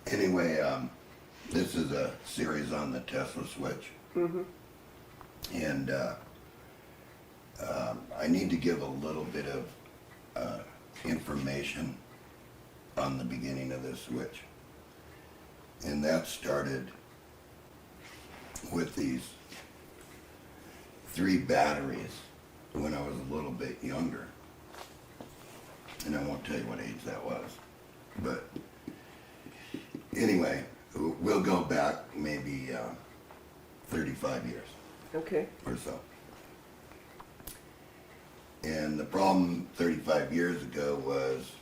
Anyway, this is a series on the Tesla switch. Mm-hmm. And I need to give a little bit of information on the beginning of this switch. And that started with these 3 batteries when I was a little bit younger. And I won't tell you what age that was. But anyway, we'll go back maybe 35 years Okay. or so. And the problem 35 years ago was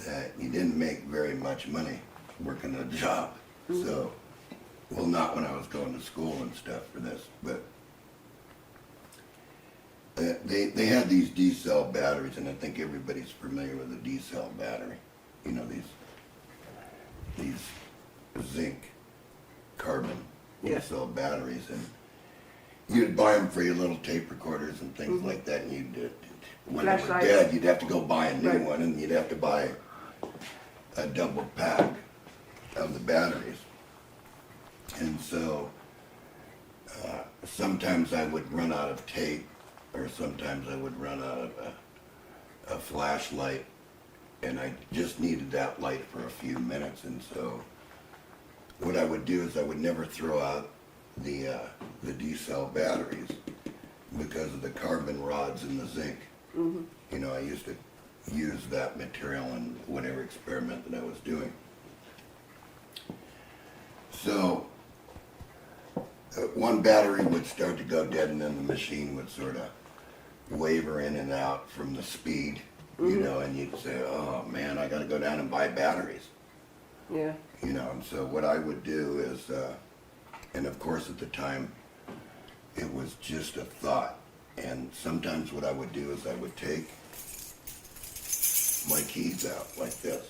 that you didn't make very much money working a job. Mm-hmm. So, well, not when I was going to school and stuff for this, but they had these D-cell batteries, and I think everybody's familiar with a D-cell battery. You know, these zinc carbon Yeah. D-cell batteries, and you'd buy them for your little tape recorders and things Mhm. like that, and you'd, when they were Flashlights. dead, you'd have to go buy a new Right. one, and you'd have to buy a double pack of the batteries. And so sometimes I would run out of tape, or sometimes I would run out of a flashlight, and I just needed that light for a few minutes. And so what I would do is I would never throw out the D-cell batteries because of the carbon rods and the zinc. Mm-hmm. You know, I used to use that material in whatever experiment that I was doing. So one battery would start to go dead, and then the machine would sort of waver in and out from the speed, you know, and you'd say, oh man, I gotta go down and buy batteries. Yeah. You know, and so what I would do is, and of course at the time, it was just a thought. And sometimes what I would do is I would take my keys out like this.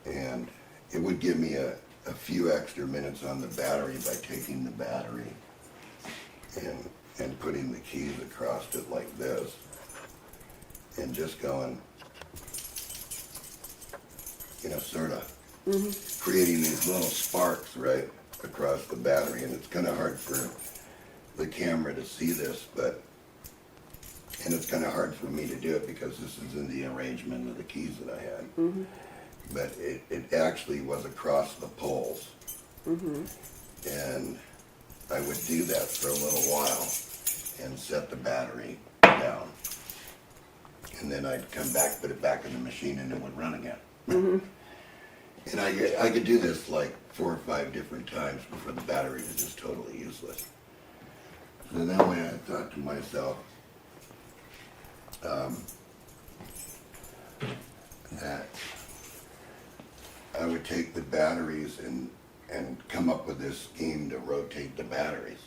And it would give me a few extra minutes on the battery by taking the battery and putting the keys across it like this. And just going, you know, sort of creating these little sparks right across the battery. And it's kind of hard for the camera to see this, and it's kind of hard for me to do it because this is in the arrangement of the keys that I had. Mm-hmm. But it actually was across the poles. Mm-hmm. And I would do that for a little while and set the battery down. And then I'd come back, put it back in the machine, and it would run again. Mm-hmm. And I could do this like 4 or 5 different times before the battery was just totally useless. So that way I thought to myself, that I would take the batteries and come up with this scheme to rotate the batteries.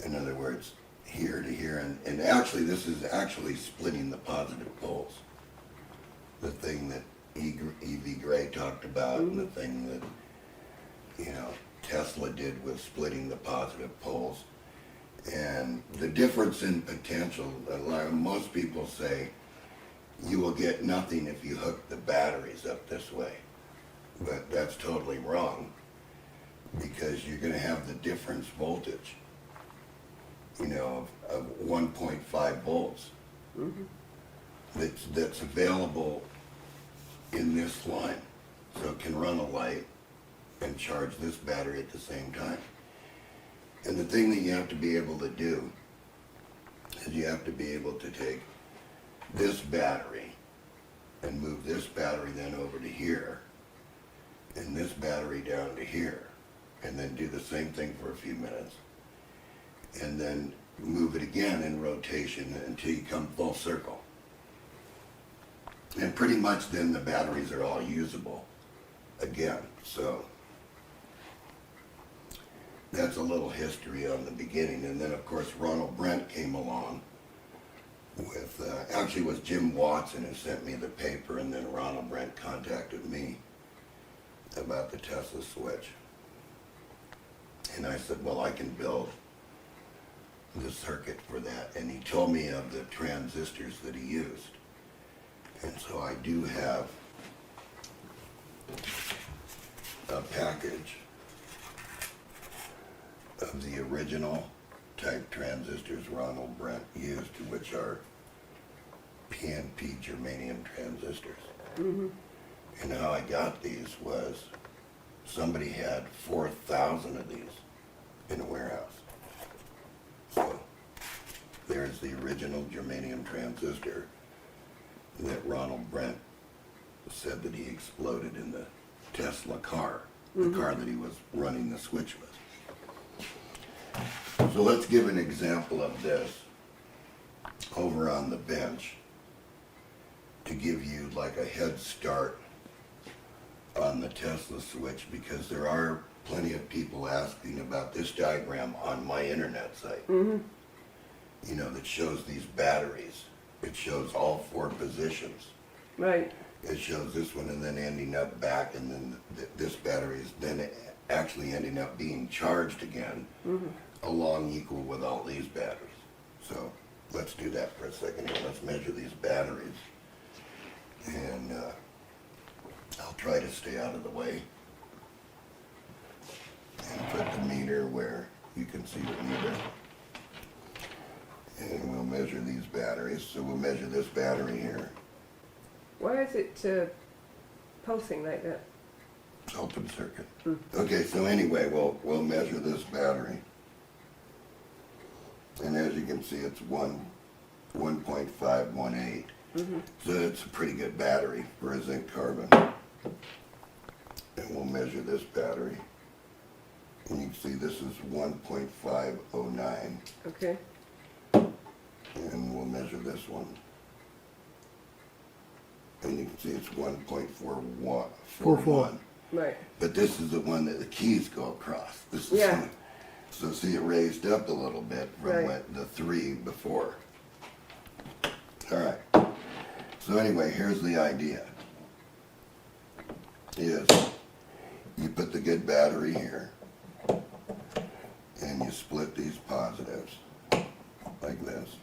In other words, here to here, and actually this is actually splitting the positive poles. The thing that E.V. Gray talked about, and the thing that, you know, Tesla did with splitting the positive poles. And the difference in potential, most people say, you will get nothing if you hook the batteries up this way. But that's totally wrong, because you're going to have the difference voltage, you know, of 1.5 volts that's available in this line. So it can run a light and charge this battery at the same time. And the thing that you have to be able to do is you have to be able to take this battery and move this battery then over to here, and this battery down to here, and then do the same thing for a few minutes, and then move it again in rotation until you come full circle. And pretty much then the batteries are all usable again. So that's a little history on the beginning. And then of course Ronald Brandt came along with, actually it was Jim Watson who sent me the paper, and then Ronald Brandt contacted me about the Tesla switch. And I said, well, I can build the circuit for that. And he told me of the transistors that he used. And so I do have original type transistors Ronald Brandt used, which are PNP germanium transistors. Mm-hmm. And how I got these was somebody had 4,000 of these in a warehouse. So there's the original germanium transistor that Ronald Brandt said that he exploded in the Tesla car, the car that he was running the switch with. So let's give an example of this over on the bench to give you like a head start on the Tesla switch, because there are plenty of people asking about this diagram on my internet site. Mm-hmm. You know, that shows these batteries. It shows all 4 positions. Right. It shows this one and then ending up back, and then this battery is then actually ending up being charged again, along equal with all these batteries. So let's do that for a second here. Let's measure these batteries. And I'll try to stay out of the way and put the meter where you can see the meter. And we'll measure these batteries. So we'll measure this battery here. Why is it pulsing like that? It's open circuit. Okay, so anyway, we'll measure this battery. And as you can see, it's 1.518. So it's a pretty good battery for a zinc carbon. And we'll measure this battery. And you can see this is 1.509. Okay. And we'll measure this one. And you can see it's 1.41. Right. But this is the one that the keys go across. This is Yeah. So see, it raised up a little bit from Right. what the 3 before. All right. So anyway, here's the idea. Is you put the good battery here, and you split these positives like this.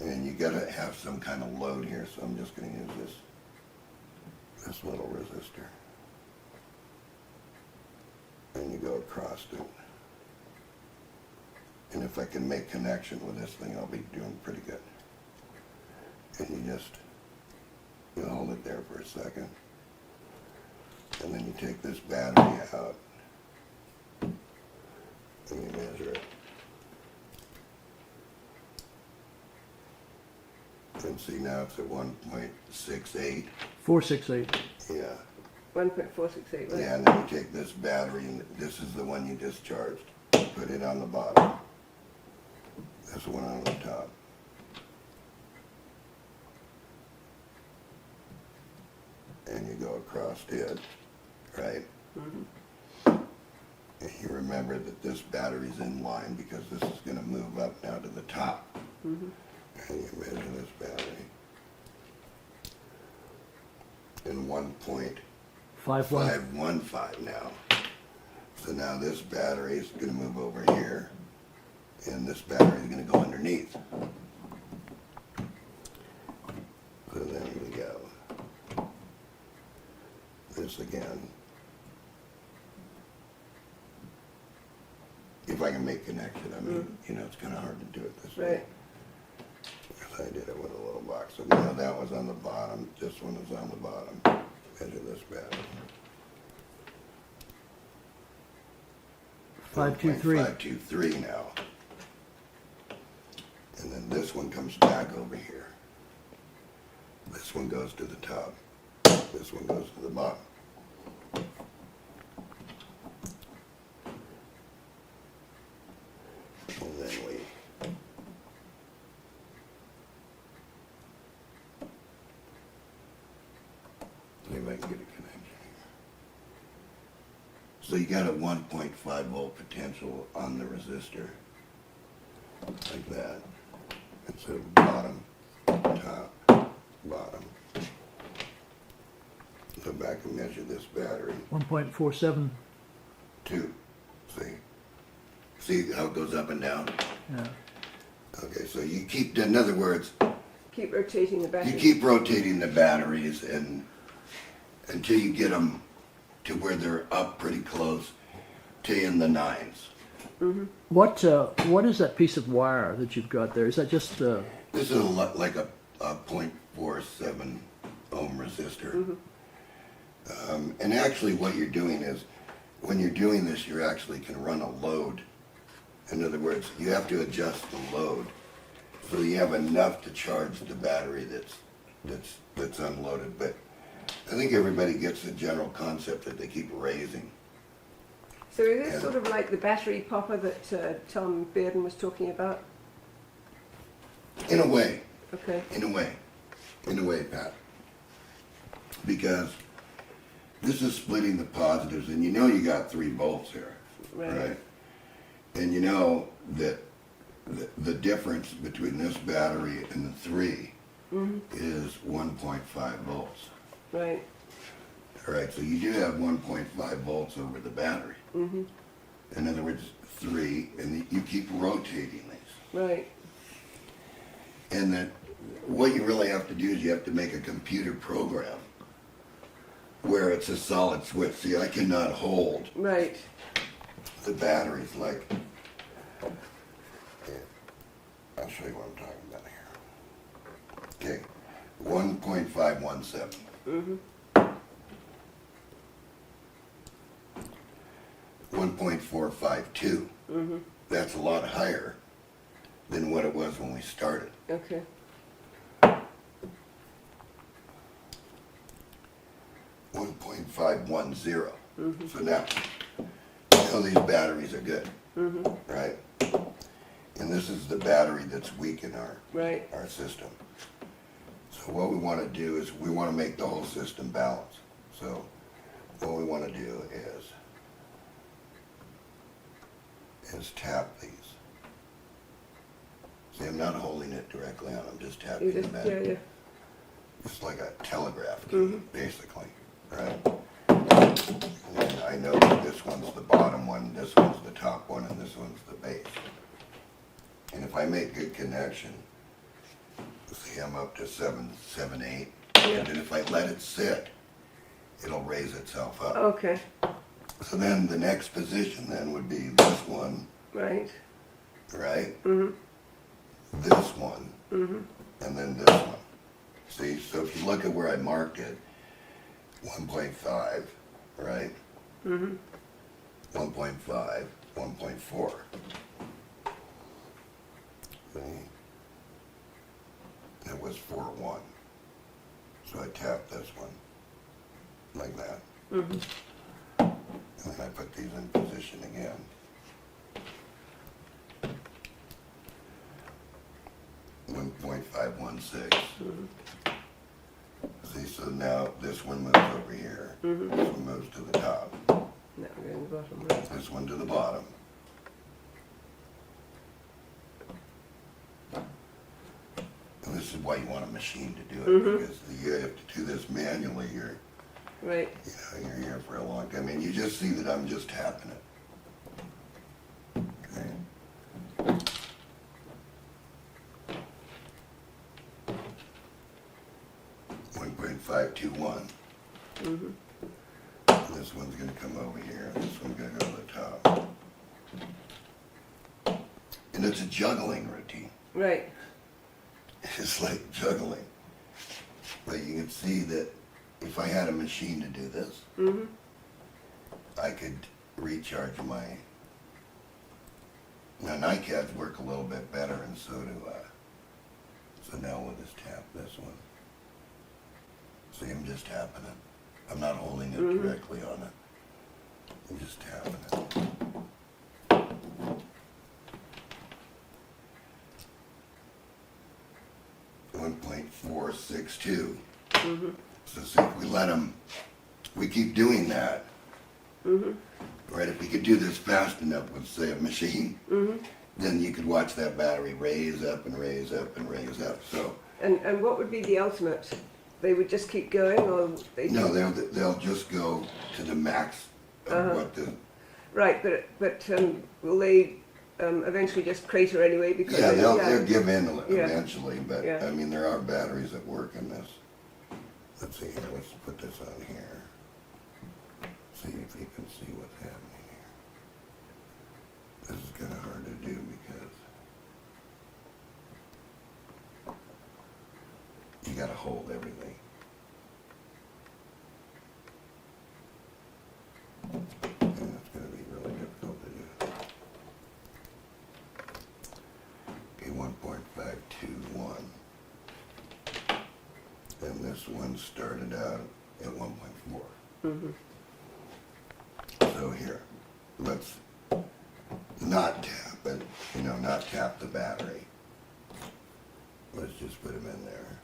And you gotta have some kind of load here, so I'm just gonna use this little resistor. And you go across it. And if I can make connection with this thing, I'll be doing pretty good. And you hold it there for a second. And then you take this battery out. And you measure it. And see, now it's at 1.68. 468. Yeah. 1.468. Right. Yeah, and then you take this battery, and this is the one you discharged. Put it on the bottom. This one on the top. And you go across it, right? And you remember that this battery's in line because this is going to move up now to the top. And you measure this battery. And 5.1. 515 now. So now this battery is going to move over here, and this battery is going to go underneath. So then we go. This again. If I can make connection, I mean, you know, it's kind of hard to do it this way. Right. Because I did it with a little box. So now that was on the bottom. This one is on the bottom. Measure this battery. 523. 523 now. And then this one comes back over here. This one goes to the top. This one goes to the bottom. And then we see if I can get a connection here. So you got a 1.5 volt potential on the resistor, like that. And so bottom, top, bottom. Go back and measure this battery. 1.47. 2. See? See how it goes up and down? Yeah. Okay, so you keep, in other words, Keep rotating the battery. you keep rotating the batteries and until you get them to where they're up pretty close. to in the nines. What is that piece of wire that you've got there? Is that just This is a lot like a 0.47 ohm resistor. And actually what you're doing is, when you're doing this, you actually can run a load. In other words, you have to adjust the load so you have enough to charge the battery that's unloaded. But I think everybody gets the general concept that they keep raising. So is this Yeah. sort of like the battery popper that Tom Bearden was talking about? In a way, Okay. in a way, Pat. Because this is splitting the positives, and you know you got 3 volts here, Right. And you know that the difference between this battery and the 3 is 1.5 volts. Right. All right, so you do have 1.5 volts over the battery. In other words, 3, and you keep rotating these. Right. And that what you really have to do is you have to make a computer program where it's a solid switch. See, I cannot hold Right. the batteries like, I'll show you what I'm talking about here. Okay, 1.517. 1.452. That's a lot higher than what it was when we started. Okay. 1.510. So now, you know these batteries are good, right? And this is the battery that's weak in Right. our system. So what we want to do is we want to make the whole system balance. So what we want to do is tap these. See, I'm not holding it directly on, I'm just tapping You the just, battery. yeah. It's like a telegraph key, basically, right? And then I know that this one's the bottom one, this one's the top one, and this one's the base. And if I make good connection, see, I'm up to 7, 8, and then if I let it sit, it'll raise itself up. Okay. So then the next position then would be this one, Right. right? This one, and then this one. See, so if you look at where I marked it, 1.5, right? 1.5, 1.4. See? It was 4.1. So I tapped this one, like that. And then I put these in position again. See, so now this one moves over here. This one moves to the top. Now we're going to the bottom. Right. This one to the bottom. And this is why you want a machine to do it, because you have to do this manually. Right. You're here for a long time, and you just see that I'm just tapping it. Okay. .521. This one's going to come over here. This one's going to go to the top. And it's a juggling routine. Right. It's like juggling. But you can see that if I had a machine to do this, I could recharge my... Now, NiCads work a little bit better, and so do so now we'll just tap this one. See, I'm just tapping it. I'm not holding it directly on it. I'm just tapping it. .462. So see, if we let them, we keep doing that. Right, if we could do this fast enough with, say, a machine, then you could watch that battery raise up and raise up and raise up. So And what would be the ultimate? They would just keep going, or they? no, they'll just go to the max of what the... Right, but will they eventually just crater anyway? Because Yeah, they'll give in Yeah. eventually, but Yeah. I mean, there are batteries that work in this. Let's see here, let's put this on here. See if you can see what's happening here. This is kind of hard to do because you got to hold everything. And it's going to be really difficult to do. Okay, 1.521. And this one started out at 1.4. Mm-hmm. So here, let's not tap it, not tap the battery. Let's just put them in there.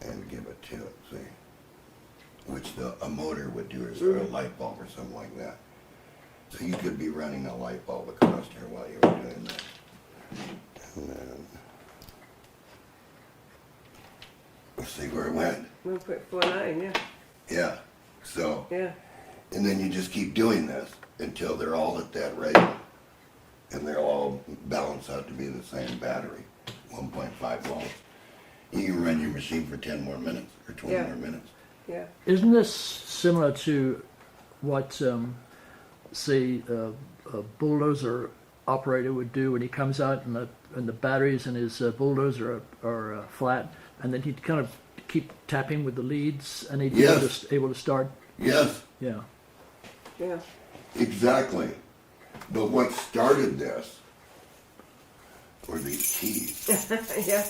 And give it to it, see? Which a motor would do, or a light bulb or something like that. So you could be running a light bulb across here while you were doing that. And then, let's see where it went. 1.49, yeah. Yeah, so, Yeah. and then you just keep doing this until they're all at that rate. And they'll all balance out to be the same battery, 1.5 volts. You can run your machine for 10 more minutes or 20 Yeah. more minutes. Yeah. Isn't this similar to what, say, a bulldozer operator would do when he comes out and the batteries in his bulldozer are flat, and then he'd kind of keep tapping with the leads, and he'd Yes. be able to start? Yes, Yeah. Yeah. exactly. But what started this were these keys. Yeah.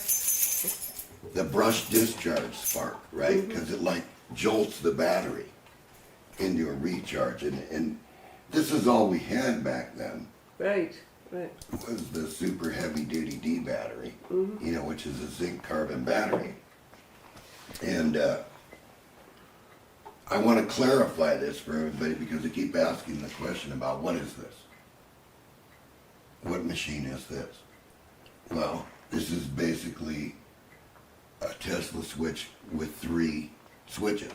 The brush discharge spark, right? Because it like jolts the battery into a recharge. And this is all we had back then, Right. Right. was the super heavy duty D battery, which is a zinc carbon battery. And I want to clarify this for everybody because they keep asking the question about what is this? What machine is this? Well, this is basically a Tesla switch with 3 switches.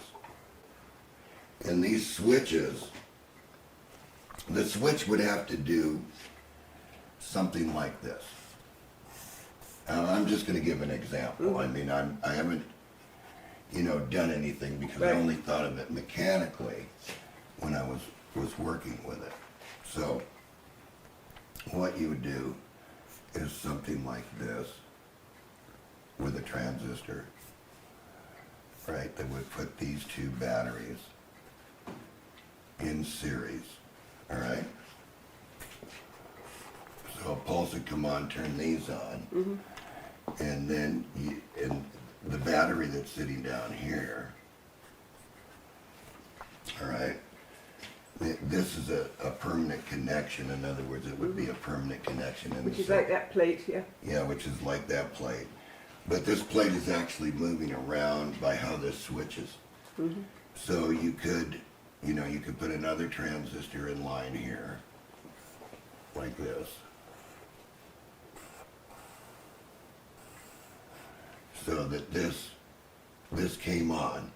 And these switches, the switch would have to do something like this. I'm just going to give an example. I mean, I haven't, done anything because I Right. only thought of it mechanically when I was working with it. So what you would do is something like this with a transistor, right? That would put these 2 batteries in series, all right? So a pulse would come on, turn these on, and then and the battery that's sitting down here, all right? This is a permanent connection. In other words, it would be a permanent connection. In Which the is like that plate, yeah. Yeah, which is like that plate. But this plate is actually moving around by how this switches. So you could, you could put another transistor in line here, like this. So that this came on.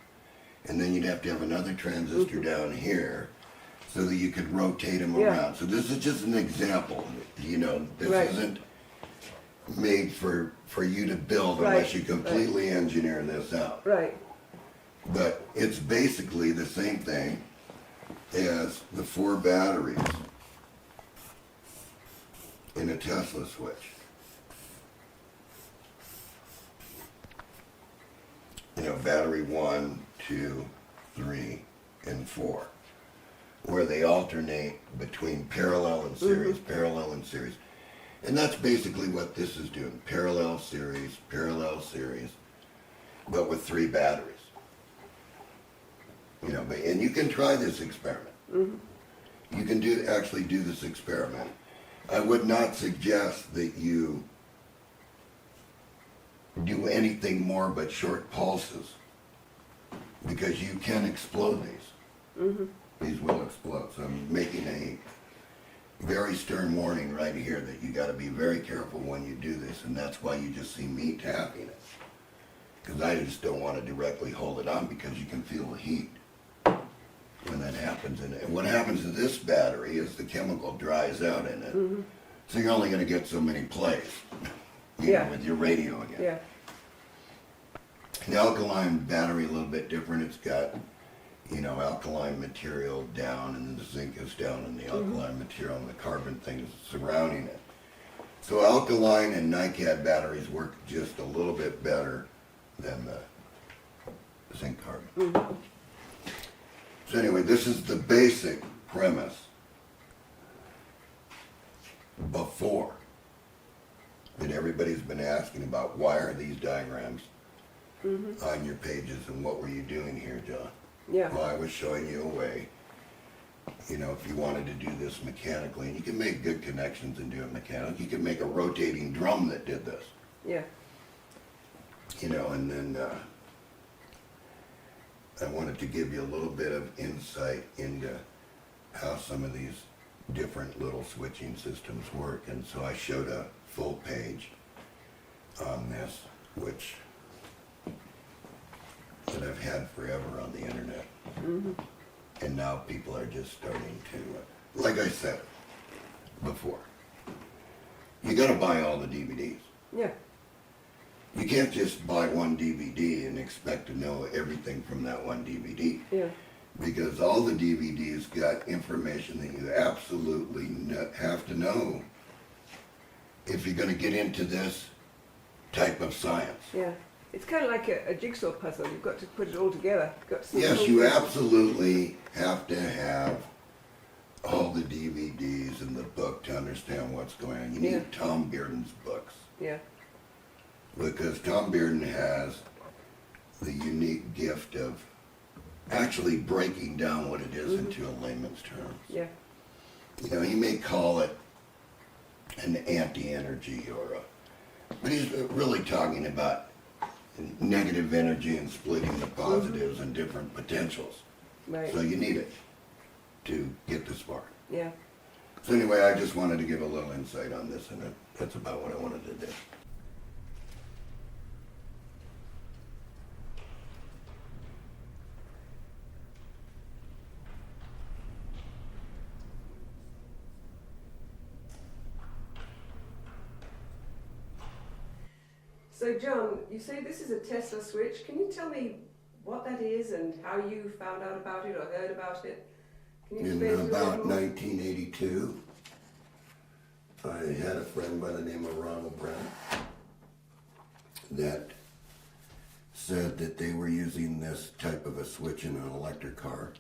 And then you'd have to have another transistor down here so that you could rotate them Yeah. around. So this is just an example, this Right. isn't made for you to build unless Right, you completely engineer this out. Right. But it's basically the same thing as the 4 batteries in a Tesla switch. Battery 1, 2, 3, and 4. Where they alternate between parallel and series, parallel and series. And that's basically what this is doing. Parallel series, but with 3 batteries. And you can try this experiment. You can actually do this experiment. I would not suggest that you do anything more but short pulses because you can explode these. These will explode. So I'm making a very stern warning right here that you got to be very careful when you do this, and that's why you just see me tapping it. Because I just don't want to directly hold it on because you can feel the heat when that happens. And what happens to this battery is the chemical dries out in it. So you're only going to get so many plays, Yeah. with your radio again. Yeah. The alkaline battery a little bit different. It's got, alkaline material down, and then the zinc is down, and the alkaline material and the carbon things surrounding it. So alkaline and NiCad batteries work just a little bit better than the zinc carbon. So anyway, this is the basic premise before that everybody's been asking about. Why are these diagrams on your pages, and what were you doing here, John? Yeah. Well, I was showing you a way, if you wanted to do this mechanically, and you can make good connections and do it mechanically. You can make a rotating drum that did this, Yeah. and then I wanted to give you a little bit of insight into how some of these different little switching systems work. And so I showed a full page on this, which that I've had forever on the internet. And now people are just starting to, like I said before, you gotta buy all the DVDs. Yeah. You can't just buy one DVD and expect to know everything from that one DVD. Yeah. Because all the DVDs got information that you absolutely have to know if you're going to get into this type of science. Yeah. It's kind of like a jigsaw puzzle. You've got to put it all together. You've got to see the Yes, whole you thing. absolutely have to have all the DVDs and the book to understand what's going on. You need Yeah. Tom Bearden's books, Yeah. because Tom Bearden has the unique gift of actually breaking down what it is into a layman's terms. Yeah. He may call it an anti-energy but he's really talking about negative energy and splitting the positives and different potentials. Right. So you need it to get this far. Yeah. So anyway, I just wanted to give a little insight on this, and that's about what I wanted to do. So John, you say this is a Tesla switch. Can you tell me what that is and how you found out about it or heard about it? Can you explain In it a little about bit more? 1982, I had a friend by the name of Ronald Brandt that said that they were using this type of a switch in an electric car,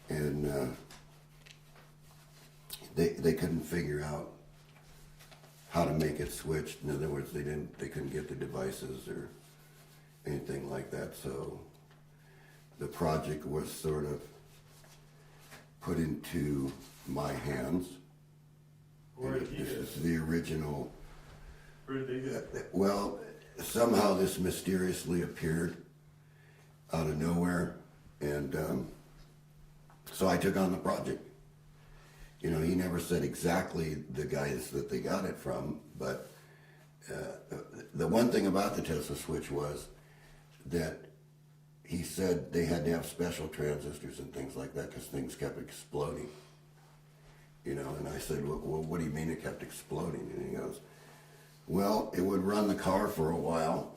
and they couldn't figure out how to make it switch. In other words, they couldn't get the devices or anything like that. So the project was sort of put into my hands. Where did he This get is it? the original. Where did they get it? Well, somehow this mysteriously appeared out of nowhere, and so I took on the project. He never said exactly the guys that they got it from, but the one thing about the Tesla switch was that he said they had to have special transistors and things like that because things kept exploding. And I said, well, what do you mean it kept exploding? And he goes, well, it would run the car for a while,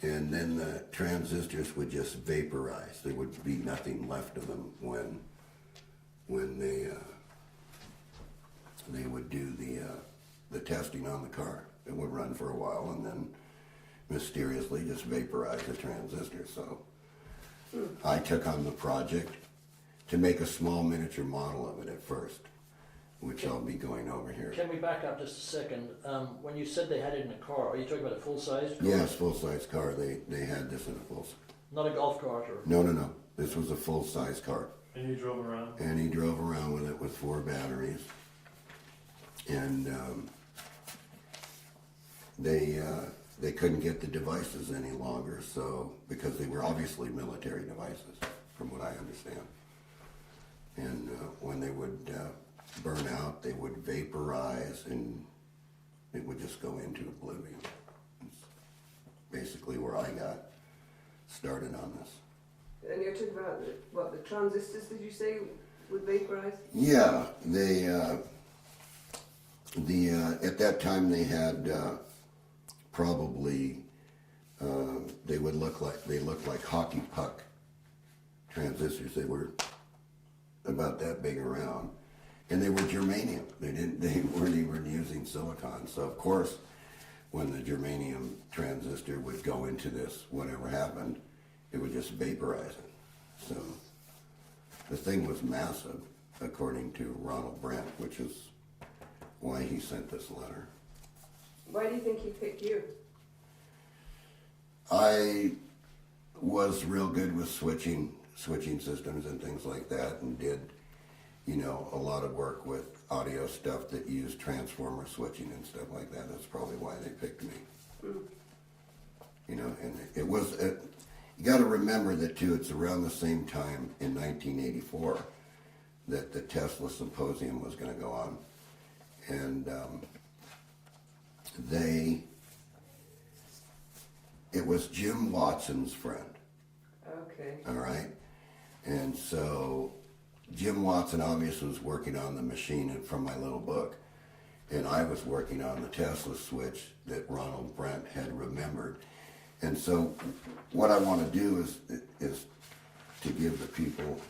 and then the transistors would just vaporize. There would be nothing left of them when they would do the testing on the car. It would run for a while and then mysteriously just vaporize the transistor. So I took on the project to make a small miniature model of it at first, which I'll be going over here. Can we back up just a second? When you said they had it in a car, are you talking about a full-size car? Yes, full-size car. They had this in a full. Not a golf cart or... No. This was a full-size car. And you drove around? And he drove around with it with 4 batteries. And they couldn't get the devices any longer, so because they were obviously military devices, from what I understand. And when they would burn out, they would vaporize, and it would just go into oblivion. It's basically where I got started on this. And you're talking about the transistors, did you say, would vaporize? Yeah, at that time they had probably they looked like hockey puck transistors. They were about that big around, and they were germanium. They weren't even using silicon. So of course, when the germanium transistor would go into this, whatever happened, it would just vaporize it. So the thing was massive, according to Ronald Brandt, which is why he sent this letter. Why do you think he picked you? I was real good with switching systems and things like that, and did, a lot of work with audio stuff that used transformer switching and stuff like that. That's probably why they picked me. And it was, you got to remember that too, it's around the same time in 1984 that the Tesla Symposium was going to go on. And it was Jim Watson's friend. Okay. All right. And so Jim Watson obviously was working on the machine from my little book. And I was working on the Tesla switch that Ronald Brandt had remembered. And so what I want to do is to give the people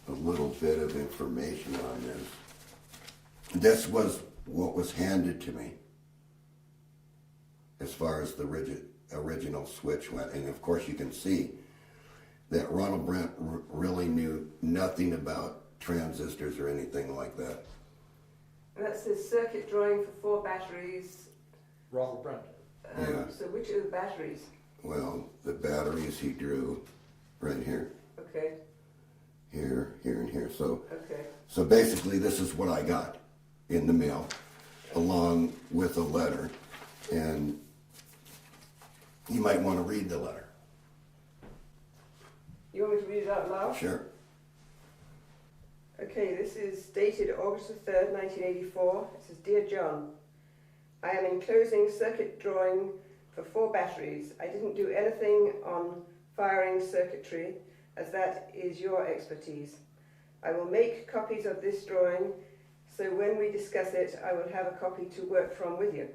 a little bit of information on this. This was what was handed to me as far as the original switch went. And of course you can see that Ronald Brandt really knew nothing about transistors or anything like that. And that's the circuit drawing for 4 batteries. Ronald Brandt. Yeah. So which are the batteries? Well, the batteries he drew right here, Okay. here, and here. So Okay. basically this is what I got in the mail along with a letter. And you might want to read the letter. You want me to read it out loud? Sure. Okay, this is dated August the 3rd, 1984. It says, Dear John, I am enclosing circuit drawing for 4 batteries. I didn't do anything on firing circuitry, as that is your expertise. I will make copies of this drawing, so when we discuss it, I will have a copy to work from with you.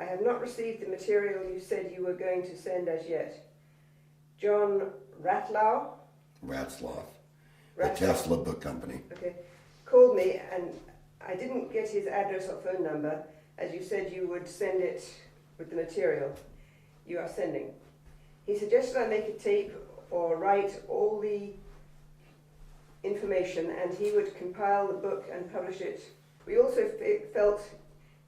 I have not received the material you said you were going to send as yet. John Ratzlaw, The Tesla Book Company. okay, called me, and I didn't get his address or phone number, as you said you would send it with the material you are sending. He suggested I make a tape or write all the information, and he would compile the book and publish it. We also felt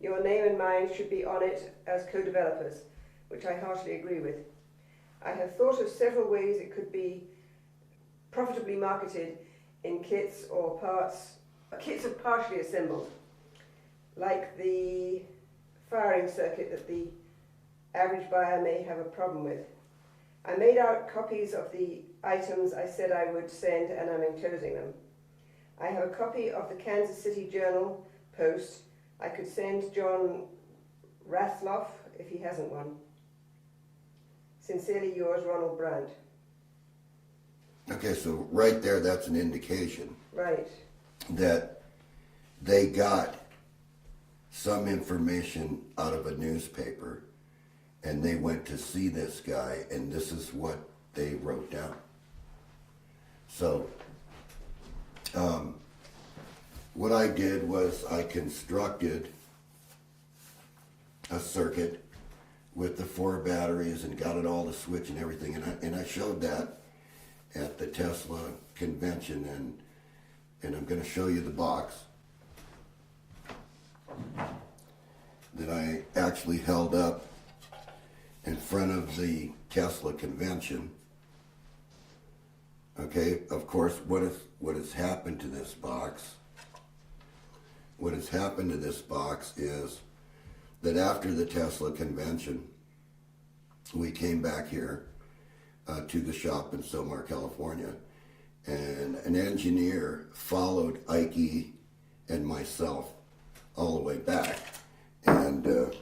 your name and mine should be on it as co-developers, which I heartily agree with. I have thought of several ways it could be profitably marketed in kits or parts. Kits are partially assembled, like the firing circuit that the average buyer may have a problem with. I made out copies of the items I said I would send, and I'm enclosing them. I have a copy of the Kansas City Journal Post. I could send John Ratzlaw if he hasn't one. Sincerely yours, Ronald Brandt. Okay, so right there, that's an indication Right. that they got some information out of a newspaper, and they went to see this guy, and this is what they wrote down. So what I did was I constructed a circuit with the 4 batteries and got it all to switch and everything, and I showed that at the Tesla convention, and I'm going to show you the box that I actually held up in front of the Tesla convention. Okay, of course, what has happened to this box? What has happened to this box is that after the Tesla convention, we came back here to the shop in Silmar, California, and an engineer followed Ike and myself all the way back. And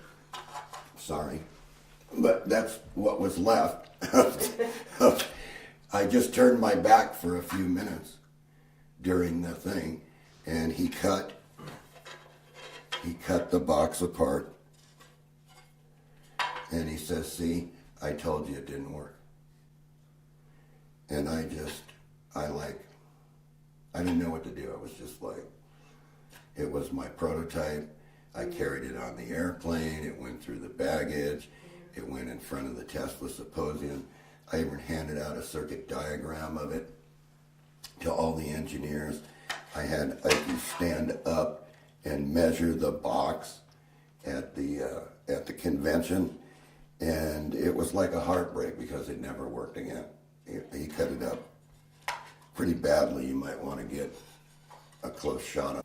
sorry, but that's what was left. I just turned my back for a few minutes during the thing, and he cut the box apart, And he says, see, I told you it didn't work. And I didn't know what to do. I was just like, it was my prototype. I carried it on the airplane. It went through the baggage. It went in front of the Tesla Symposium. I even handed out a circuit diagram of it to all the engineers. I had Ike stand up and measure the box at the convention, and it was like a heartbreak because it never worked again. He cut it up pretty badly. You might want to get a close shot of it.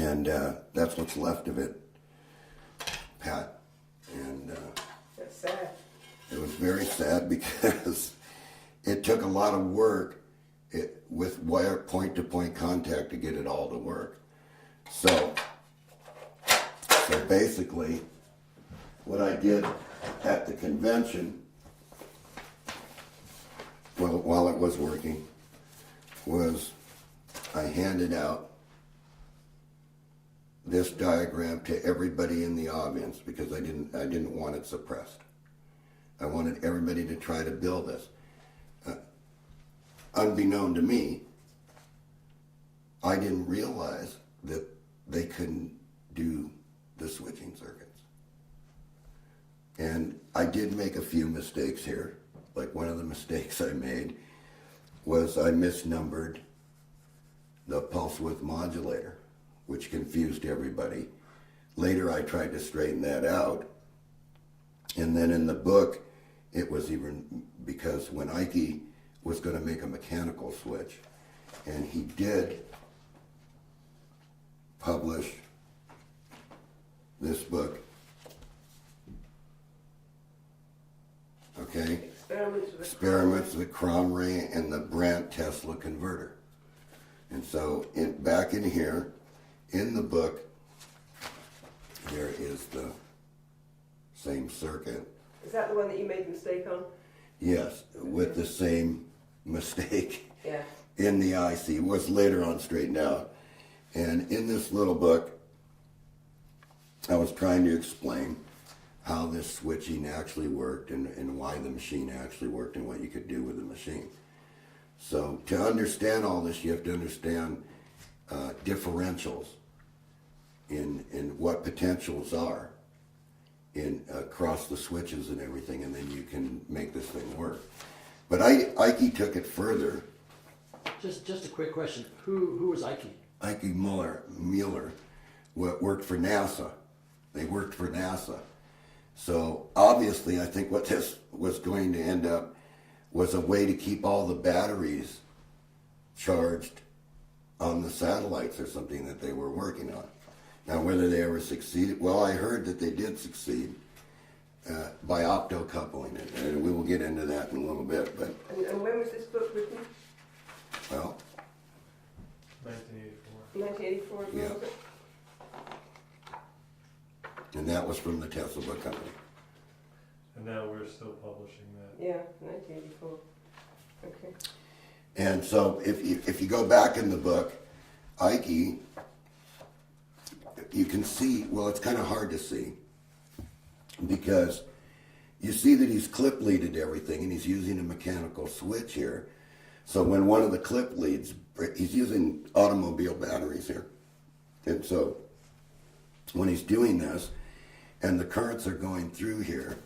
And that's what's left of it, Pat. And That's sad. it was very sad because it took a lot of work with wire point-to-point contact to get it all to work. So basically, what I did at the convention, well, while it was working, was I handed out this diagram to everybody in the audience because I didn't want it suppressed. I wanted everybody to try to build this. Unbeknown to me, I didn't realize that they couldn't do the switching circuits. And I did make a few mistakes here. Like one of the mistakes I made was I misnumbered the pulse width modulator, which confused everybody. Later I tried to straighten that out. And then in the book, it was even because when Ike was going to make a mechanical switch, and he did publish this book, okay? Experiments with the Cromray and the Brandt Tesla converter. And so back in here, in the book, there is the same circuit. Is that the one that you made the mistake on? Yes, with the same mistake Yeah. in the IC. It was later on straightened out. And in this little book, I was trying to explain how this switching actually worked and why the machine actually worked and what you could do with the machine. So to understand all this, you have to understand differentials in what potentials are in across the switches and everything, and then you can make this thing work. But Ike took it further. Just a quick question. Who was Ike? Ike Mueller worked for NASA. They worked for NASA. So obviously, I think what this was going to end up was a way to keep all the batteries charged on the satellites or something that they were working on. Now, whether they ever succeeded, well, I heard that they did succeed by optocoupling it, and we will get into that in a little bit. But And when was this book written? well, 1984. 1984, Yeah. was it? and that was from the Tesla Book Company. And now we're still publishing that. Yeah, 1984. Okay. And so if you go back in the book, Ike, you can see, well, it's kind of hard to see because you see that he's clip leaded everything and he's using a mechanical switch here. So when one of the clip leads, he's using automobile batteries here. And so when he's doing this and the currents are going through here,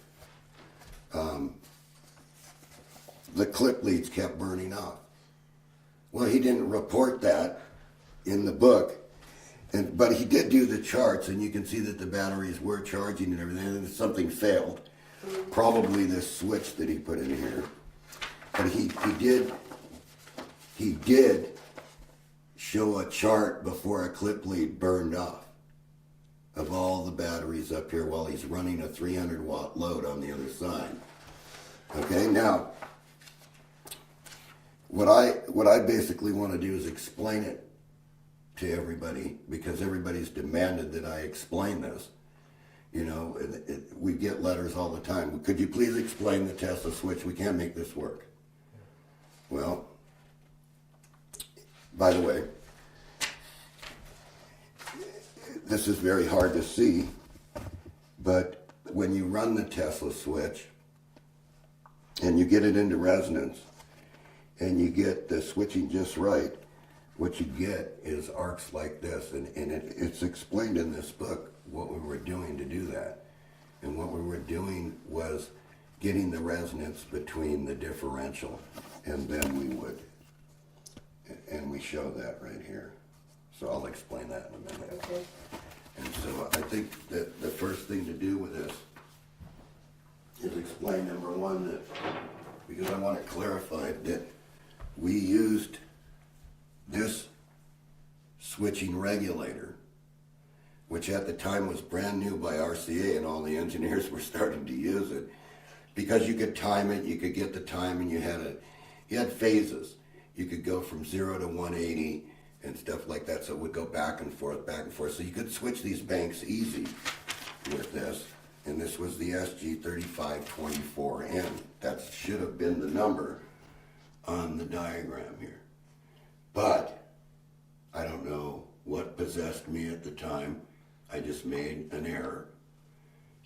the clip leads kept burning off. Well, he didn't report that in the book, but he did do the charts, and you can see that the batteries were charging and everything, and something failed. Probably this switch that he put in here. But he did show a chart before a clip lead burned off of all the batteries up here while he's running a 300 watt load on the other side. Okay, now, what I basically want to do is explain it to everybody because everybody's demanded that I explain this. You know, we get letters all the time. Could you please explain the Tesla switch? We can't make this work. Well, by the way, this is very hard to see, but when you run the Tesla switch and you get it into resonance and you get the switching just right, what you get is arcs like this. And it's explained in this book what we were doing to do that. And what we were doing was getting the resonance between the differential, and then we would, and we show that right here. So I'll explain that in a minute. Okay. And so I think that the first thing to do with this is explain, number one, that, because I want to clarify that we used this switching regulator, which at the time was brand new by RCA, and all the engineers were starting to use it, because you could time it, you could get the time, and you had phases. You could go from 0 to 180 and stuff like that, so it would go back and forth, so you could switch these banks easy with this. And this was the SG3524N. That should have been the number on the diagram here. But I don't know what possessed me at the time. I just made an error.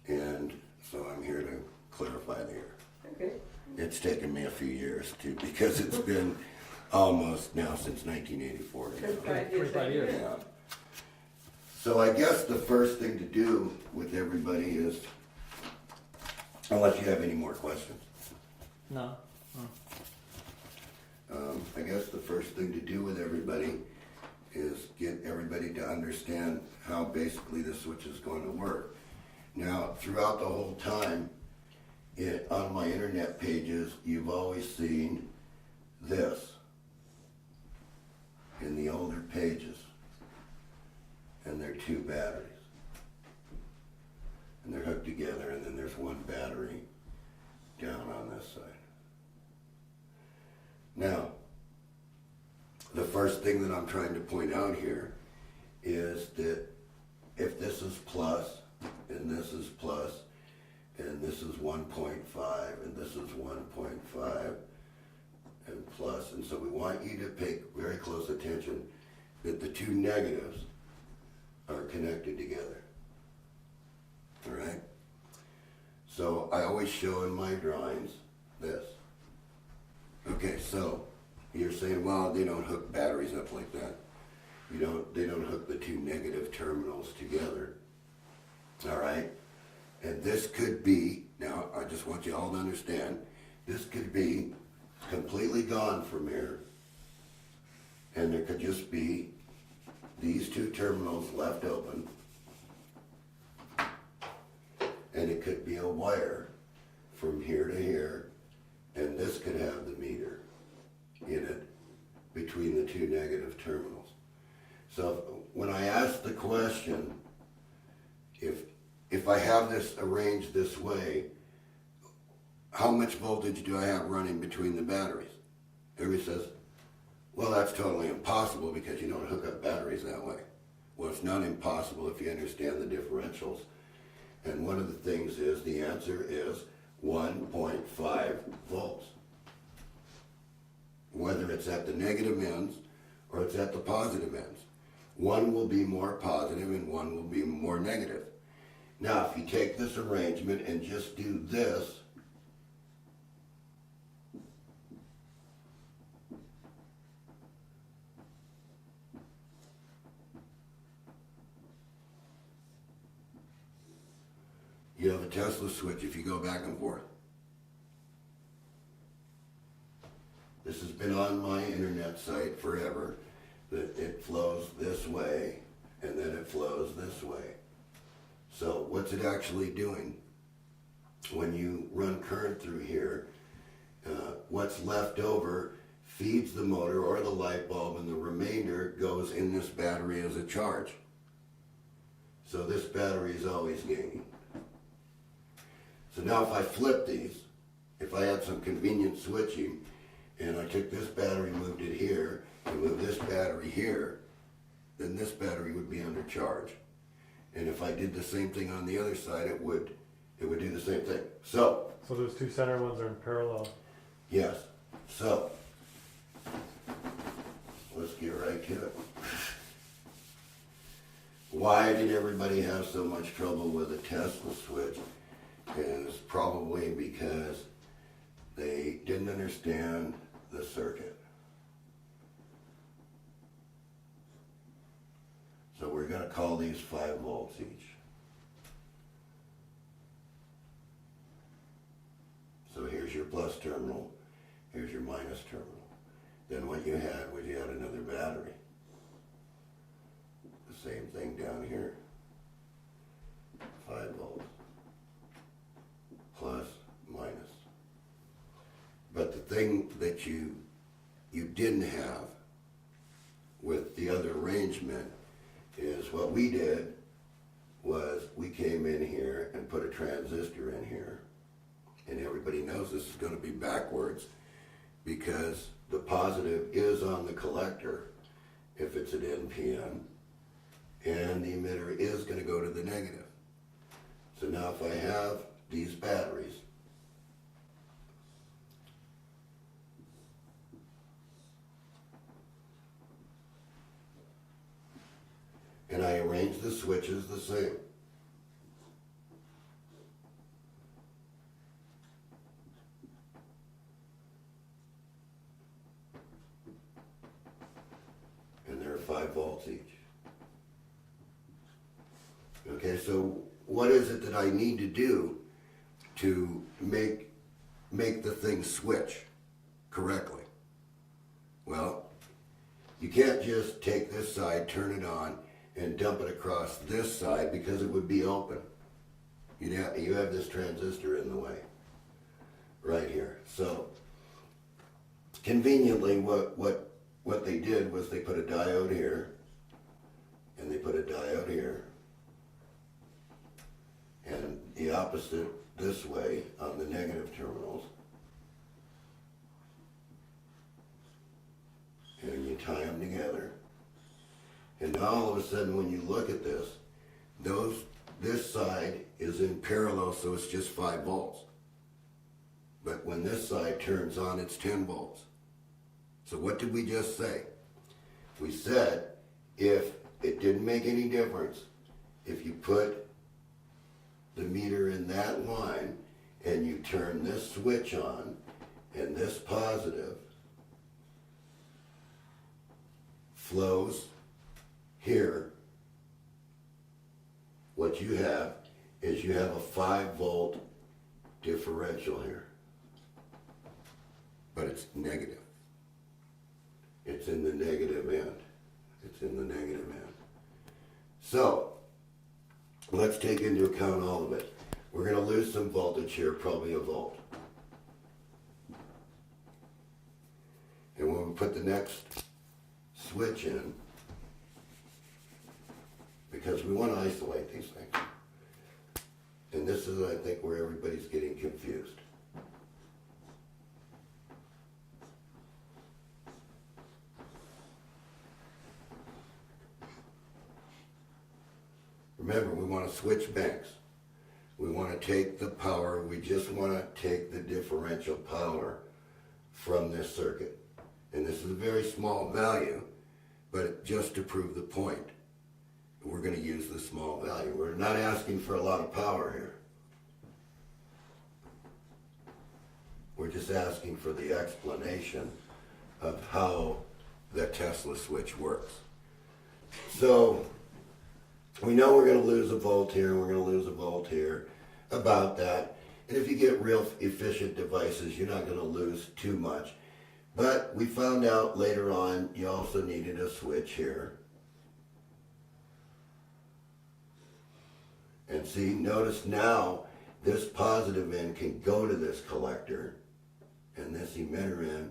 And so I'm here to clarify the error. Okay. It's taken me a few years too, because it's been almost now since 1984. 25 years. Yeah. So I guess the first thing to do with everybody is, unless you have any more questions, No. I guess the first thing to do with everybody is get everybody to understand how basically the switch is going to work. Now, throughout the whole time, on my internet pages, you've always seen this in the older pages. And they're two batteries. And they're hooked together, and then there's one battery down on this side. Now, the first thing that I'm trying to point out here is that if this is plus, and this is plus, and this is 1.5, and this is 1.5, and plus, and so we want you to pay very close attention that the two negatives are connected together. All right? So I always show in my drawings this. Okay, so you're saying, well, they don't hook batteries up like that. They don't hook the two negative terminals together. All right? And this could be, now I just want you all to understand, this could be completely gone from here, and there could just be these two terminals left open, and it could be a wire from here to here, and this could have the meter in it between the two negative terminals. So when I ask the question, if I have this arranged this way, how much voltage do I have running between the batteries? Everybody says, well, that's totally impossible because you don't hook up batteries that way. Well, it's not impossible if you understand the differentials. And one of the things is, the answer is 1.5 volts. Whether it's at the negative ends or it's at the positive ends. One will be more positive and one will be more negative. Now, if you take this arrangement and just do this, you have a Tesla switch if you go back and forth. This has been on my internet site forever, that it flows this way and then it flows this way. So what's it actually doing? When you run current through here, what's left over feeds the motor or the light bulb, and the remainder goes in this battery as a charge. So this battery is always gaining. So now if I flip these, if I had some convenient switching, and I took this battery, moved it here, and moved this battery here, then this battery would be under charge. And if I did the same thing on the other side, it would do the same thing. So those two center ones are in parallel. yes. So let's get right to it. Why did everybody have so much trouble with a Tesla switch? is probably because they didn't understand the circuit. So we're going to call these 5 volts each. So here's your plus terminal, here's your minus terminal. Then what you had was you had another battery. The same thing down here. 5 volts. Plus, minus. But the thing that you didn't have with the other arrangement is what we did was we came in here and put a transistor in here. And everybody knows this is going to be backwards because the positive is on the collector if it's an NPN, and the emitter is going to go to the negative. So now if I have these batteries, and I arrange the switches the same. And they're 5 volts each. Okay, so what is it that I need to do to make the thing switch correctly? Well, you can't just take this side, turn it on, and dump it across this side because it would be open. You have this transistor in the way, right here. So, conveniently, what they did was they put a diode here, and they put a diode here, and the opposite this way on the negative terminals. And you tie them together. And now all of a sudden when you look at this, this side is in parallel, so it's just 5 volts. But when this side turns on, it's 10 volts. So what did we just say? We said if it didn't make any difference, if you put the meter in that line and you turn this switch on and this positive flows here, what you have is you have a 5 volt differential here. But it's negative. It's in the negative end. It's in the negative end. So, let's take into account all of it. We're going to lose some voltage here, probably a volt. And when we put the next switch in, because we want to isolate these things. And this is, I think, where everybody's getting confused. Remember, we want to switch banks. We want to take the power, we just want to take the differential power from this circuit. And this is a very small value, but just to prove the point, we're going to use the small value. We're not asking for a lot of power here. We're just asking for the explanation of how the Tesla switch works. So, we know we're going to lose a volt here, we're going to lose a volt here, about that. And if you get real efficient devices, you're not going to lose too much. But we found out later on you also needed a switch here. And see, notice now this positive end can go to this collector, and this emitter end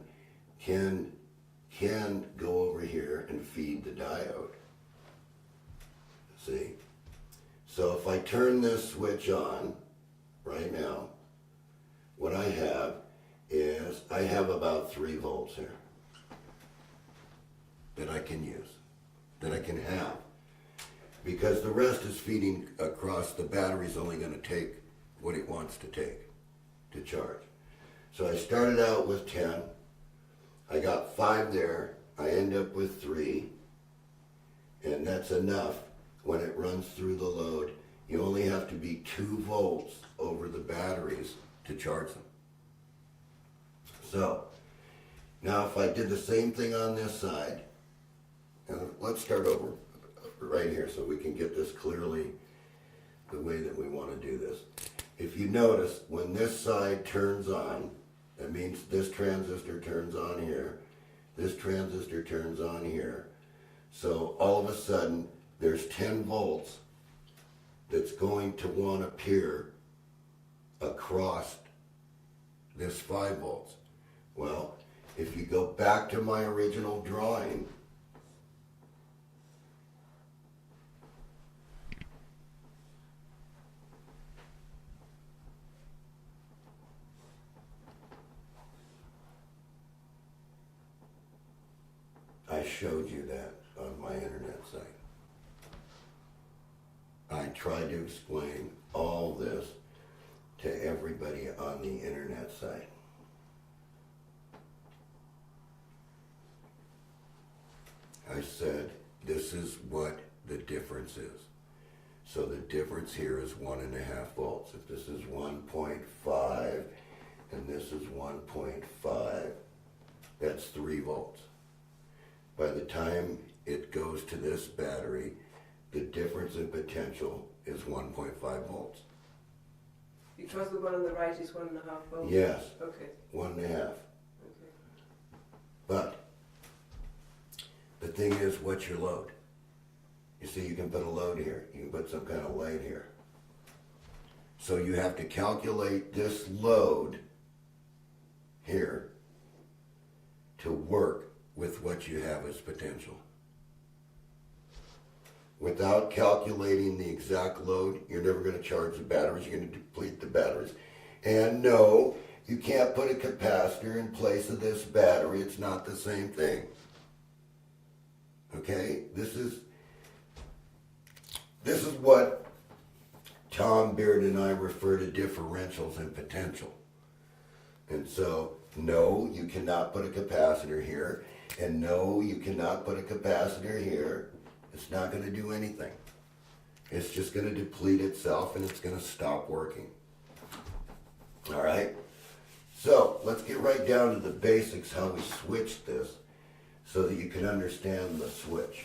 can go over here and feed the diode. See? So if I turn this switch on right now, what I have is I have about 3 volts here that I can use, that I can have. Because the rest is feeding across, the battery's only going to take what it wants to take to charge. So I started out with 10, I got 5 there, I end up with 3, and that's enough. When it runs through the load, you only have to be 2 volts over the batteries to charge them. So, now if I did the same thing on this side, and let's start over right here so we can get this clearly the way that we want to do this. If you notice, when this side turns on, that means this transistor turns on here, this transistor turns on here. So all of a sudden, there's 10 volts that's going to want to appear across this 5 volts. Well, if you go back to my original drawing, I showed you that on my internet site. I tried to explain all this to everybody on the internet site. I said, this is what the difference is. So the difference here is 1.5 volts. If this is 1.5 and this is 1.5, that's 3 volts. By the time it goes to this battery, the difference in potential is 1.5 volts. Because the one on the right is 1.5 volts? Yes, Okay. 1.5. Okay. But the thing is, what's your load? You see, you can put a load here. You can put some kind of light here. So you have to calculate this load here to work with what you have as potential. Without calculating the exact load, you're never going to charge the batteries. You're going to deplete the batteries. And no, you can't put a capacitor in place of this battery. It's not the same thing. Okay? This is what Tom Bearden and I refer to differentials and potential. And so, no, you cannot put a capacitor here. And no, you cannot put a capacitor here. It's not going to do anything. It's just going to deplete itself and it's going to stop working. All right? So, let's get right down to the basics, how we switch this, so that you can understand the switch.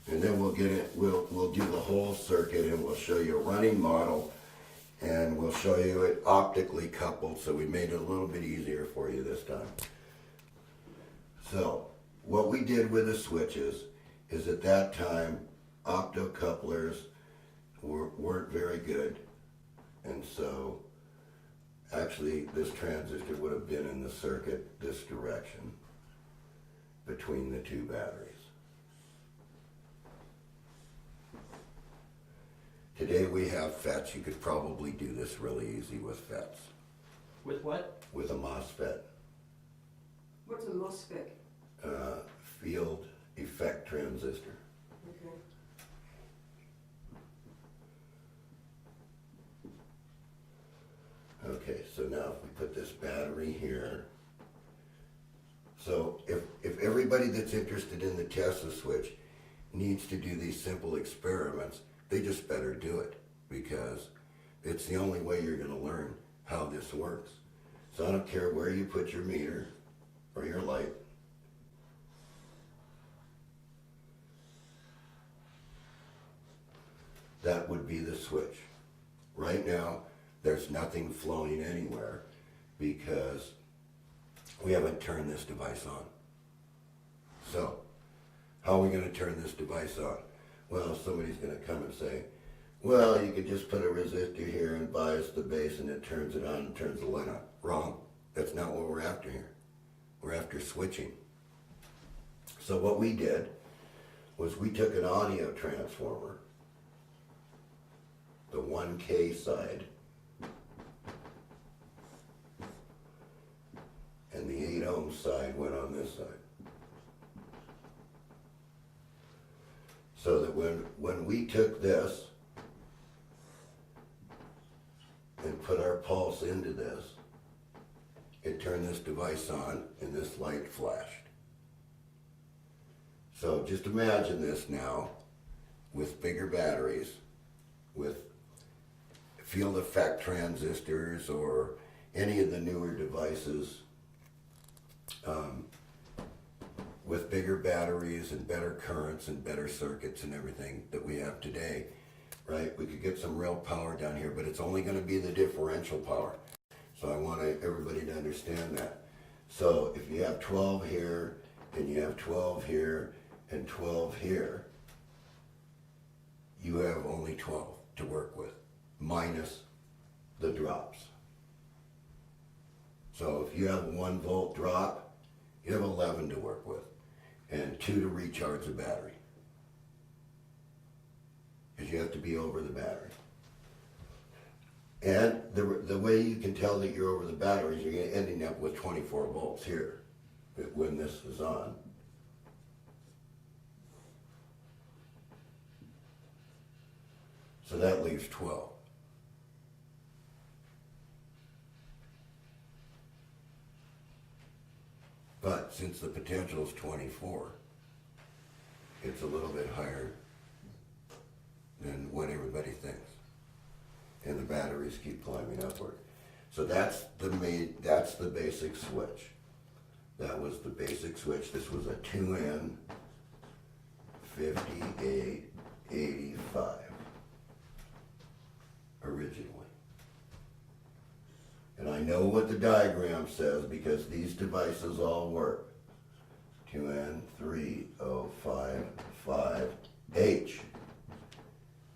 And then we'll get it, we'll do the whole circuit and we'll show you a running model and we'll show you it optically coupled, so we made it a little bit easier for you this time. So, what we did with the switches is at that time, optocouplers weren't very good. And so, actually, this transistor would have been in the circuit this direction between the 2 batteries. Today we have FETs. You could probably do this really easy with FETs. With what? With a MOSFET. What's a MOSFET? Field effect transistor. Okay. Okay, so now if we put this battery here. So if everybody that's interested in the Tesla switch needs to do these simple experiments, they just better do it, because it's the only way you're going to learn how this works. So I don't care where you put your meter or your light. That would be the switch. Right now, there's nothing flowing anywhere because we haven't turned this device on. So, how are we going to turn this device on? Well, somebody's going to come and say, well, you could just put a resistor here and bias the base and it turns it on and turns the light on. Wrong. That's not what we're after here. We're after switching. So what we did was we took an audio transformer, the 1K side, and the 8 ohm side went on this side. So that when we took this and put our pulse into this, it turned this device on and this light flashed. So just imagine this now with bigger batteries, with field effect transistors or any of the newer devices, with bigger batteries and better currents and better circuits and everything that we have today, right? We could get some real power down here, but it's only going to be the differential power. So I want everybody to understand that. So if you have 12 here, and you have 12 here, and 12 here, you have only 12 to work with, minus the drops. So if you have a 1 volt drop, you have 11 to work with, and 2 to recharge the battery, because you have to be over the battery. And the way you can tell that you're over the batteries, you're ending up with 24 volts here when this is on. So that leaves 12. But since the potential is 24, it's a little bit higher than what everybody thinks. And the batteries keep climbing upward. So that's the basic switch. That was the basic switch. This was a 2N 5885 originally. And I know what the diagram says because these devices all work. 2N3055H.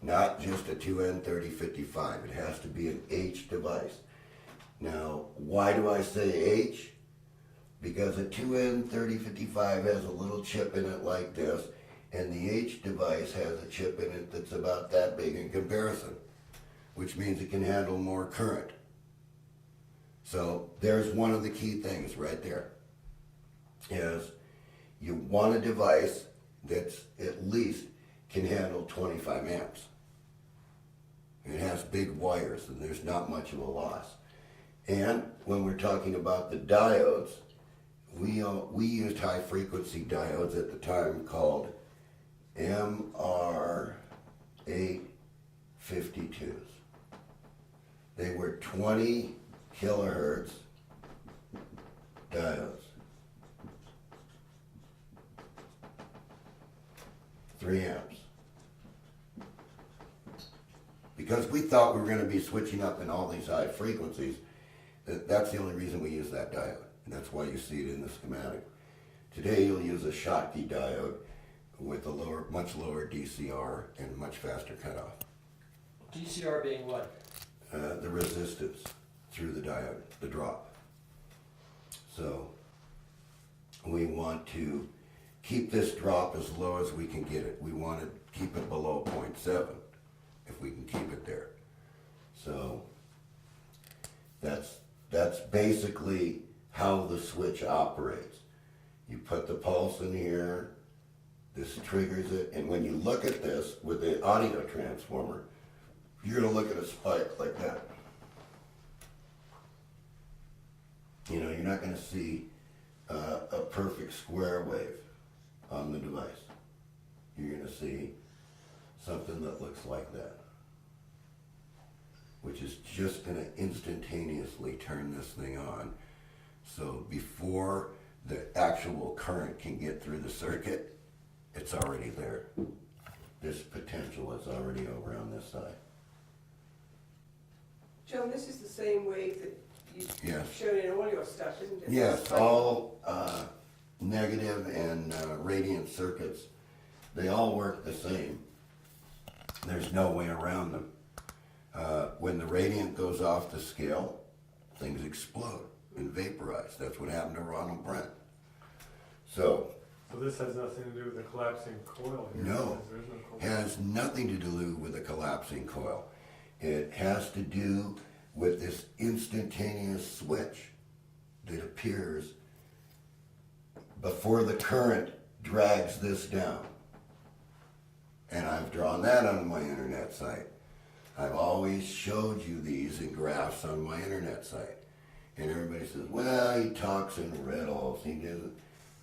Not just a 2N3055. It has to be an H device. Now, why do I say H? Because a 2N3055 has a little chip in it like this, and the H device has a chip in it that's about that big in comparison, which means it can handle more current. So there's one of the key things right there, is you want a device that's at least can handle 25 amps. It has big wires and there's not much of a loss. And when we're talking about the diodes, we used high frequency diodes at the time called MR852s. They were 20 kilohertz diodes. 3 amps. Because we thought we were going to be switching up in all these high frequencies, that's the only reason we use that diode. And that's why you see it in the schematic. Today you'll use a Schottky diode with a much lower DCR and much faster cutoff. DCR being what? The resistance through the diode, the drop. So we want to keep this drop as low as we can get it. We want to keep it below 0.7 if we can keep it there. So that's basically how the switch operates. You put the pulse in here, this triggers it, and when you look at this with the audio transformer, you're going to look at a spike like that. You know, you're not going to see a perfect square wave on the device. You're going to see something that looks like that, which is just going to instantaneously turn this thing on. So before the actual current can get through the circuit, it's already there. This potential is already over on this side. John, this is the same wave that you've shown in all your stuff, isn't it? Yes, all negative and radiant circuits, they all work the same. There's no way around them. When the radiant goes off the scale, things explode and vaporize. That's what happened to Ronald Brandt. So this has nothing to do with the collapsing coil here? No, There is no coil. has nothing to do with a collapsing coil. It has to do with this instantaneous switch that appears before the current drags this down. And I've drawn that on my internet site. I've always showed you these in graphs on my internet site. And everybody says, well, he talks in riddles, he doesn't.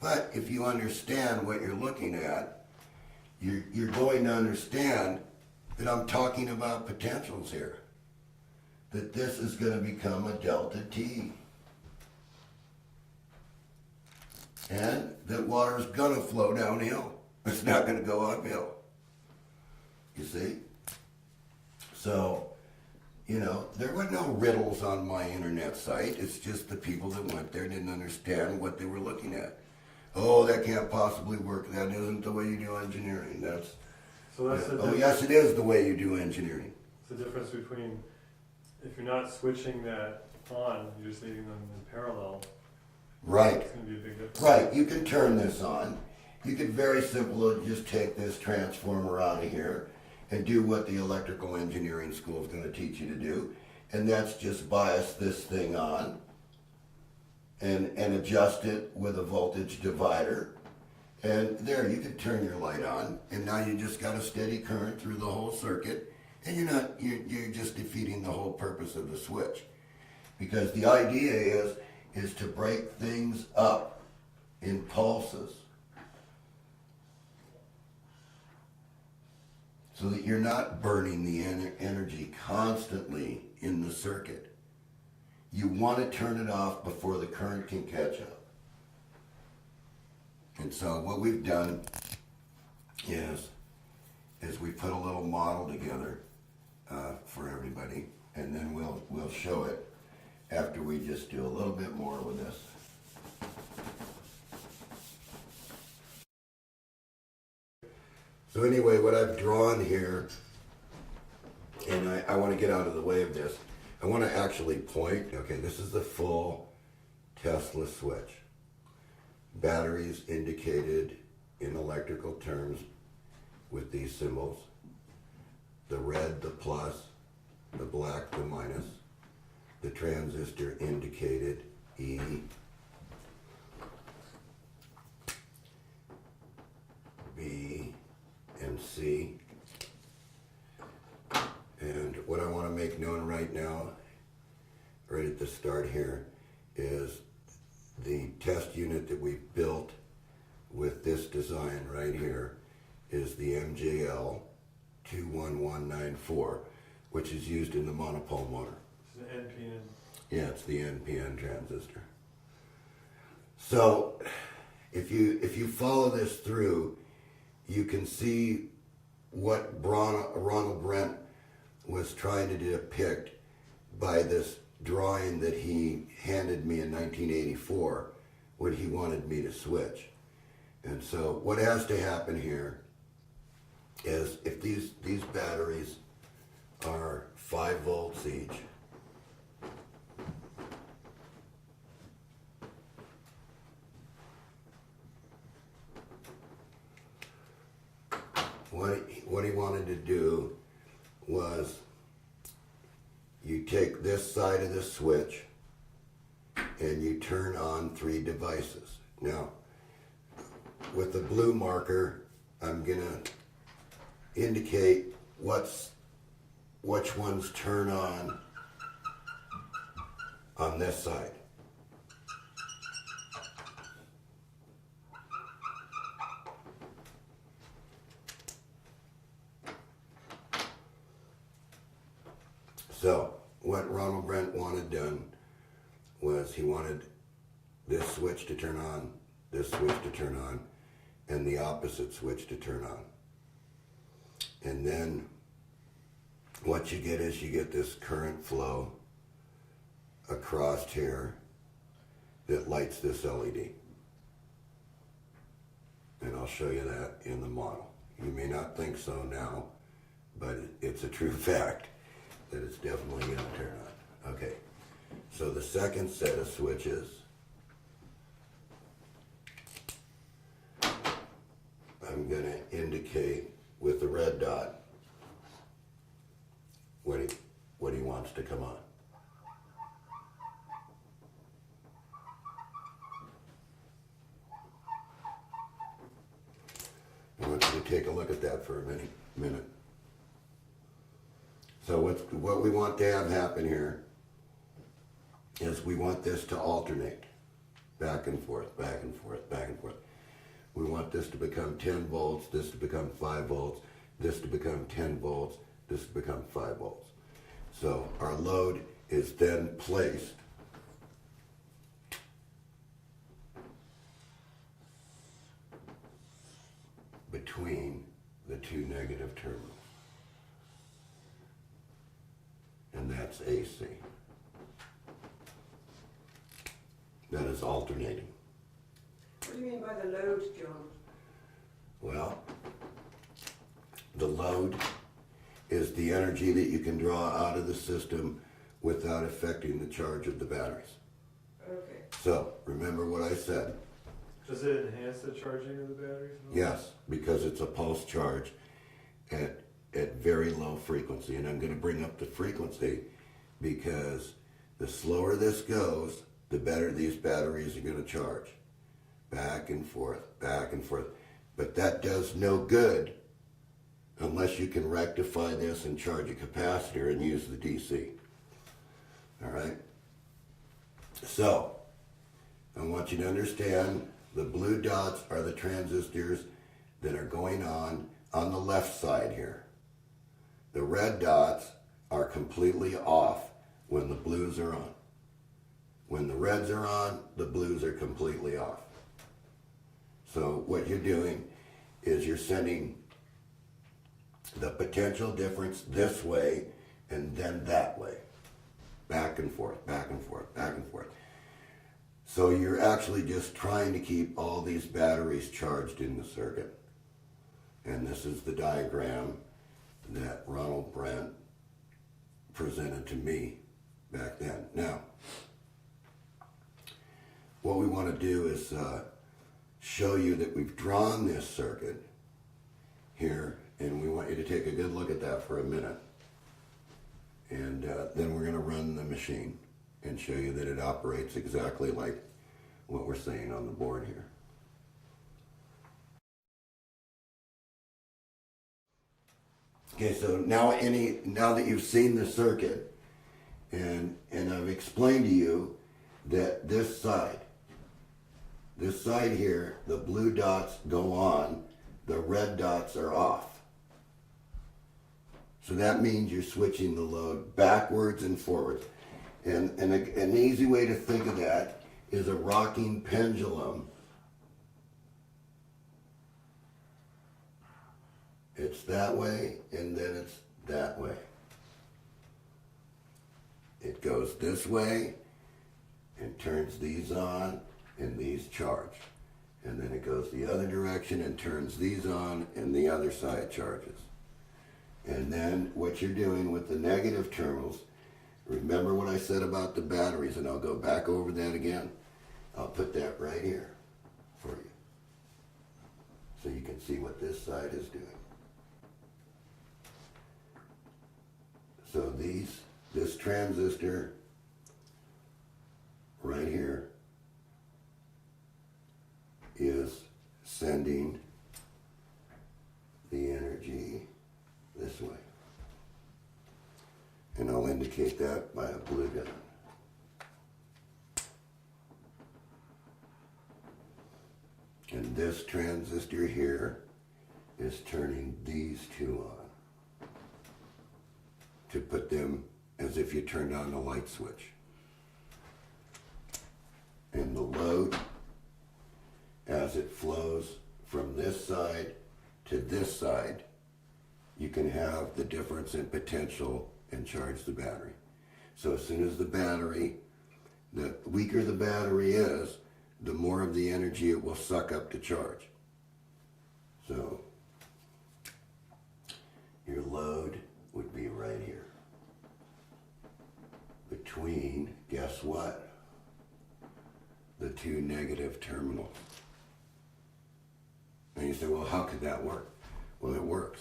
But if you understand what you're looking at, you're going to understand that I'm talking about potentials here. That this is going to become a delta T. And that water's going to flow downhill. It's not going to go uphill. You see? So, there were no riddles on my internet site. It's just the people that went there didn't understand what they were looking at. Oh, that can't possibly work. That isn't the way you do engineering. So that's the Oh, difference. yes, it is the way you do engineering. It's the difference between, if you're not switching that on, you're just leaving them in parallel. Right. It's going to be a big difference. Right, you can turn this on. You could very simply just take this transformer out of here and do what the electrical engineering school is going to teach you to do. And that's just bias this thing on and adjust it with a voltage divider. And there, you can turn your light on. And now you just got a steady current through the whole circuit. And you're just defeating the whole purpose of the switch. Because the idea is to break things up in pulses so that you're not burning the energy constantly in the circuit. You want to turn it off before the current can catch up. And so what we've done is we put a little model together for everybody, and then we'll show it after we just do a little bit more with this. So anyway, what I've drawn here, and I want to get out of the way of this, I want to actually point, okay, this is the full Tesla switch. Batteries indicated in electrical terms with these symbols. The red, the plus, the black, the minus. The transistor indicated E, B, and C. And what I want to make known right now, right at the start here, is the test unit that we built with this design right here is the MJL 21194, which is used in the monopole motor. It's an NPN. Yeah, it's the NPN transistor. So if you follow this through, you can see what Ronald Brandt was trying to depict by this drawing that he handed me in 1984 when he wanted me to switch. And so what has to happen here is if these batteries are 5 volts each, what he wanted to do was you take this side of the switch and you turn on 3 devices. Now, with the blue marker, I'm gonna indicate which ones turn on this side. So, what Ronald Brandt wanted done was he wanted this switch to turn on, this switch to turn on, and the opposite switch to turn on. And then what you get is you get this current flow across here that lights this LED. And I'll show you that in the model. You may not think so now, but it's a true fact that it's definitely going to turn on. Okay, so the second set of switches, I'm going to indicate with the red dot what he wants to come on. I want you to take a look at that for a minute. So what we want to have happen here is we want this to alternate back and forth, back and forth, back and forth. We want this to become 10 volts, this to become 5 volts, this to become 10 volts, this to become 5 volts. So our load is then placed between the two negative terminals. And that's AC. That is alternating. What do you mean by the load, John? Well, the load is the energy that you can draw out of the system without affecting the charge of the batteries. Okay. So, remember what I said. Does it enhance the charging of the batteries? at all? Yes, because it's a pulse charge at very low frequency. And I'm going to bring up the frequency because the slower this goes, the better these batteries are going to charge. Back and forth, back and forth. But that does no good unless you can rectify this and charge a capacitor and use the DC. All right? So, I want you to understand the blue dots are the transistors that are going on the left side here. The red dots are completely off when the blues are on. When the reds are on, the blues are completely off. So what you're doing is you're sending the potential difference this way and then that way. Back and forth, back and forth, back and forth. So you're actually just trying to keep all these batteries charged in the circuit. And this is the diagram that Ronald Brandt presented to me back then. Now, what we want to do is show you that we've drawn this circuit here, and we want you to take a good look at that for a minute. And then we're going to run the machine and show you that it operates exactly like what we're saying on the board here. Okay, so now that you've seen the circuit, and I've explained to you that this side here, the blue dots go on, the red dots are off. So that means you're switching the load backwards and forwards. And an easy way to think of that is a rocking pendulum. It's that way, and then it's that way. It goes this way and turns these on, and these charge. And then it goes the other direction and turns these on, and the other side charges. And then what you're doing with the negative terminals, remember what I said about the batteries, and I'll go back over that again. I'll put that right here for you, so you can see what this side is doing. So this transistor right here is sending the energy this way. And I'll indicate that by a blue dot. And this transistor here is turning these two on to put them as if you turned on a light switch. And the load, as it flows from this side to this side, you can have the difference in potential and charge the battery. So as soon as the weaker the battery is, the more of the energy it will suck up to charge. So your load would be right here. Between, guess what? The two negative terminals. And you say, well, how could that work? Well, it works.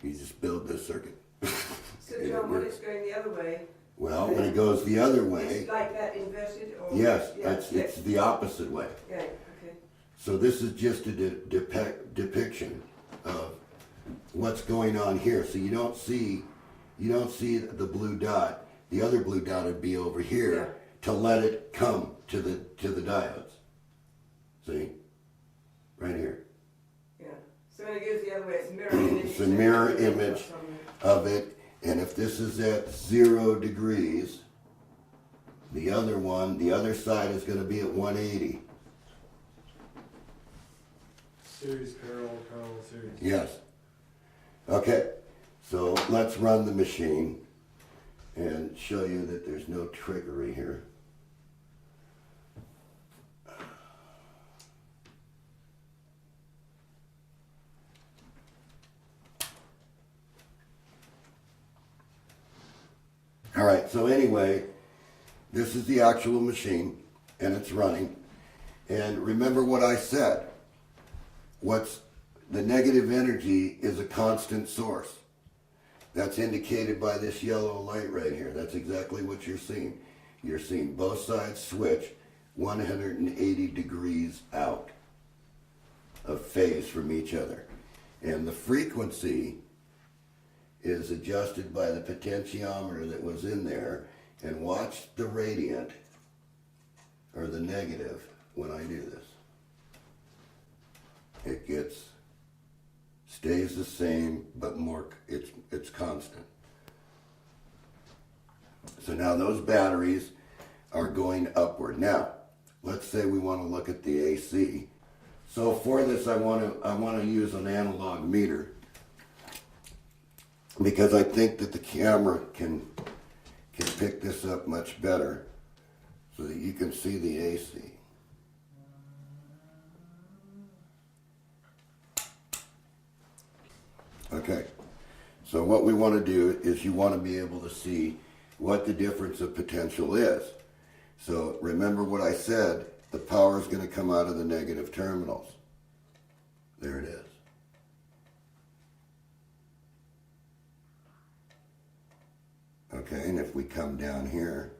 You just build this circuit. So John, when it's going the other way, Well, when it goes the other way, it's like that inverted, or yes, yeah, it's the opposite way. yeah, okay. So this is just a depiction of what's going on here. So you don't see the blue dot. The other blue dot would be over here Yeah. to let it come to the diodes. See, right here. it's a mirror image of it, and if this is at 0 degrees, the other side is going to be at 180. Series, parallel, series. Yes. Okay, so let's run the machine and show you that there's no trickery here. All right, so anyway, this is the actual machine, and it's running. And remember what I said. What's the negative energy is a constant source. That's indicated by this yellow light right here. That's exactly what you're seeing. You're seeing both sides switch 180 degrees out of phase from each other. And the frequency is adjusted by the potentiometer that was in there. And watch the radiant, or the negative, when I do this. It stays the same, but more, it's constant. So now those batteries are going upward. Now, let's say we want to look at the AC. So for this, I want to use an analog meter, because I think that the camera can pick this up much better so that you can see the AC. Okay, so what we want to do is you want to be able to see what the difference of potential is. So remember what I said, the power is going to come out of the negative terminals. There it is. Okay, and if we come down here,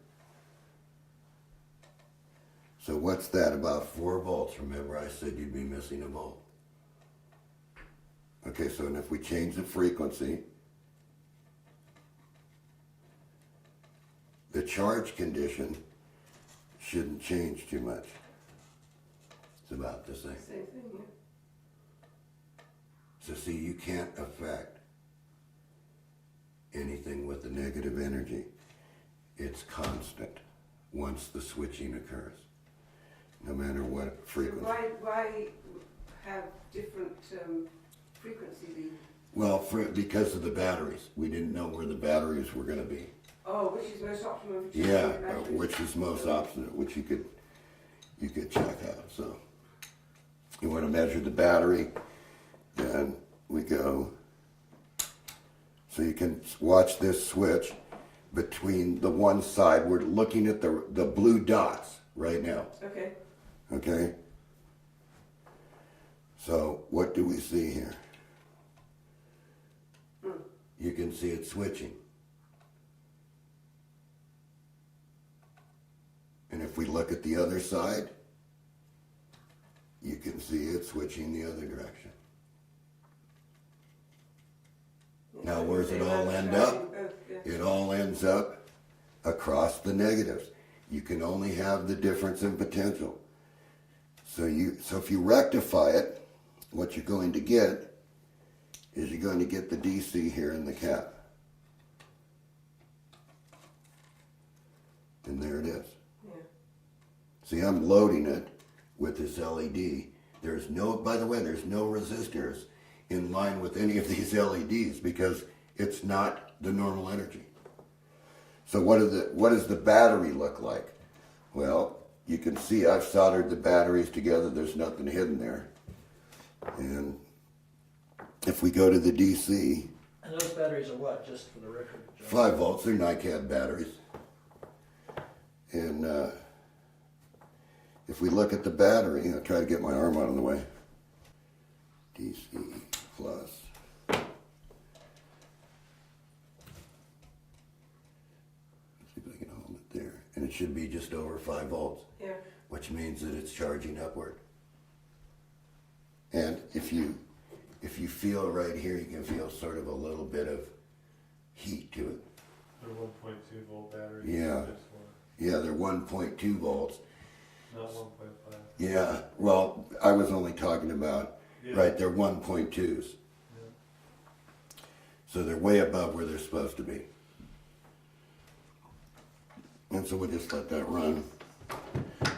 so what's that, about 4 volts? Remember I said you'd be missing a volt. Okay, so and if we change the frequency, the charge condition shouldn't change too much. It's about the same. Same thing, yeah. So see, you can't affect anything with the negative energy. It's constant once the switching occurs, no matter what frequency. So why have different frequency? Well, because of the batteries. We didn't know where the batteries were going to be. Oh, which is most optimum for charging Yeah, the batteries? which is most obstinate, which you could check out. So you want to measure the battery, then we go. So you can watch this switch between the one side. We're looking at the blue dots right now. Okay. Okay? So what do we see here? You can see it switching. And if we look at the other side, you can see it switching the other direction. Now, where does it all end up? It all ends up across the negatives. You can only have the difference in potential. So if you rectify it, what you're going to get is you're going to get the DC here in the cap. And there it is. Yeah. See, I'm loading it with this LED. By the way, there's no resistors in line with any of these LEDs because it's not the normal energy. So what does the battery look like? Well, you can see I've soldered the batteries together. There's nothing hidden there. And if we go to the DC, And those batteries are what, just for the record? John? 5 volts, they're NiCad batteries. And if we look at the battery, I'll try to get my arm out of the way. DC plus. Let's see if I can hold it there. And it should be just over 5 volts, Yeah. which means that it's charging upward. And if you feel right here, you can feel sort of a little bit of heat to it. They're 1.2 volt batteries. Yeah. That's one. Yeah, they're 1.2 volts. Not 1.5. Yeah, well, I was only talking about, Yeah. right, they're 1.2s. Yeah. So they're way above where they're supposed to be. And so we'll just let that run.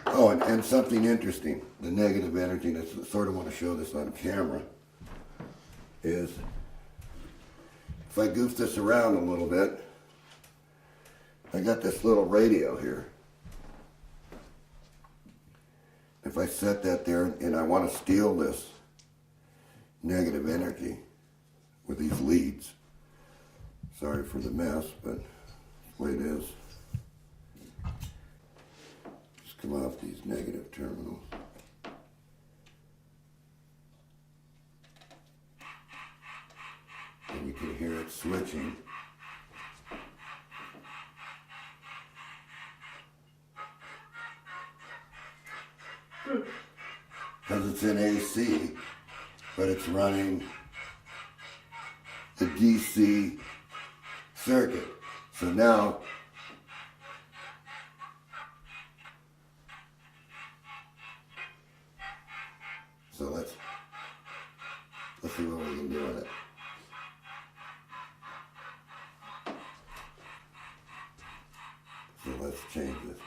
Oh, and something interesting, the negative energy, and I sort of want to show this on camera, is if I goof this around a little bit, I got this little radio here. If I set that there and I want to steal this negative energy with these leads, sorry for the mess, but that's the way it is. Just come off these negative terminals. And you can hear it switching. Because it's in AC, but it's running the DC circuit. So now, let's see what we can do with it. So let's change this.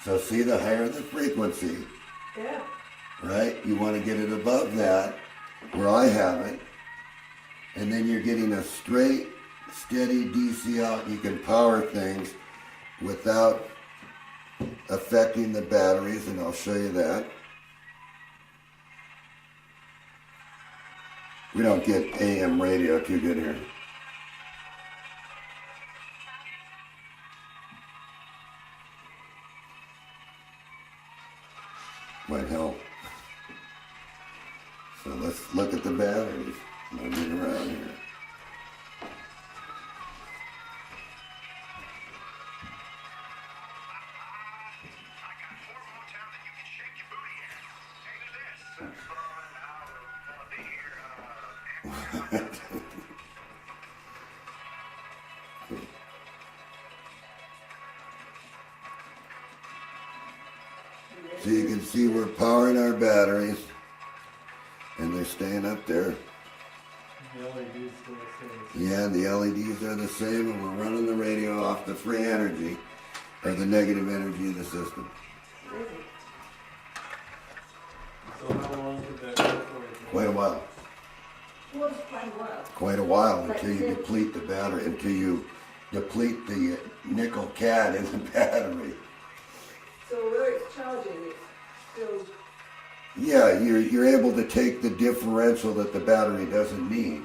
So see, the higher the frequency, Yeah. right? You want to get it above that, where I have it, and then you're getting a straight, steady DC out. You can power things without affecting the batteries, and I'll show you that. We don't get AM radio too good here. Might help. So let's look at the batteries. I'll get around here. So you can see we're powering our batteries, and they're staying up there. The LEDs still the same. Yeah, the LEDs are the same, and we're running the radio off the free energy, or the negative energy of the system. So how long did that go for? Quite a while. What's quite a while? Quite a while until you deplete the battery, until you deplete the nickel cad in the battery. So where it's charging, it's still... Yeah, you're able to take the differential that the battery doesn't need,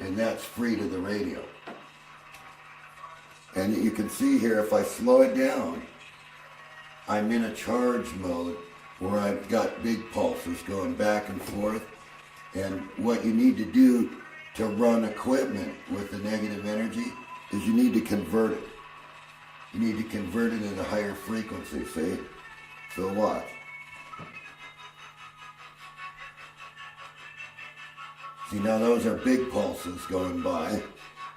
and that's free to the radio. And you can see here, if I slow it down, I'm in a charge mode where I've got big pulses going back and forth. And what you need to do to run equipment with the negative energy is you need to convert it. You need to convert it at a higher frequency, see? So watch. See, now those are big pulses going by,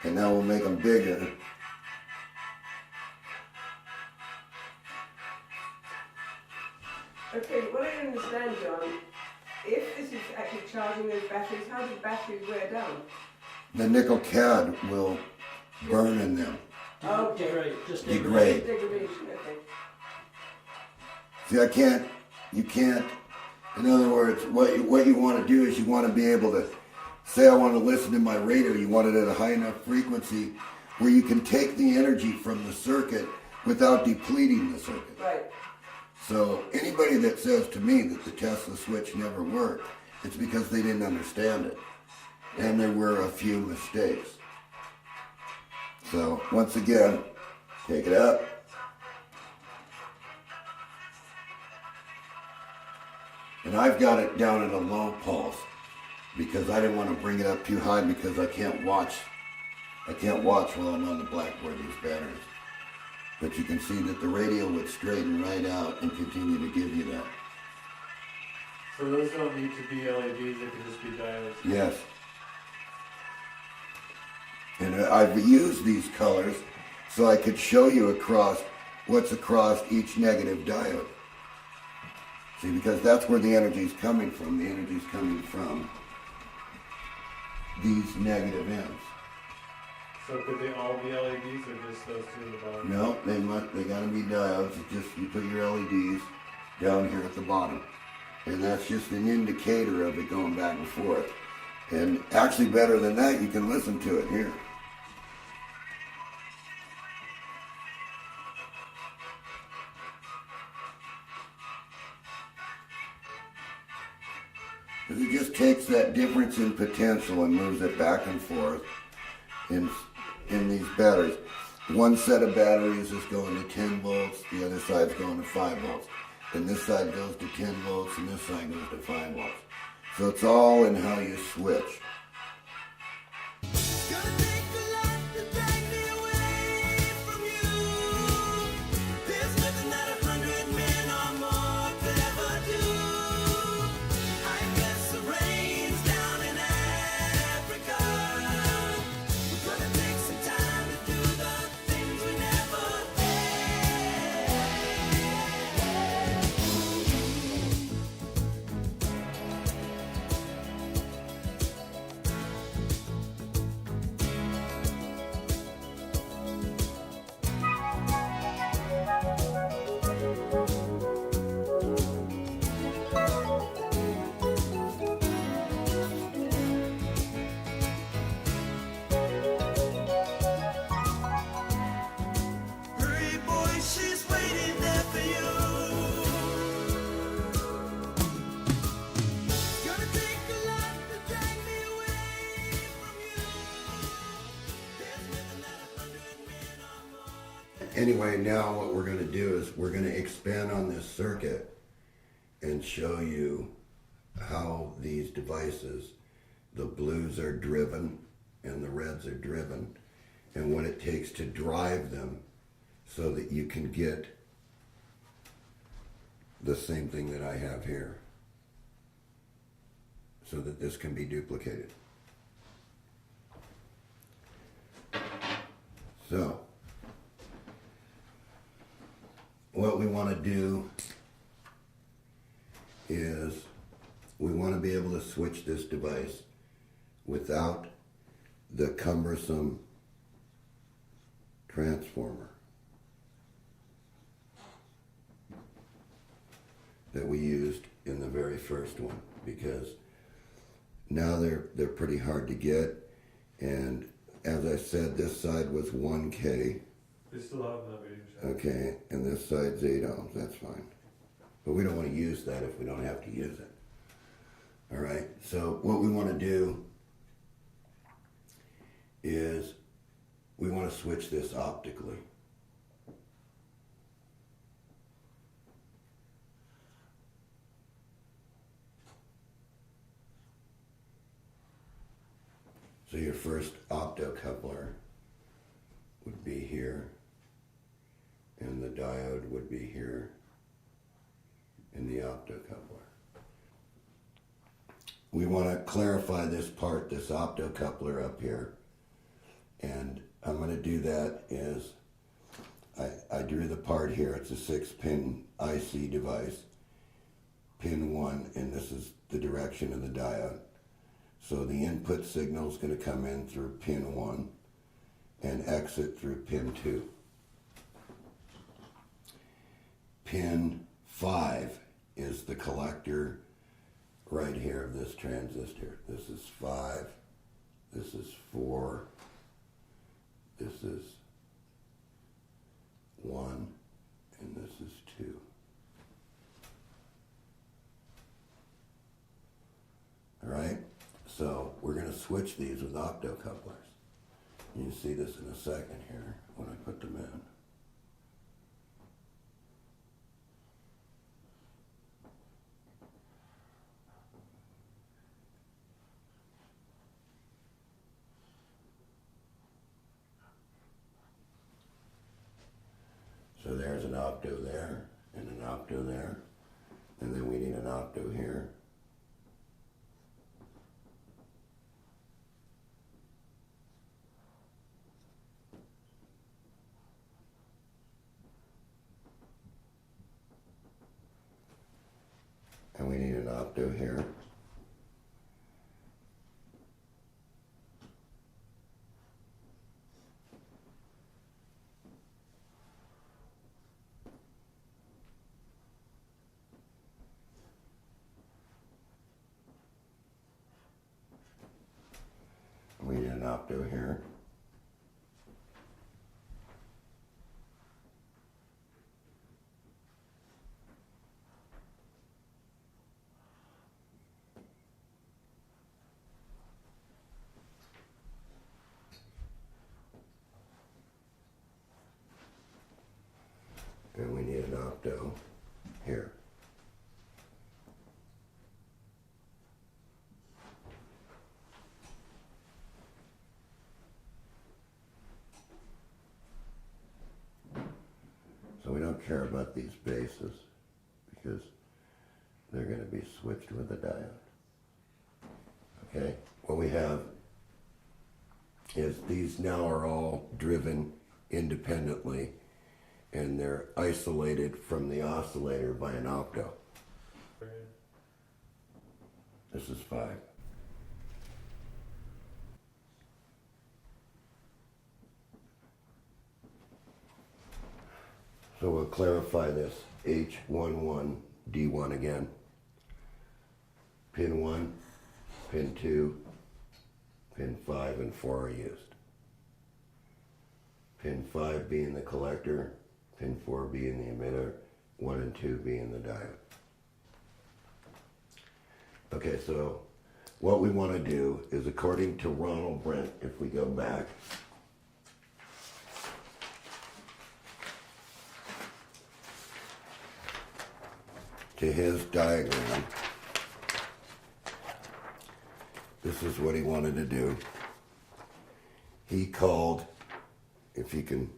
and now we'll make them bigger. Okay, what I don't understand, John, if this is actually charging those batteries, how do batteries wear down? The nickel cad will burn in them. Okay. Degrade, just Degrade. Degradation, okay. See, you can't, in other words, what you want to do is you want to be able to, say I want to listen to my radio, you want it at a high enough frequency where you can take the energy from the circuit without depleting the circuit. Right. So anybody that says to me that the Tesla switch never worked, it's because they didn't understand it. And there were a few mistakes. So once again, take it up. And I've got it down at a low pulse because I didn't want to bring it up too high because I can't watch while I'm on the blackboard these batteries. But you can see that the radio would straighten right out and continue to give you that. So those don't need to be LEDs, they can just be diodes. Yes. And I've used these colors so I could show you across what's across each negative diode. See, because that's where the energy's coming from. The energy's coming from these negative ends. So could they all be LEDs or just those two at the bottom? No, they gotta be diodes. It's just you put your LEDs down here at the bottom. And that's just an indicator of it going back and forth. And actually better than that, you can listen to it here. Because it just takes that difference in potential and moves it back and forth in these batteries. One set of batteries is going to 10 volts, the other side's going to 5 volts. And this side goes to 10 volts and this side goes to 5 volts. So it's all in how you switch. Anyway, now what we're going to do is we're going to expand on this circuit and show you how these devices, the blues are driven and the reds are driven, and what it takes to drive them so that you can get the same thing that I have here, so that this can be duplicated. So, what we want to do is we want to be able to switch this device without the cumbersome transformer that we used in the very first one, because now they're pretty hard to get, and as I said, this side was 1K. They still have that radio shack. Okay, and this side's 8 ohms, that's fine. But we don't want to use that if we don't have to use it. All right, so what we want to do is we want to switch this optically. So your first optocoupler would be here, and the diode would be here in the optocoupler. We want to clarify this part, this optocoupler up here, and I'm going to do that is I drew the part here. It's a 6-pin IC device, pin 1, and this is the direction of the diode. So the input signal is going to come in through pin 1 and exit through pin 2. Pin 5 is the collector right here of this transistor. This is 5, this is 4, this is 1, and this is 2. All right? So we're going to switch these with optocouplers. You can see this in a second here when I put them in. So there's an opto there, and an opto there, and then we need an opto here. opto here. We need an opto here. And we need an opto here. So we don't care about these bases because they're going to be switched with a diode. Okay, what we have is these now are all driven independently and they're isolated from the oscillator by an opto. This is 5. So we'll clarify this H11 D1 again. Pin 1, pin 2, pin 5 and 4 are used. Pin 5 being the collector, pin 4 being the emitter, 1 and 2 being the diode. Okay, so what we want to do is, according to Ronald Brandt, if we go back, to his diagram, this is what he wanted to do. He called, if you can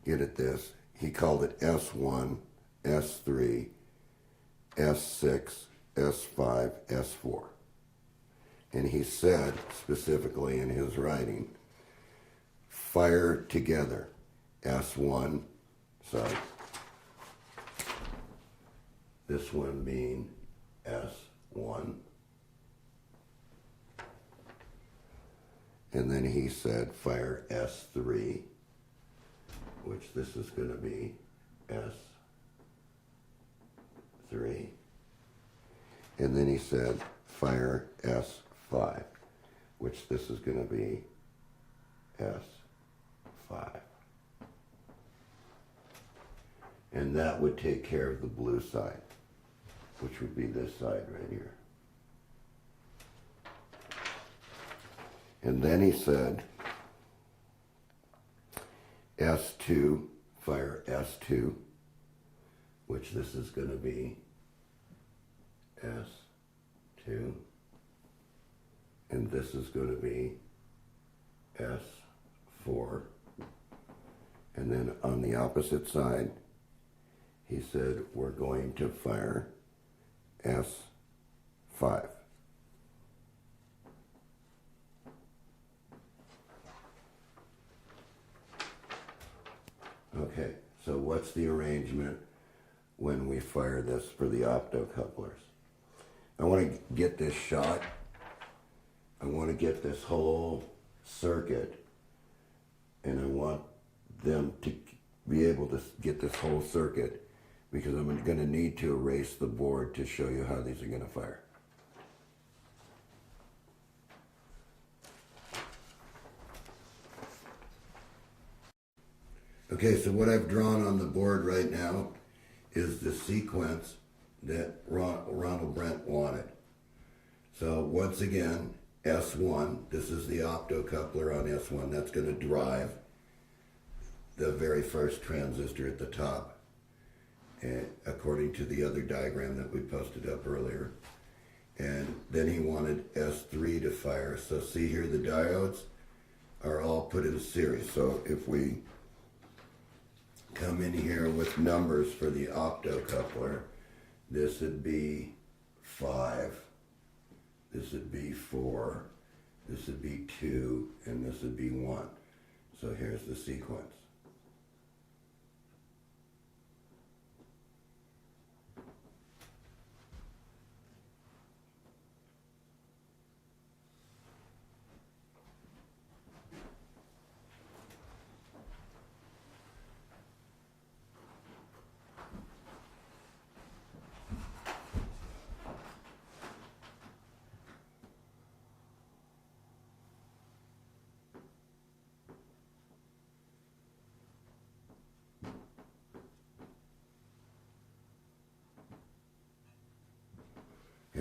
get at this, he called it S1, S3, S6, S5, S4. And he said, specifically in his writing, fire together, S1, sorry, this one being S1. And then he said fire S3, which this is going to be S3. And then he said fire S5, which this is going to be S5. And that would take care of the blue side, which would be this side right here. And then he said S2, fire S2, which this is going to be S2, and this is going to be S4. And then on the opposite side, he said we're going to fire S5. Okay, so what's the arrangement when we fire this for the optocouplers? I want to get this shot. I want to get this whole circuit, and I want them to be able to get this whole circuit, because I'm going to need to erase the board to show you how these are going to fire. Okay, so what I've drawn on the board right now is the sequence that Ronald Brandt wanted. So once again, S1, this is the optocoupler on S1. That's going to drive the very first transistor at the top, and according to the other diagram that we posted up earlier. And then he wanted S3 to fire. So see here, the diodes are all put in series. So if we come in here with numbers for the optocoupler, this would be 5, this would be 4, this would be 2, and this would be 1. So here's the sequence.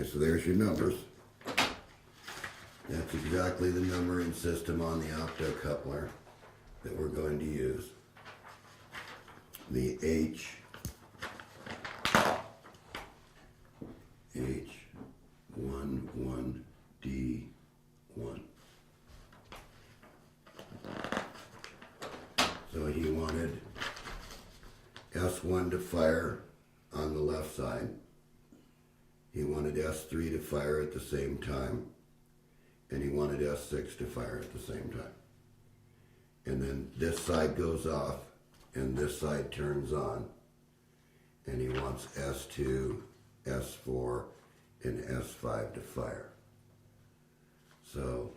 Okay, so there's your numbers. That's exactly the numbering system on the optocoupler that we're going to use. The H11D1. So he wanted S1 to fire on the left side. He wanted S3 to fire at the same time. And he wanted S6 to fire at the same time. And then this side goes off and this side turns on. And he wants S2, S4, and S5 to fire. So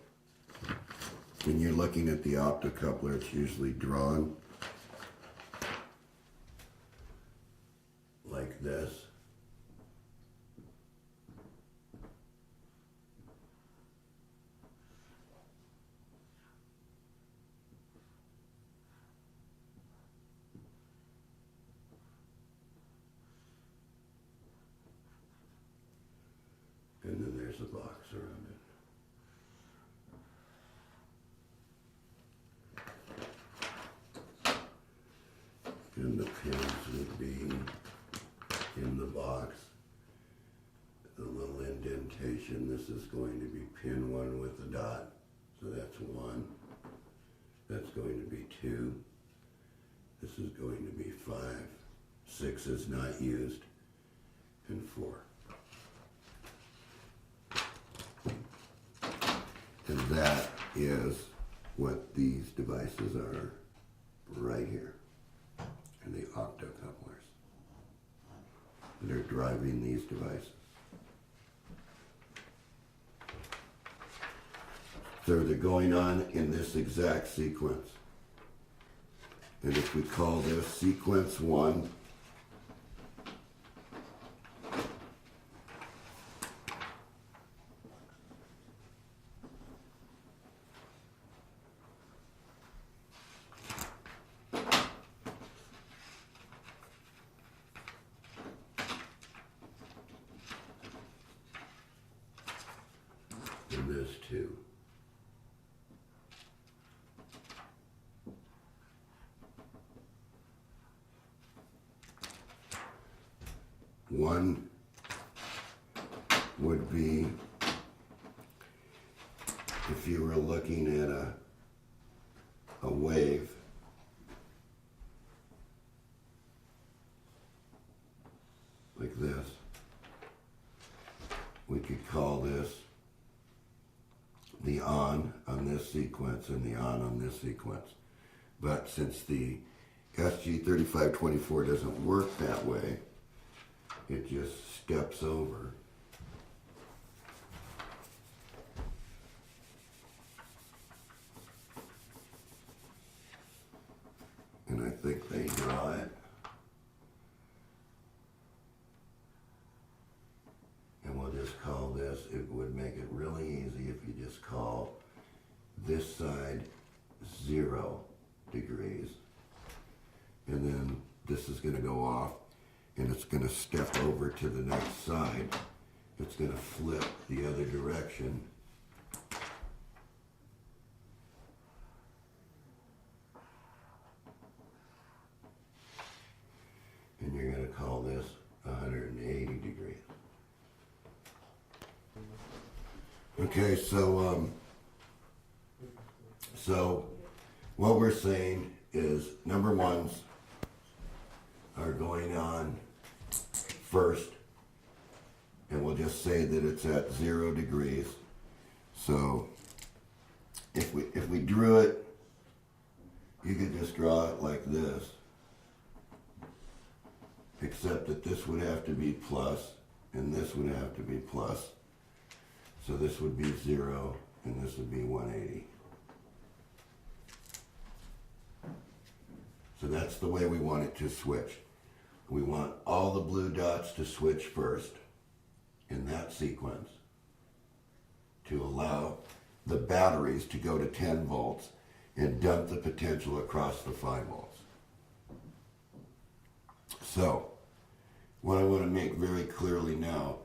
when you're looking at the optocoupler, it's usually drawn like this. And then there's a box around it. And the pins would be in the box. The little indentation, this is going to be pin 1 with a dot. So that's 1. That's going to be 2. This is going to be 5. 6 is not used. And 4. And that is what these devices are right here. And the optocouplers that are driving these devices. So they're going on in this exact sequence. And if we call this sequence 1, and this 2. One would be if you were looking at a wave. Like this. We could call this the on this sequence and the on this sequence. But since the SG3524 doesn't work that way, it just steps over. And I think they draw it. And we'll just call this, it would make it really easy if you just call this side 0 degrees. And then this is going to go off and it's going to step over to the next side. It's going to flip the other direction. And you're going to call this 180 degrees. Okay, so what we're saying is number ones are going on first, and we'll just say that it's at 0 degrees. So if we drew it, you could just draw it like this, except that this would have to be plus and this would have to be plus. So this would be 0 and this would be 180. So that's the way we want it to switch. We want all the blue dots to switch first in that sequence to allow the batteries to go to 10 volts and dump the potential across the 5 volts. So what I want to make very clearly now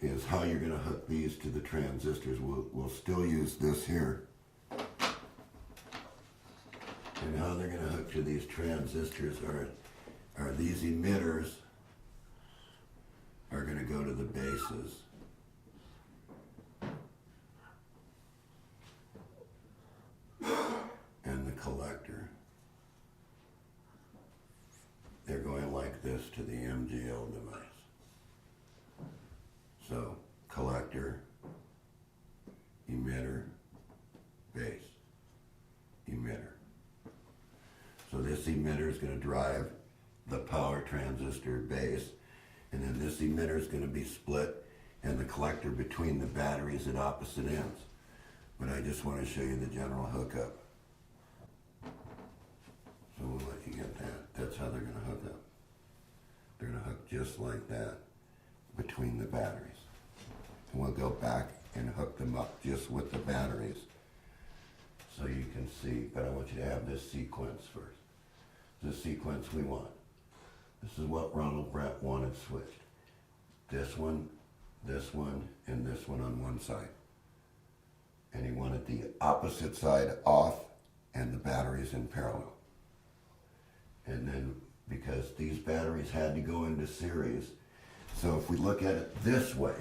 is how you're going to hook these to the transistors. We'll still use this here. And how they're going to hook to these transistors are these emitters are going to go to the bases. And the collector. They're going like this to the MGL device. So, collector, emitter, base, emitter. So this emitter is going to drive the power transistor base, and then this emitter is going to be split and the collector between the batteries at opposite ends. But I just want to show you the general hookup. So we'll let you get that. That's how they're going to hook up. They're going to hook just like that between the batteries. And we'll go back and hook them up just with the batteries so you can see. But I want you to have this sequence first. The sequence we want. This is what Ronald Brandt wanted switched. This one, and this one on one side. And he wanted the opposite side off and the batteries in parallel. And then, because these batteries had to go into series, so if we look at it this way,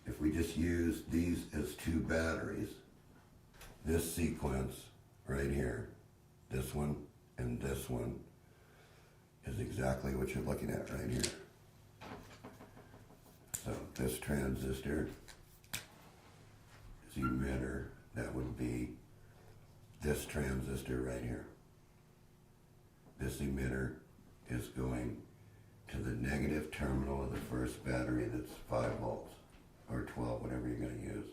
if we just use these as two batteries, this sequence right here, this one and this one, is exactly what you're looking at right here. So this transistor is emitter, that would be this transistor right here. This emitter is going to the negative terminal of the first battery that's 5 volts, or 12, whatever you're going to use.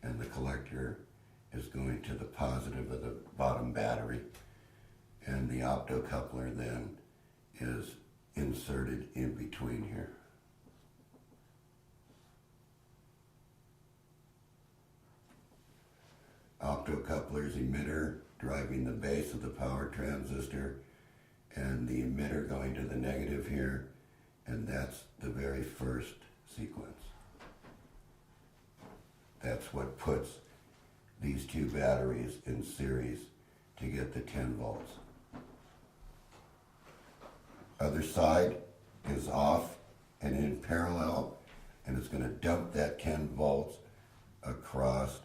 And the collector is going to the positive of the bottom battery. And the optocoupler then is inserted in between here. Optocoupler's emitter driving the base of the power transistor, and the emitter going to the negative here, and that's the very first sequence. That's what puts these two batteries in series to get the 10 volts. Other side is off and in parallel, and it's going to dump that 10 volts across,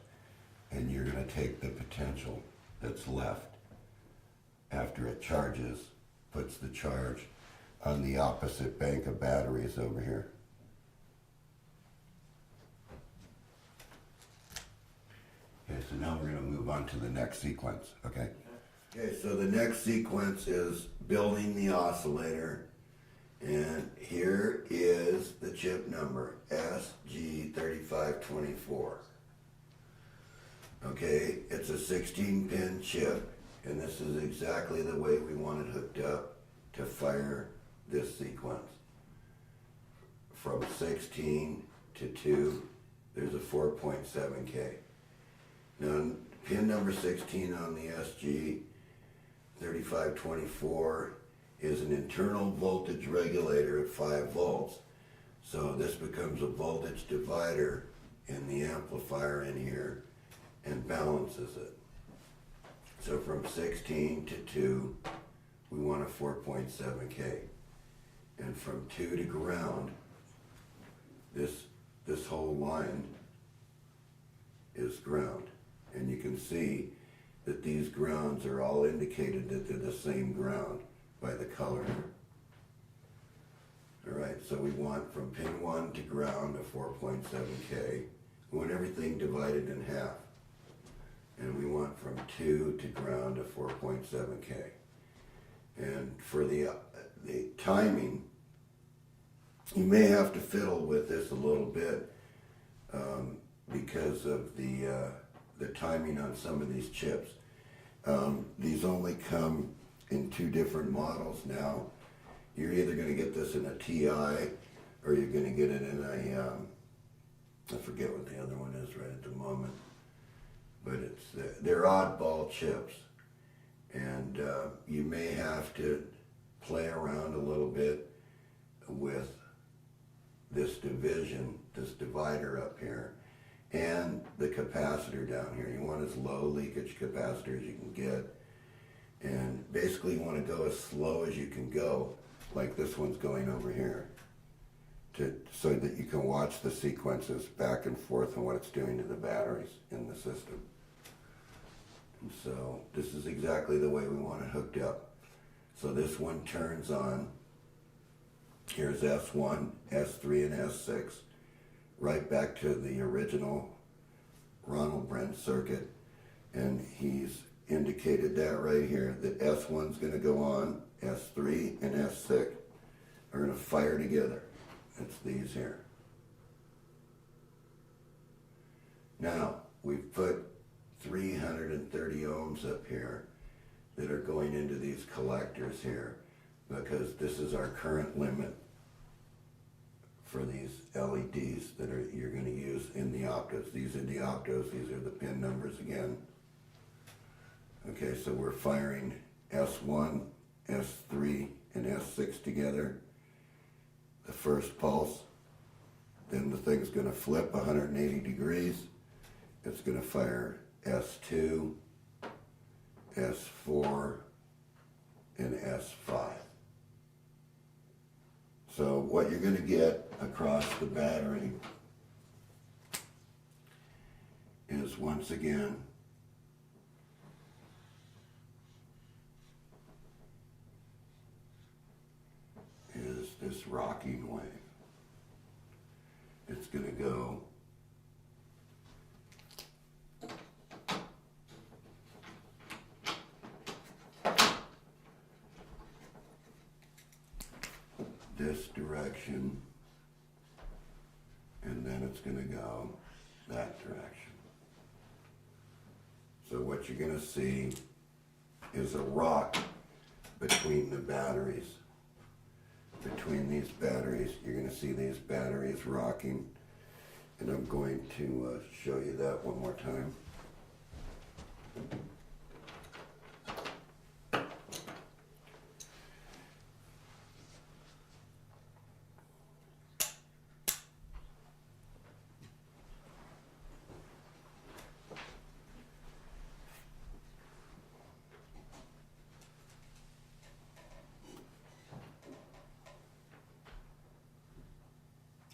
and you're going to take the potential that's left after it charges, puts the charge on the opposite bank of batteries over here. Okay, so now we're going to move on to the next sequence, okay? Okay, so the next sequence is building the oscillator, and here is the chip number, SG3524. Okay, it's a 16-pin chip, and this is exactly the way we want it hooked up to fire this sequence. From 16 to 2, there's a 4.7K. Now, pin number 16 on the SG3524 is an internal voltage regulator at 5 volts. So this becomes a voltage divider in the amplifier in here and balances it. So from 16 to 2, we want a 4.7K. And from 2 to ground, this whole line is ground. And you can see that these grounds are all indicated that they're the same ground by the color. All right, so we want from pin 1 to ground a 4.7K. We want everything divided in half. And we want from 2 to ground a 4.7K. And for the timing, you may have to fiddle with this a little bit because of the timing on some of these chips. These only come in 2 different models now. You're either going to get this in a TI or you're going to get it in a, I forget what the other one is right at the moment, but they're oddball chips. And you may have to play around a little bit with this division, this divider up here, and the capacitor down here. You want as low leakage capacitor as you can get. And basically you want to go as slow as you can go, like this one's going over here, so that you can watch the sequences back and forth and what it's doing to the batteries in the system. And so this is exactly the way we want it hooked up. So this one turns on. Here's S1, S3, and S6, right back to the original Ronald Brandt circuit. And he's indicated that right here, that S1's going to go on, S3 and S6 are going to fire together. It's these here. Now, we've put 330 ohms up here that are going into these collectors here, because this is our current limit for these LEDs that you're going to use in the optos. These are the optos, these are the pin numbers again. Okay, so we're firing S1, S3, and S6 together. The first pulse, then the thing's going to flip 180 degrees. It's going to fire S2, S4, and S5. So what you're going to get across the battery is, once again, is this rocking wave. It's going to go this direction, and then it's going to go that direction. So what you're going to see is a rock between the batteries. Between these batteries, you're going to see these batteries rocking, and I'm going to show you that one more time.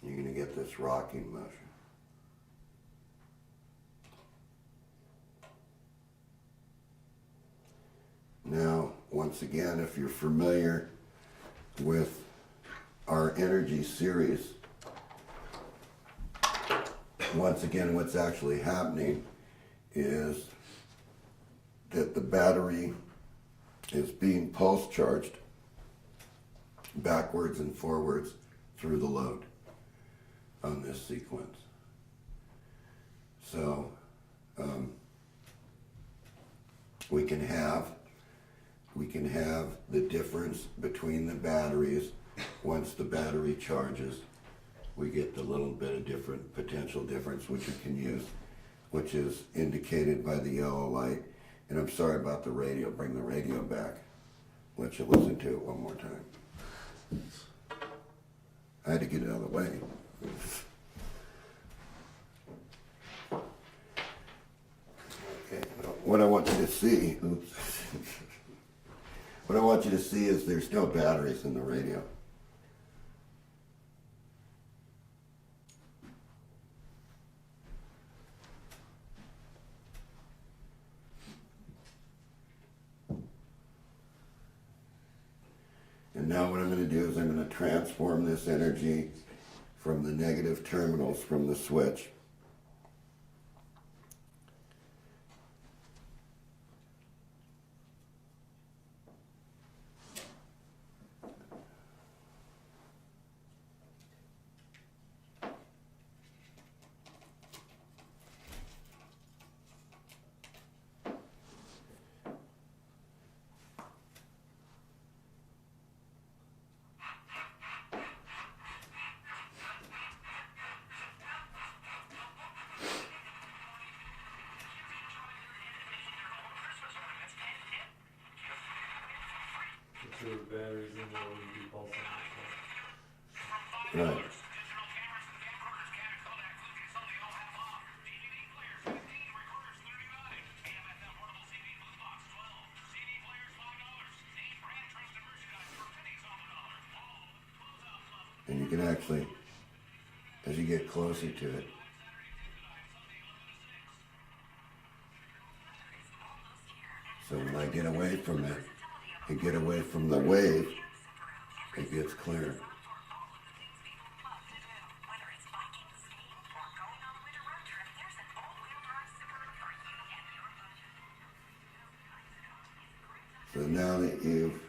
You're going to get this rocking motion. Now, once again, if you're familiar with our energy series, once again, what's actually happening is that the battery is being pulse charged backwards and forwards through the load on this sequence. So we can have the difference between the batteries. Once the battery charges, we get the little bit of different potential difference which you can use, which is indicated by the yellow light. And I'm sorry about the radio. Bring the radio back. Let you listen to it one more time. I had to get it out of the way. Okay, what I want you to see, what I want you to see is there's no batteries in the radio. And now what I'm going to do is I'm going to transform this energy from the negative terminals from the switch The batteries in there will be pulsing. Right. And you can actually, as you get closer to it, so when I get away from it and get away from the wave, it gets clear. So now that you've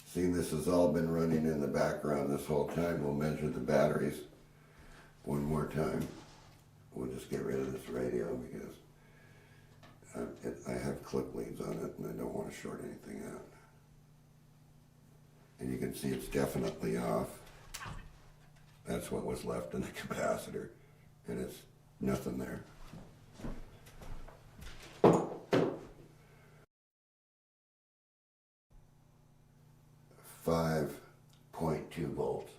seen this has all been running in the background this whole time, we'll measure the batteries one more time. We'll just get rid of this radio because I have clip leads on it and I don't want to short anything out. And you can see it's definitely off. That's what was left in the capacitor, and it's nothing there. 5.2 volts.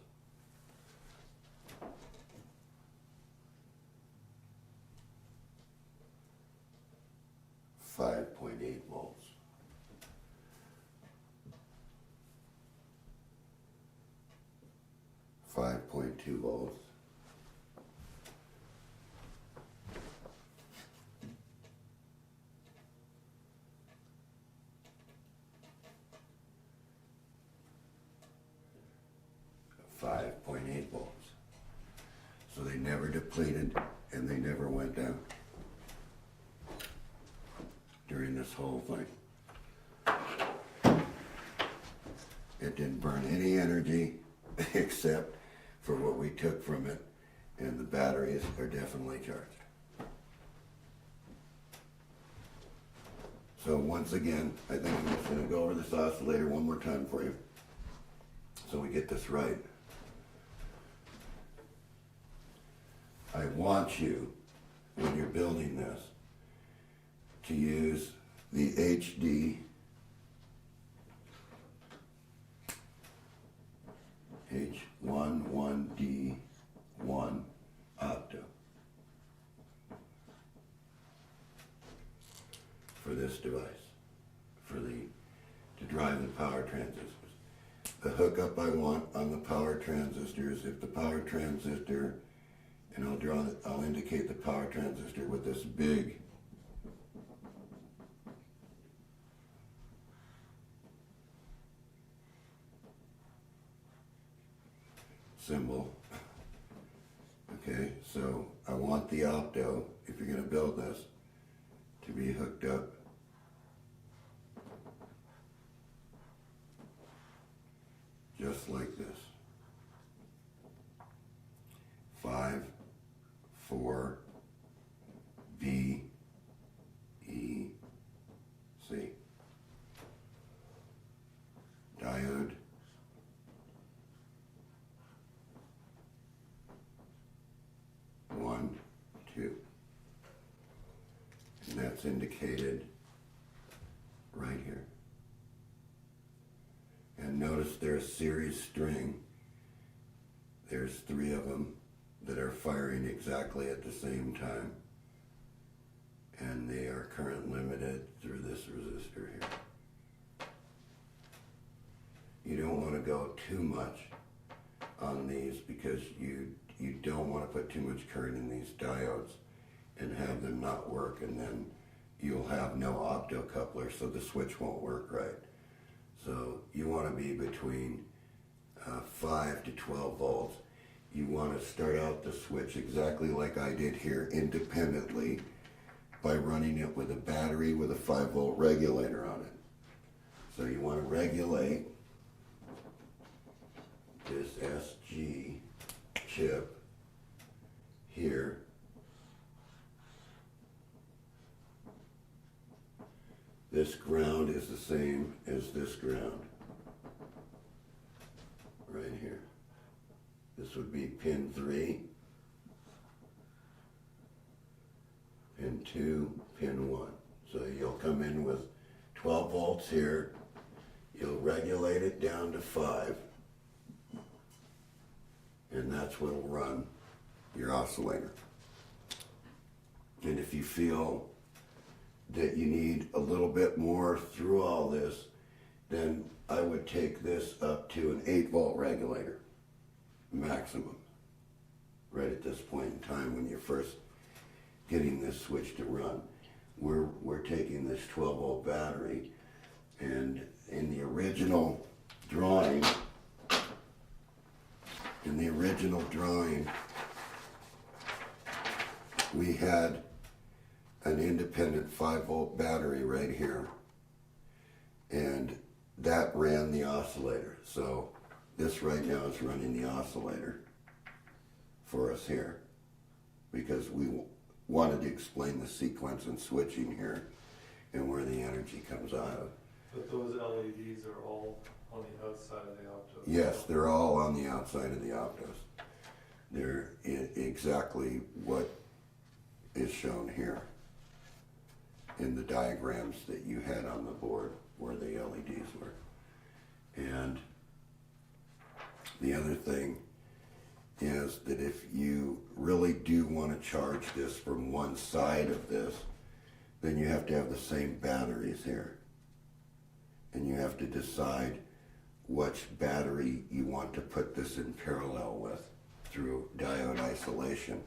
.8 volts. 5.2 volts. 5.8 volts. So they never depleted and they never went down during this whole thing. It didn't burn any energy except for what we took from it, and the batteries are definitely charged. So once again, I think I'm just going to go over this oscillator one more time for you so we get this right. I want you, when you're building this, to use the HD H11D1 octo for this device, to drive the power transistors. The hookup I want on the power transistors, if the power transistor, and I'll indicate the power transistor with this big symbol. Okay, so I want the opto, if you're going to build this, to be hooked up just like this. 5, 4, B, E, C. Diode. One, two. And that's indicated right here. And notice there's series string. There's 3 of them that are firing exactly at the same time. And they are current limited through this resistor here. You don't want to go too much on these because you don't want to put too much current in these diodes and have them not work, and then you'll have no optocoupler, so the switch won't work right. So you want to be between 5 to 12 volts. You want to start out the switch exactly like I did here, independently, by running it with a battery with a 5-volt regulator on it. So you want to regulate this SG chip here. This ground is the same as this ground right here. This would be pin 3, pin 2, pin 1. So you'll come in with 12 volts here. You'll regulate it down to 5. and that's what'll run your oscillator. And if you feel that you need a little bit more through all this, then I would take this up to an 8-volt regulator, maximum, right at this point in time when you're first getting this switch to run. We're taking this 12-volt battery, and in the original drawing, we had an independent 5-volt battery right here, and that ran the oscillator. So this right now is running the oscillator for us here, because we wanted to explain the sequence and switching here and where the energy comes out of. But those LEDs are all on the outside of the opto. Yes, they're all on the outside of the optos. They're exactly what is shown here in the diagrams that you had on the board where the LEDs were. And the other thing is that if you really do want to charge this from one side of this, then you have to have the same batteries here. And you have to decide which battery you want to put this in parallel with through diode isolation.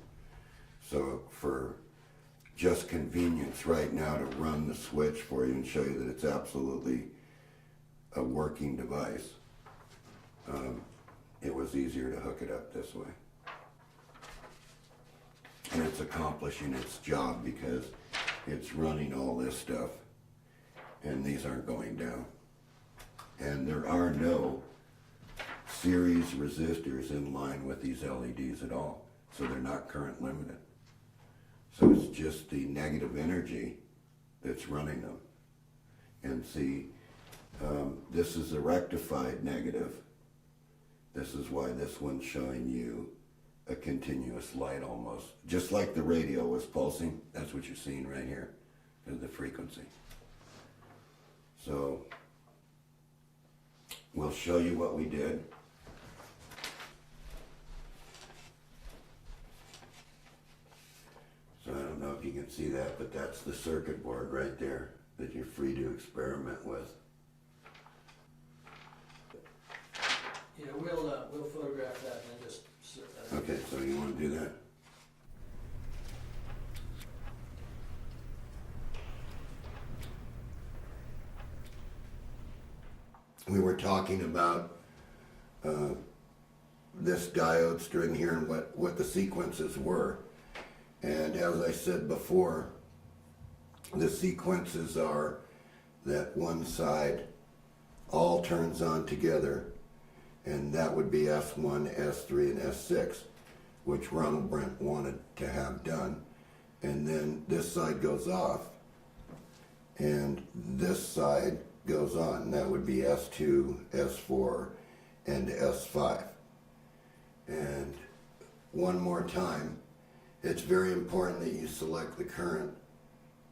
So for just convenience right now to run the switch for you and show you that it's absolutely a working device, it was easier to hook it up this way. And it's accomplishing its job because it's running all this stuff and these aren't going down. And there are no series resistors in line with these LEDs at all, so they're not current limited. So it's just the negative energy that's running them. And see, this is a rectified negative. This is why this one's showing you a continuous light almost. Just like the radio was pulsing, that's what you're seeing right here, is the frequency. So we'll show you what we did. So I don't know if you can see that, but that's the circuit board right there that you're free to experiment with. Yeah, we'll photograph that and then just. Okay, so you want to do that? We were talking about this diode string here and what the sequences were. And as I said before, the sequences are that one side all turns on together, and that would be S1, S3, and S6, which Ronald Brandt wanted to have done. And then this side goes off, and this side goes on. That would be S2, S4, and S5. And one more time, it's very important that you select the current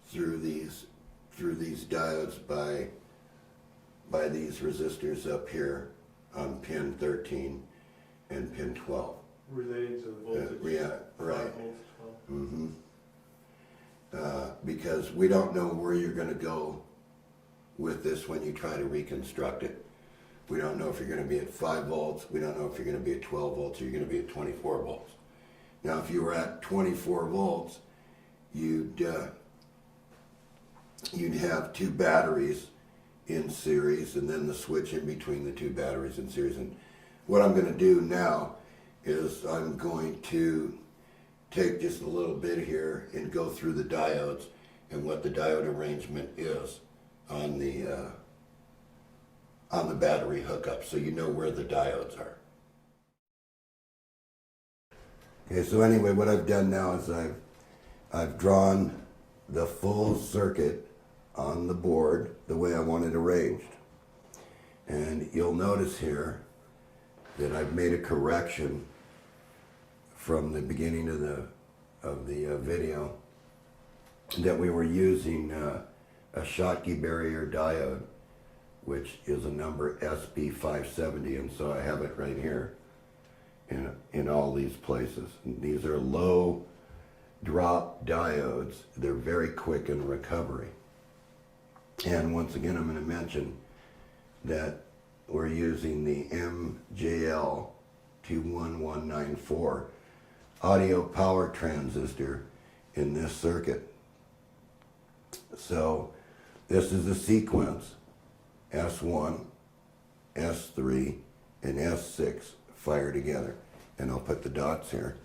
through these diodes by these resistors up here on pin 13 and pin 12. Related to the voltage. Yeah, right. 5 volts, 12. Because we don't know where you're going to go with this when you try to reconstruct it. We don't know if you're going to be at 5 volts. We don't know if you're going to be at 12 volts or you're going to be at 24 volts. Now, if you were at 24 volts, you'd have 2 batteries in series and then the switch in between the 2 batteries in series. And what I'm going to do now is I'm going to take just a little bit here and go through the diodes and what the diode arrangement is on the battery hookup, so you know where the diodes are. Okay, so anyway, what I've done now is I've drawn the full circuit on the board the way I want it arranged. And you'll notice here that I've made a correction from the beginning of the video that we were using a Schottky barrier diode, which is a number SB570, and so I have it right here. in all these places. And these are low drop diodes. They're very quick in recovery. And once again, I'm going to mention that we're using the MJL 21194 audio power transistor in this circuit. So this is a sequence, S1, S3, and S6 fire together. And I'll put the dots here.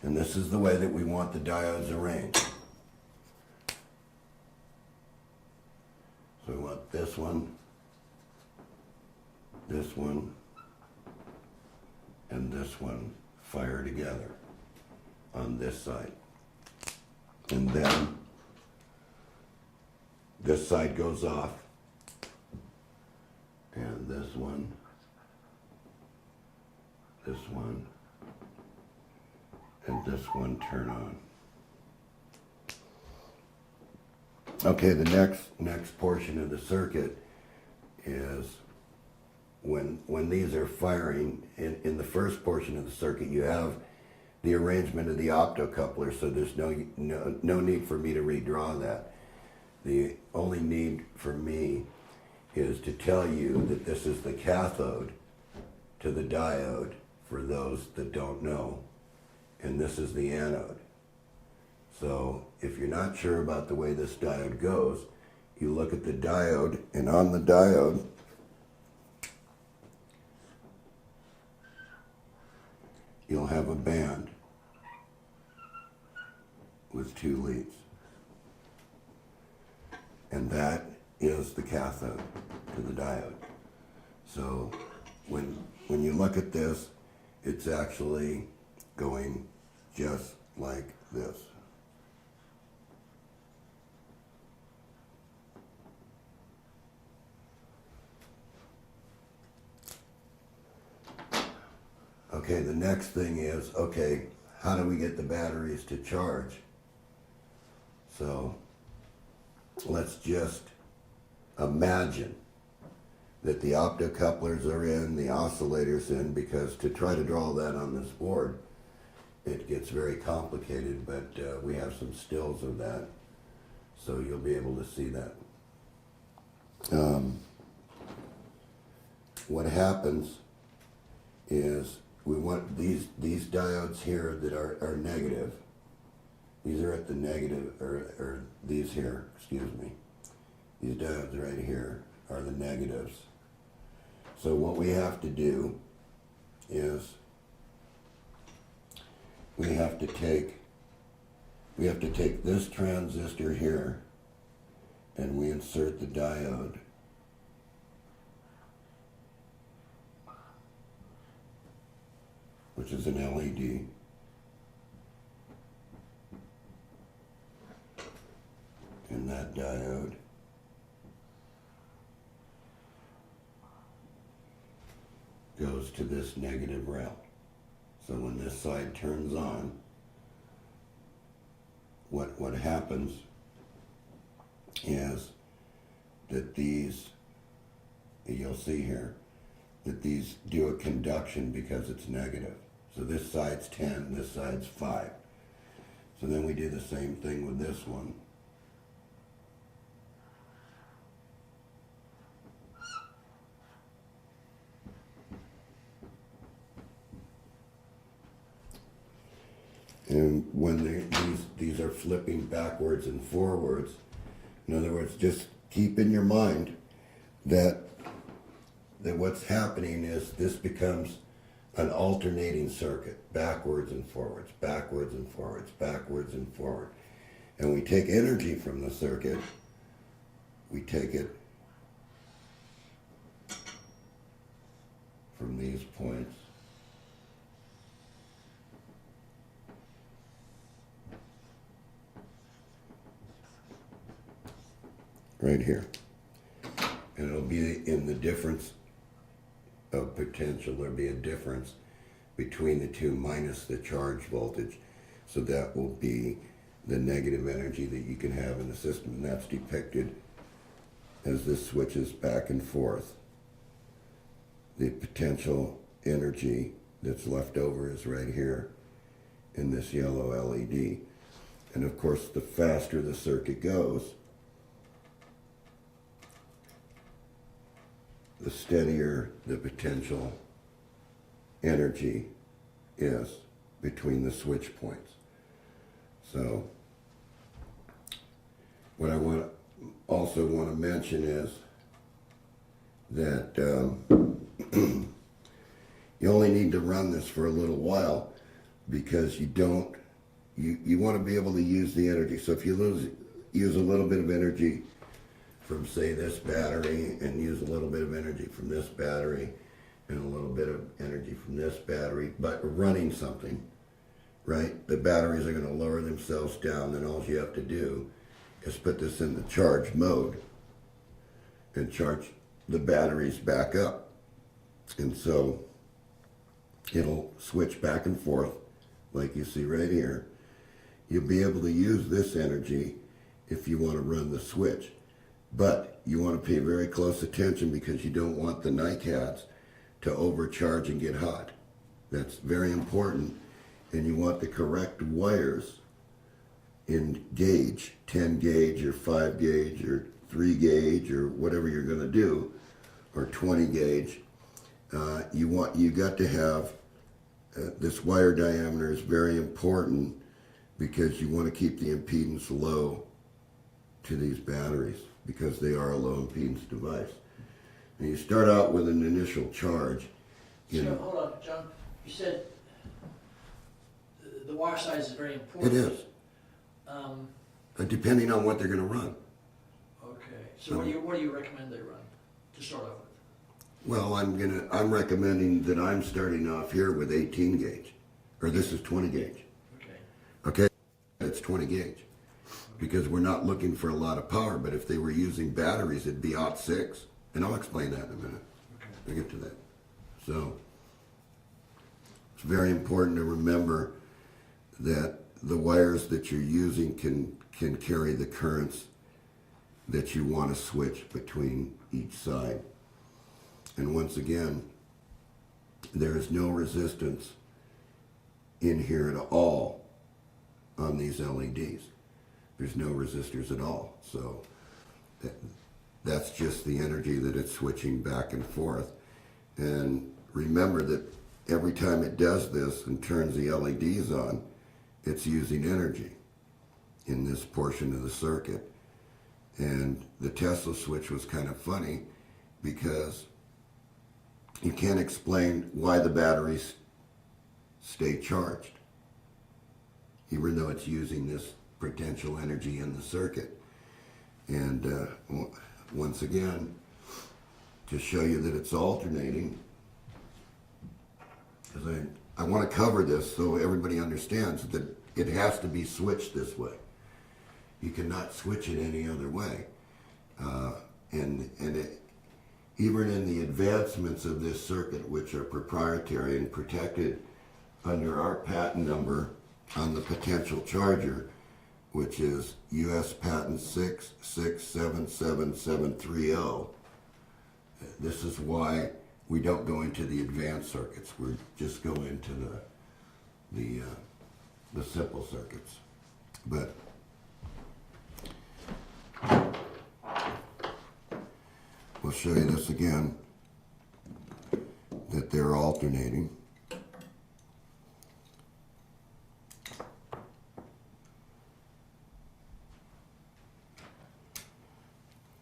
And this is the way that we want the diodes arranged. So we want this one, and this one fire together on this side. And then this side goes off, and this one, and this one turn on. Okay, the next portion of the circuit is when these are firing. In the first portion of the circuit, you have the arrangement of the optocoupler, so there's no need for me to redraw that. The only need for me is to tell you that this is the cathode to the diode, for those that don't know, and this is the anode. So if you're not sure about the way this diode goes, you look at the diode, and on the diode, you'll have a band with 2 leads. And that is the cathode to the diode. So when you look at this, it's actually going just like this. Okay, the next thing is, okay, how do we get the batteries to charge? So let's just imagine that the optocouplers are in, the oscillator's in, because to try to draw that on this board, it gets very complicated, but we have some stills of that, so you'll be able to see that. What happens is we want these diodes here that are negative. These are at the negative, or these here, excuse me. These diodes right here are the negatives. So what we have to do is we have to take this transistor here, and we insert the diode which is an LED. And that diode goes to this negative rail. So when this side turns on, what happens is that these, you'll see here, that these do a conduction because it's negative. So this side's 10, this side's 5. So then we do the same thing with this one. And when these are flipping backwards and forwards, in other words, just keep in your mind that what's happening is this becomes an alternating circuit, backwards and forwards, backwards and forwards, backwards and forward. And we take energy from the circuit, we take it from these points right here. And it'll be in the difference of potential. There'll be a difference between the two minus the charge voltage. So that will be the negative energy that you can have in the system. And that's depicted as this switches back and forth The potential energy that's left over is right here in this yellow LED. And of course, the faster the circuit goes, the steadier the potential energy is between the switch points. So what I also want to mention is that you only need to run this for a little while, because you want to be able to use the energy. So if you use a little bit of energy from, say, this battery, and use a little bit of energy from this battery, and a little bit of energy from this battery, but running something, right? The batteries are going to lower themselves down, then all you have to do is put this in the charge mode and charge the batteries back up. And so it'll switch back and forth like you see right here. You'll be able to use this energy if you want to run the switch. But you want to pay very close attention, because you don't want the NiCads to overcharge and get hot. That's very important. And you want the correct wires in gauge, 10 gauge or 5 gauge or 3 gauge or whatever you're going to do, or 20 gauge. You got to have this wire diameter is very important, because you want to keep the impedance low to these batteries, because they are a low impedance device. And you start out with an initial charge. So, hold on, John, you said the wire size is very important. It is. Depending on what they're going to run. Okay, so what do you recommend they run to start off with? Well, I'm recommending that I'm starting off here with 18 gauge, or this is 20 gauge. Okay. Okay, it's 20 gauge, because we're not looking for a lot of power. But if they were using batteries, it'd be aught 6, and I'll explain that in a minute. Okay. I'll get to that. So it's very important to remember that the wires that you're using can carry the currents that you want to switch between each side. And once again, there is no resistance in here at all on these LEDs. There's no resistors at all. So that's just the energy that it's switching back and forth. And remember that every time it does this and turns the LEDs on, it's using energy in this portion of the circuit. And the Tesla switch was kind of funny, because you can't explain why the batteries stay charged, even though it's using this potential energy in the circuit. And once again, to show you that it's alternating, because I want to cover this so everybody understands that it has to be switched this way. You cannot switch it any other way. Even in the advancements of this circuit, which are proprietary and protected under our patent number on the potential charger, which is US Patent 6677730. This is why we don't go into the advanced circuits. We just go into the simple circuits. But we'll show you this again, that they're alternating.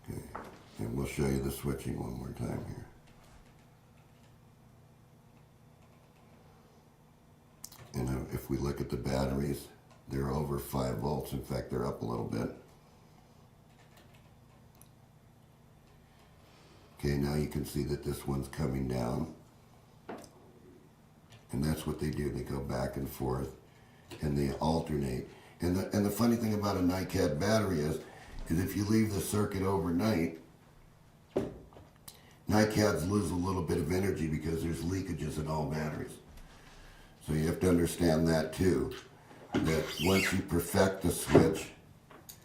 Okay, and we'll show you the switching one more time here. And if we look at the batteries, they're over 5 volts. In fact, they're up a little bit. Okay, now you can see that this one's coming down. And that's what they do. They go back and forth, and they alternate. And the funny thing about a NiCad battery is if you leave the circuit overnight, NiCads lose a little bit of energy because there's leakages in all batteries. So you have to understand that too, that once you perfect the switch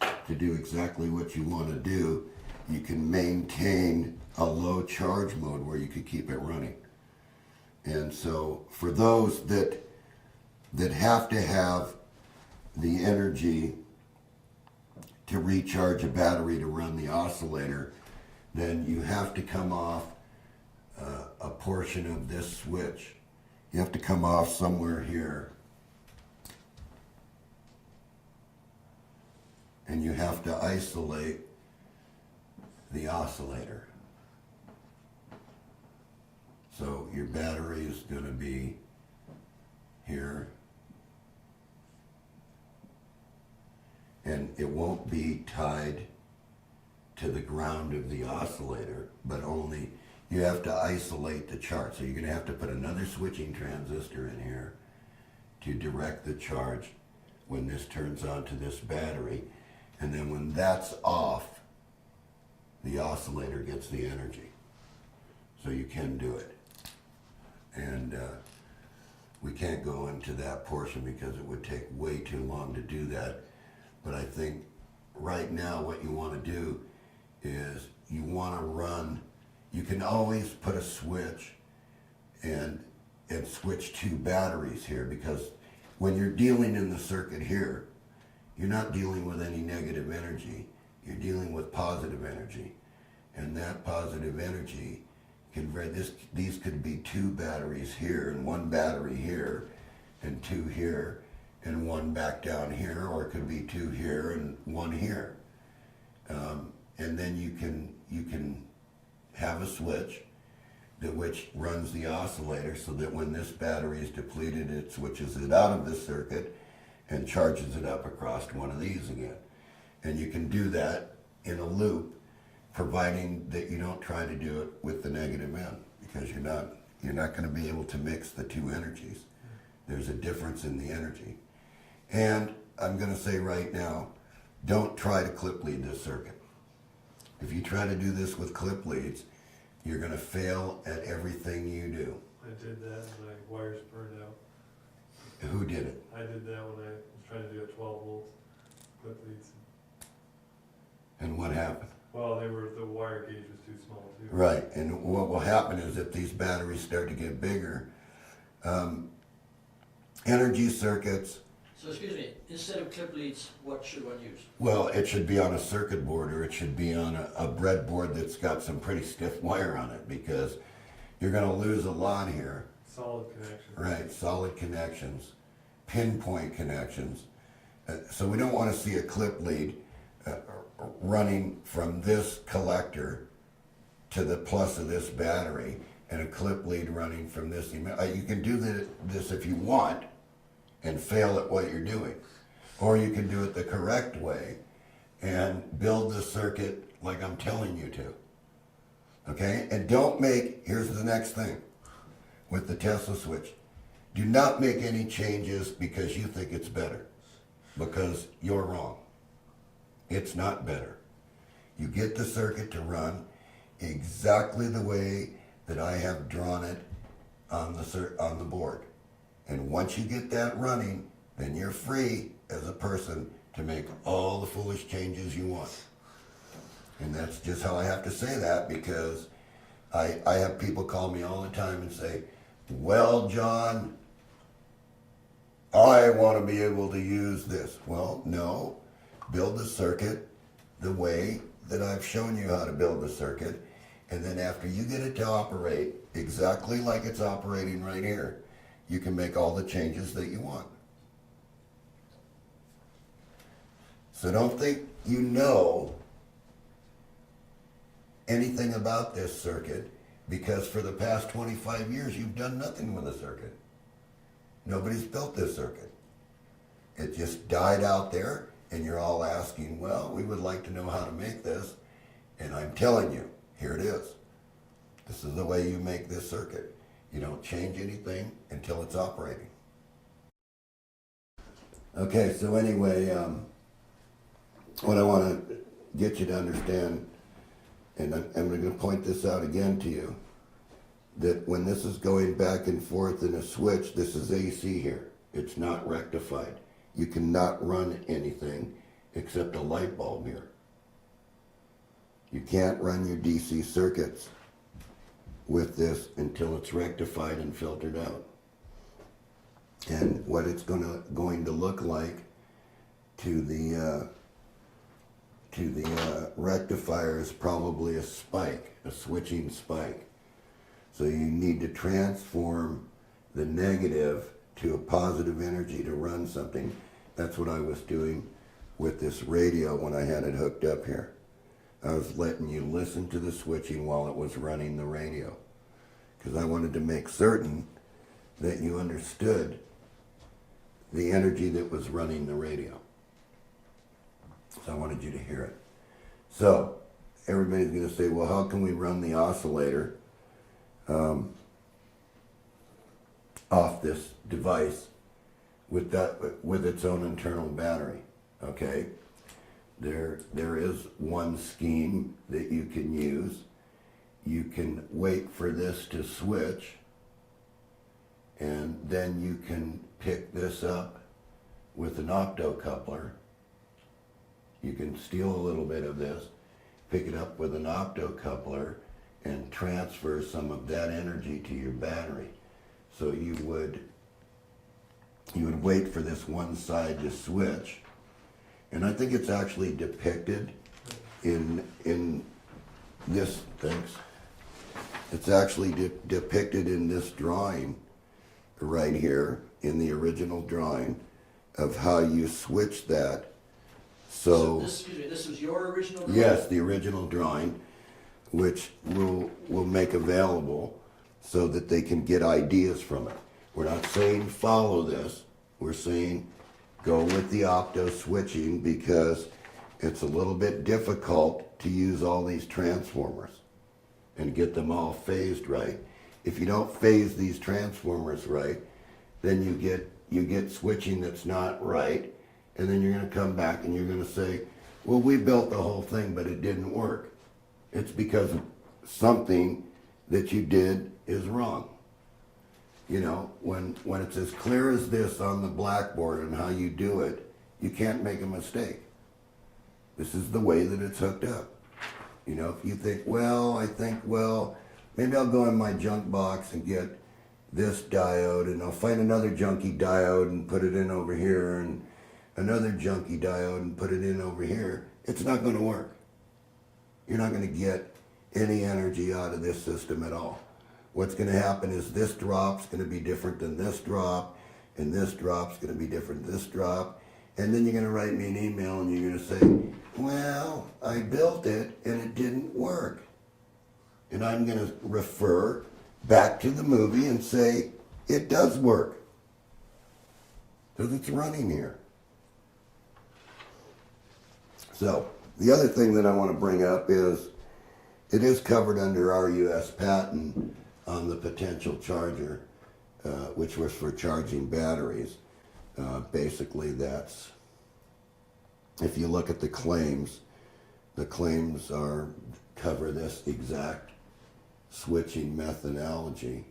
to do exactly what you want to do, you can maintain a low charge mode where you could keep it running. And so for those that have to have the energy to recharge a battery to run the oscillator, then you have to come off a portion of this switch. You have to come off somewhere here. And you have to isolate the oscillator. So your battery is going to be here. And it won't be tied to the ground of the oscillator, but only you have to isolate the charge. So you're going to have to put another switching transistor in here to direct the charge when this turns on to this battery. And then when that's off, the oscillator gets the energy. So you can do it. And we can't go into that portion because it would take way too long to do that. But I think right now what you want to do is you want to run, you can always put a switch and switch two batteries here, because when you're dealing in the circuit here, you're not dealing with any negative energy. You're dealing with positive energy. And that positive energy can these could be two batteries here and one battery here and two here and one back down here, or it could be two here and one here. And then you can have a switch which runs the oscillator so that when this battery is depleted, it switches it out of the circuit and charges it up across one of these again. And you can do that in a loop, providing that you don't try to do it with the negative end, because you're not going to be able to mix the two energies. There's a difference in the energy. And I'm going to say right now, don't try to clip lead this circuit. If you try to do this with clip leads, you're going to fail at everything you do. I did that and my wires burned out. Who did it? I did that when I was trying to do a 12 volt clip leads. And what happened? Well, the wire gauge was too small too. Right, and what will happen is if these batteries start to get bigger, energy circuits, So excuse me, instead of clip leads, what should one use? well, it should be on a circuit board, or it should be on a breadboard that's got some pretty stiff wire on it, because you're going to lose a lot here. Solid connection. Right, solid connections, pinpoint connections. So we don't want to see a clip lead running from this collector to the plus of this battery, and a clip lead running from this. You can do this if you want and fail at what you're doing. Or you can do it the correct way and build the circuit like I'm telling you to. Okay? And here's the next thing with the Tesla switch. Do not make any changes because you think it's better, because you're wrong. It's not better. You get the circuit to run exactly the way that I have drawn it on the board. And once you get that running, then you're free as a person to make all the foolish changes you want. And that's just how I have to say that, because I have people call me all the time and say, well, John, I want to be able to use this. Well, no. Build the circuit the way that I've shown you how to build the circuit, and then after you get it to operate exactly like it's operating right here, you can make all the changes that you want. So don't think you know anything about this circuit, because for the past 25 years you've done nothing with the circuit. Nobody's built this circuit. It just died out there, and you're all asking, well, we would like to know how to make this. And I'm telling you, here it is. This is the way you make this circuit. You don't change anything until it's operating. Okay, so anyway, what I want to get you to understand, and I'm going to point this out again to you, that when this is going back and forth in a switch, this is AC here. It's not rectified. You cannot run anything except a light bulb here. You can't run your DC circuits with this until it's rectified and filtered out. And what it's going to look like to the rectifier is probably a spike, a switching spike. So you need to transform the negative to a positive energy to run something. That's what I was doing with this radio when I had it hooked up here. I was letting you listen to the switching while it was running the radio, because I wanted to make certain that you understood the energy that was running the radio. So I wanted you to hear it. So everybody's going to say, well, how can we run the oscillator off this device with its own internal battery? Okay, there is one scheme that you can use. You can wait for this to switch, and then you can pick this up with an optocoupler. You can steal a little bit of this, pick it up with an optocoupler, and transfer some of that energy to your battery. So you would wait for this one side to switch. And I think it's actually depicted in this, thanks. It's actually depicted in this drawing right here, in the original drawing, of how you switch that. So this was your original drawing? Yes, the original drawing, which we'll make available so that they can get ideas from it. We're not saying follow this. We're saying go with the opto switching, because it's a little bit difficult to use all these transformers and get them all phased right. If you don't phase these transformers right, then you get switching that's not right, and then you're going to come back and you're going to say, well, we built the whole thing, but it didn't work. It's because something that you did is wrong. You know, when it's as clear as this on the blackboard and how you do it, you can't make a mistake. This is the way that it's hooked up. You know, if you think, well, maybe I'll go in my junk box and get this diode, and I'll find another junky diode and put it in over here, and another junky diode and put it in over here. It's not going to work. You're not going to get any energy out of this system at all. What's going to happen is this drop's going to be different than this drop, and this drop's going to be different than this drop, and then you're going to write me an email and you're going to say, well, I built it and it didn't work. And I'm going to refer back to the movie and say, it does work, because it's running here. So the other thing that I want to bring up is it is covered under our U.S. patent on the potential charger, which was for charging batteries. Basically, that's, if you look at the claims cover this exact switching methodology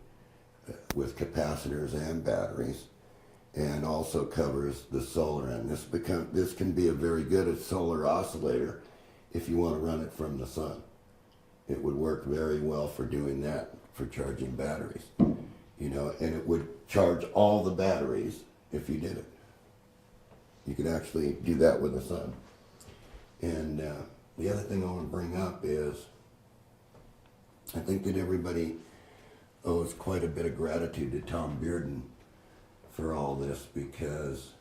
with capacitors and batteries, and also covers the solar end. This can be a very good solar oscillator if you want to run it from the sun. It would work very well for doing that, for charging batteries. You know, and it would charge all the batteries if you did it. You could actually do that with the sun. And the other thing I want to bring up is, I think that everybody owes quite a bit of gratitude to Tom Bearden for all this, because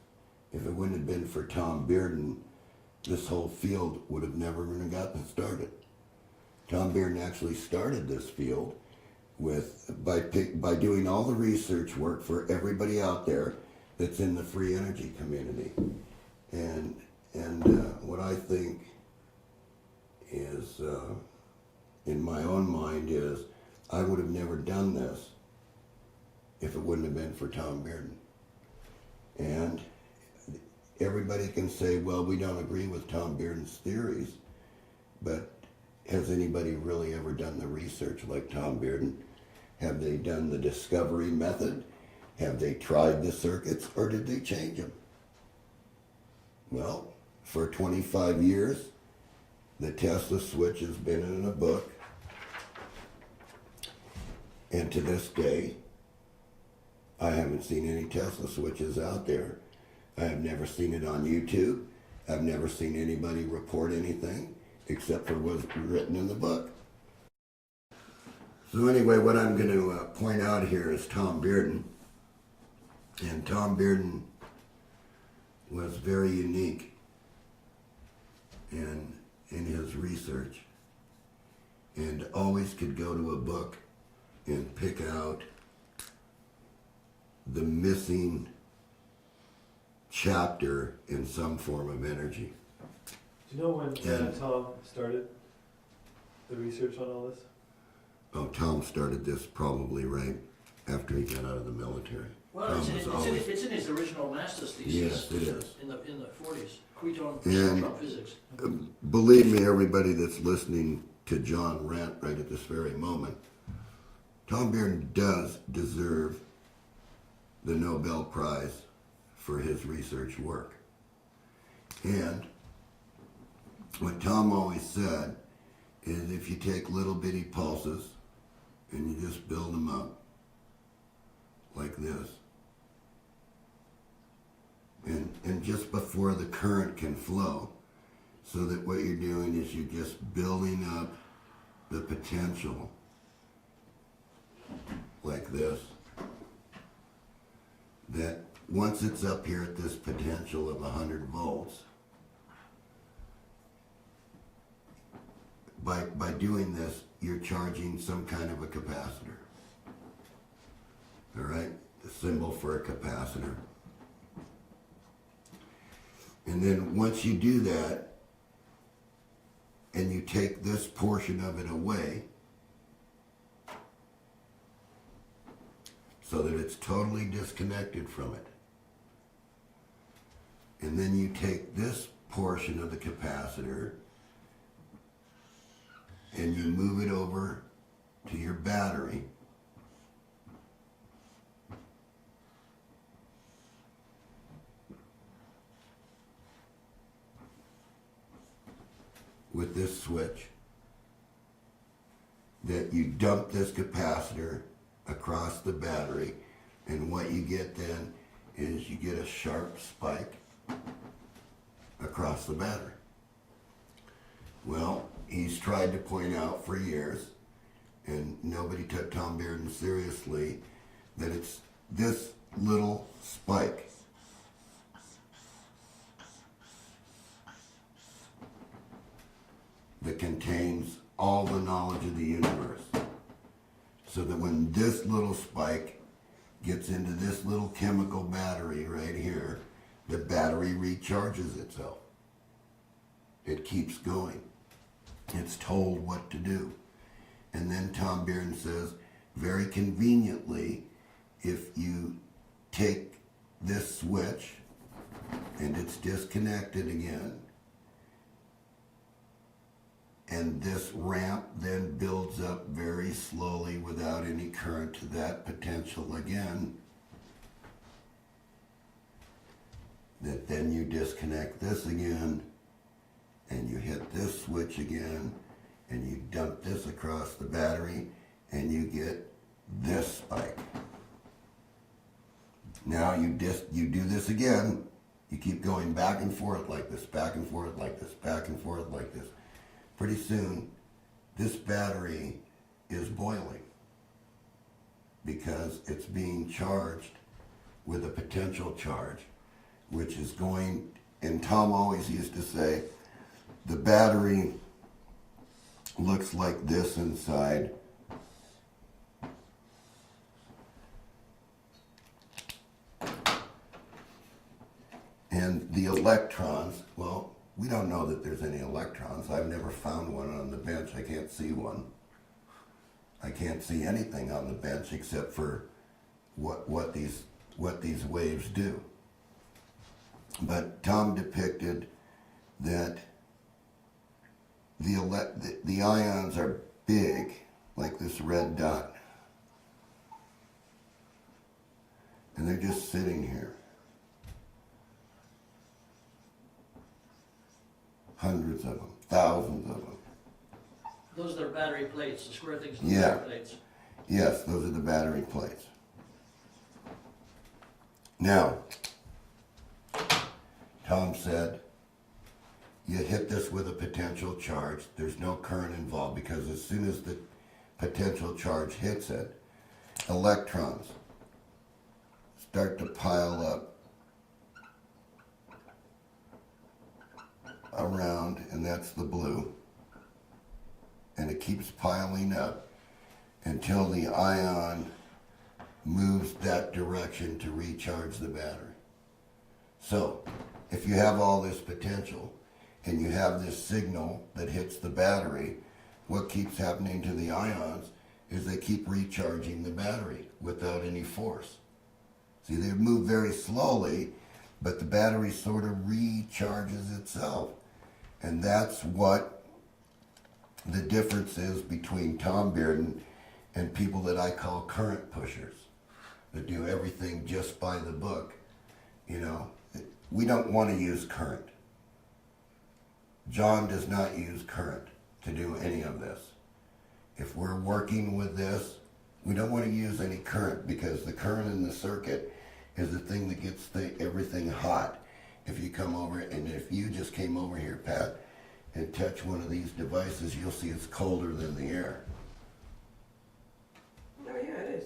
if it wouldn't have been for Tom Bearden, this whole field would have never even gotten started. Tom Bearden actually started this field by doing all the research work for everybody out there that's in the free energy community. And what I think is, in my own mind, is I would have never done this if it wouldn't have been for Tom Bearden. And everybody can say, well, we don't agree with Tom Bearden's theories, but has anybody really ever done the research like Tom Bearden? Have they done the discovery method? Have they tried the circuits, or did they change them? Well, for 25 years, The Tesla switch has been in a book, and to this day, I haven't seen any Tesla switches out there. I have never seen it on YouTube. I've never seen anybody report anything except for what's written in the book. So anyway, what I'm going to point out here is Tom Bearden. And Tom Bearden was very unique in his research, and always could go to a book and pick out the missing chapter in some form of energy. Do you know when And- Tom started the research on all this? Oh, Tom started this probably right after he got out of the military. Well, Tom it's was in, always- it's in his original master's thesis. Yes, it is. In the 40s, Creton And- Central Physics. Believe me, everybody that's listening to John rant right at this very moment, Tom Bearden does deserve the Nobel Prize for his research work. And what Tom always said is if you take little bitty pulses and you just build them up like this, and just before the current can flow, so that what you're doing is you're just building up the potential like this, that once it's up here at this potential of 100 volts, by doing this, you're charging some kind of a capacitor. All right? The symbol for a capacitor. And then once you do that, and you take this portion of it away, so that it's totally disconnected from it, and then you take this portion of the capacitor and you move it over to your battery, with this switch, that you dump this capacitor across the battery, and what you get then is you get a sharp spike across the battery. Well, he's tried to point out for years, and nobody took Tom Bearden seriously, that it's this little spike that contains all the knowledge of the universe. So that when this little spike gets into this little chemical battery right here, the battery recharges itself. It keeps going. It's told what to do. And then Tom Bearden says, very conveniently, if you take this switch and it's disconnected again, and this ramp then builds up very slowly without any current to that potential again, that then you disconnect this again, and you hit this switch again, and you dump this across the battery, and you get this spike. Now you do this again. You keep going back and forth like this, back and forth like this, back and forth like this. Pretty soon, this battery is boiling because it's being charged with a potential charge, which is going, and Tom always used to say, the battery looks like this inside. And the electrons, well, we don't know that there's any electrons. I've never found one on the bench. I can't see one. I can't see anything on the bench except for what these waves do. But Tom depicted that the ions are big, like this red dot. And they're just sitting here. Hundreds of them, thousands of them. Those are battery plates, the square things are Yeah. battery plates. Yes, those are the battery plates. Now, Tom said, you hit this with a potential charge. There's no current involved because as soon as the potential charge hits it, electrons start to pile up around, and that's the blue. And it keeps piling up until the ion moves that direction to recharge the battery. So, if you have all this potential and you have this signal that hits the battery, what keeps happening to the ions is they keep recharging the battery without any force. See, they move very slowly, but the battery sort of recharges itself. And that's what the difference is between Tom Bearden and people that I call current pushers, that do everything just by the book. You know, we don't want to use current. John does not use current to do any of this. If we're working with this, we don't want to use any current because the current in the circuit is the thing that gets everything hot. If you come over, and if you just came over here, Pat, and touch one of these devices, you'll see it's colder than the air. Oh yeah, it is.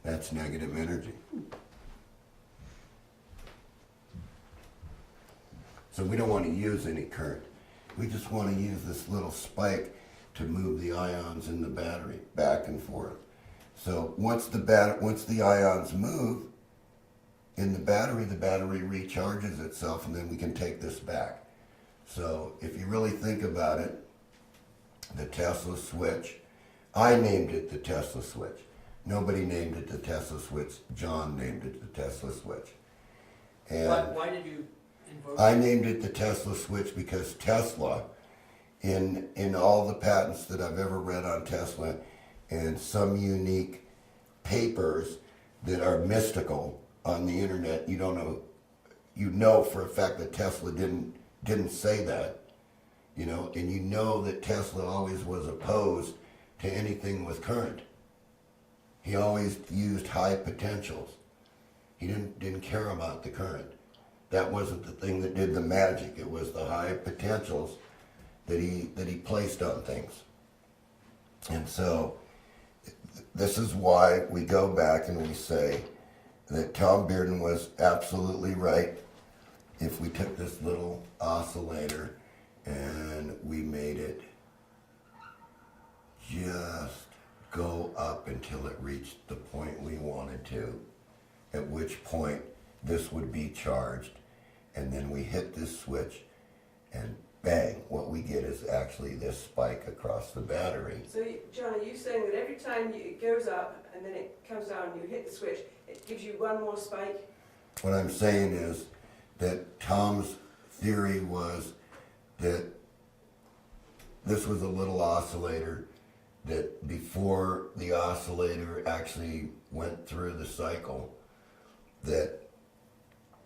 That's negative energy. So we don't want to use any current. We just want to use this little spike to move the ions in the battery back and forth. So once the ions move in the battery recharges itself, and then we can take this back. So if you really think about it, the Tesla switch, I named it the Tesla switch. Nobody named it the Tesla switch. John named it the Tesla switch. And Why did you invoke I named it the Tesla switch because Tesla, in all the patents that I've ever read on Tesla, and some unique papers that are mystical on the internet, you don't know, you know for a fact that Tesla didn't say that, you know, and you know that Tesla always was opposed to anything with current. He always used high potentials. He didn't care about the current. That wasn't the thing that did the magic. It was the high potentials that he placed on things. And so this is why we go back and we say that Tom Bearden was absolutely right. If we took this little oscillator and we made it just go up until it reached the point we wanted to, at which point this would be charged, and then we hit this switch and bang, what we get is actually this spike across the battery. So, John, are you saying that every time it goes up and then it comes down and you hit the switch, it gives you one more spike? What I'm saying is that Tom's theory was that this was a little oscillator, that before the oscillator actually went through the cycle, that,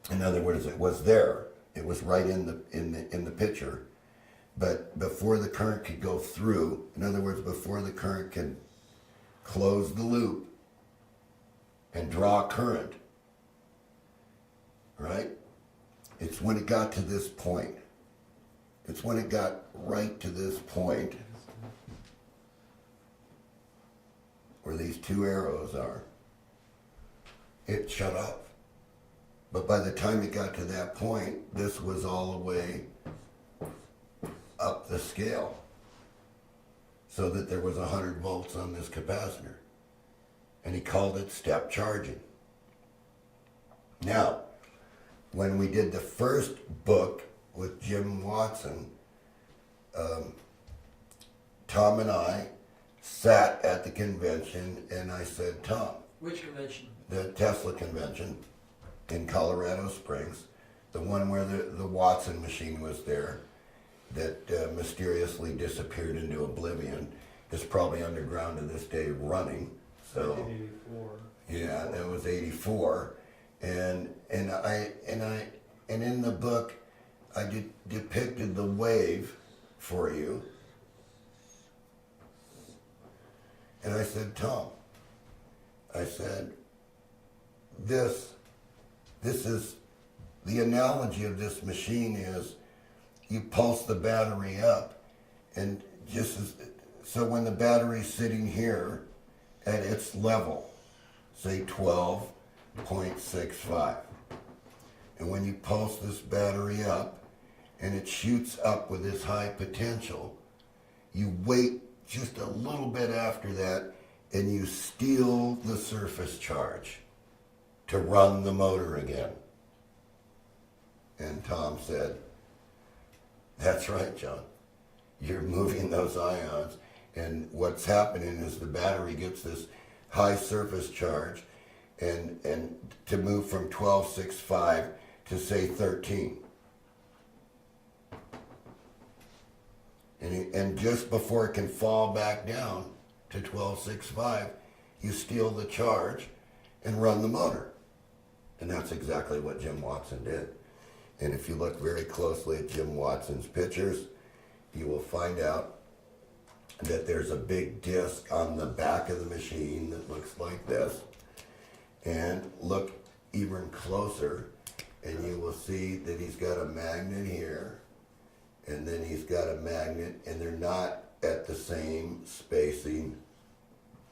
in other words, it was there. It was right in the picture. But before the current could go through, in other words, before the current could close the loop and draw current, right? It's when it got to this point. It's when it got right to this point where these two arrows are. It shut off. But by the time it got to that point, this was all the way up the scale, so that there was 100 volts on this capacitor. And he called it step charging. Now, when we did the first book with Jim Watson, Tom and I sat at the convention and I said, Tom, which convention? the Tesla convention in Colorado Springs, the one where the Watson machine was there, that mysteriously disappeared into oblivion, is probably underground to this day running. So 1984. yeah, that was '84, and in the book depicted the wave for you. And I said, Tom, I said, this is, the analogy of this machine is you pulse the battery up, and so when the battery's sitting here at its level, say 12.65, and when you pulse this battery up and it shoots up with this high potential, you wait just a little bit after that and you steal the surface charge to run the motor again. And Tom said, that's right, John. You're moving those ions, and what's happening is the battery gets this high surface charge and to move from 12.65 to say 13. And just before it can fall back down to 12.65, you steal the charge and run the motor. And that's exactly what Jim Watson did. And if you look very closely at Jim Watson's pictures, you will find out that there's a big disc on the back of the machine that looks like this. And look even closer, and you will see that he's got a magnet here, and then he's got a magnet, and they're not at the same spacing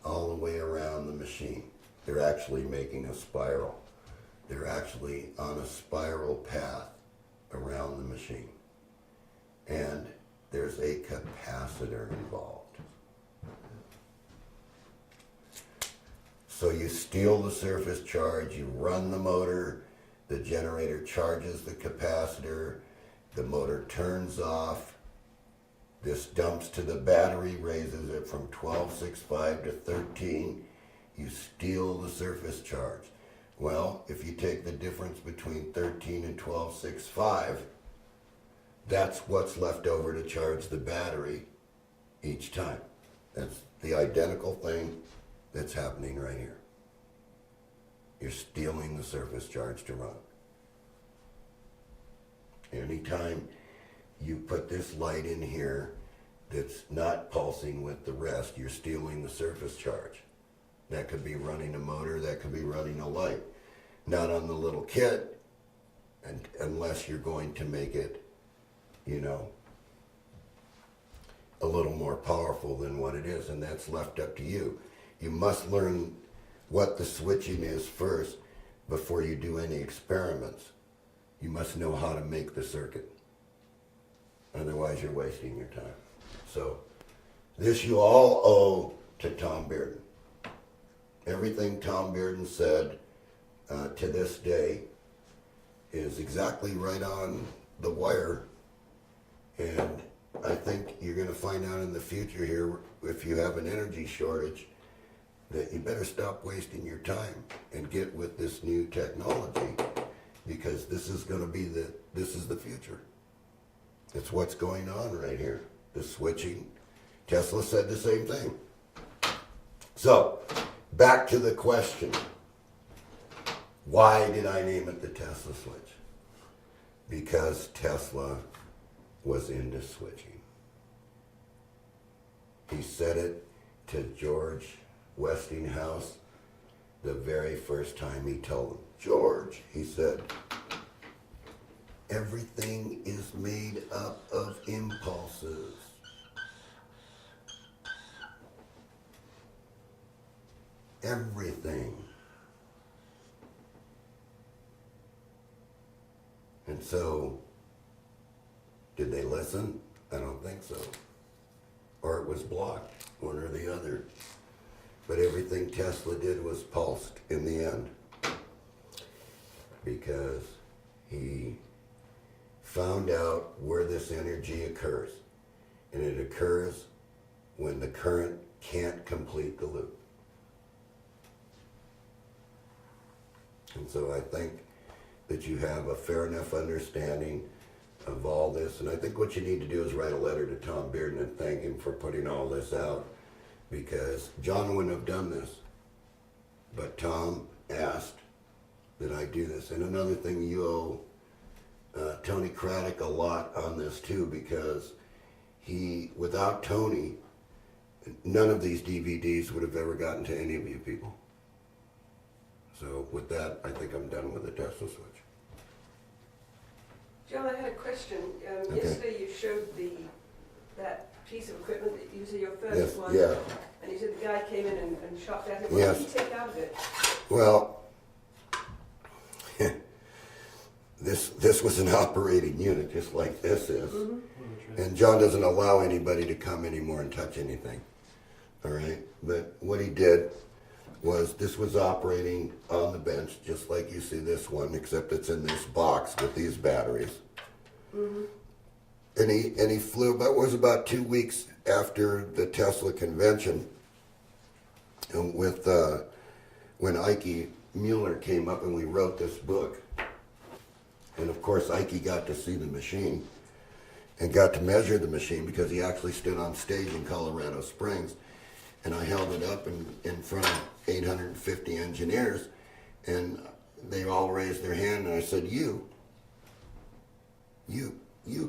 all the way around the machine. They're actually making a spiral. They're actually on a spiral path around the machine. And there's a capacitor involved. So you steal the surface charge, you run the motor, the generator charges the capacitor, the motor turns off, this dumps to the battery, raises it from 12.65 to 13, you steal the surface charge. Well, if you take the difference between 13 and 12.65, that's what's left over to charge the battery each time. That's the identical thing that's happening right here. You're stealing the surface charge to run. Anytime you put this light in here that's not pulsing with the rest, you're stealing the surface charge. That could be running a motor, that could be running a light. Not on the little kit, and unless you're going to make it, you know, a little more powerful than what it is, and that's left up to you. You must learn what the switching is first before you do any experiments. You must know how to make the circuit. Otherwise, you're wasting your time. So, this you all owe to Tom Bearden. Everything Tom Bearden said to this day is exactly right on the wire. And I think you're going to find out in the future here, if you have an energy shortage, that you better stop wasting your time and get with this new technology, because this is going to be this is the future. It's what's going on right here. The switching. Tesla said the same thing. So, back to the question. Why did I name it the Tesla switch? Because Tesla was into switching. He said it to George Westinghouse the very first time he told him. George, he said, everything is made up of impulses. Everything. And so, did they listen? I don't think so. Or it was blocked, one or the other. But everything Tesla did was pulsed in the end, because he found out where this energy occurs. And it occurs when the current can't complete the loop. And so I think that you have a fair enough understanding of all this. And I think what you need to do is write a letter to Tom Bearden and thank him for putting all this out, because John wouldn't have done this. But Tom asked that I do this. And another thing you owe Tony Craddock a lot on this too, because without Tony, none of these DVDs would have ever gotten to any of you people. So with that, I think I'm done with the Tesla switch. John, I had a question. Okay. Yesterday you showed that piece of equipment that you said your first Yes, one. yeah. And you said the guy came in and shot at it. Yes. What did he take out of it? Well, this was an operating unit, just like this is. Mm-hmm. And John doesn't allow anybody to come anymore and touch anything. All right? But what he did was, this was operating on the bench, just like you see this one, except it's in this box with these batteries. Mm-hmm. And he flew, but it was about 2 weeks after the Tesla convention, and with when Ike Mueller came up and we wrote this book. And of course Ike got to see the machine and got to measure the machine, because he actually stood on stage in Colorado Springs, and I held it up in front of 850 engineers, and they all raised their hand, and I said, you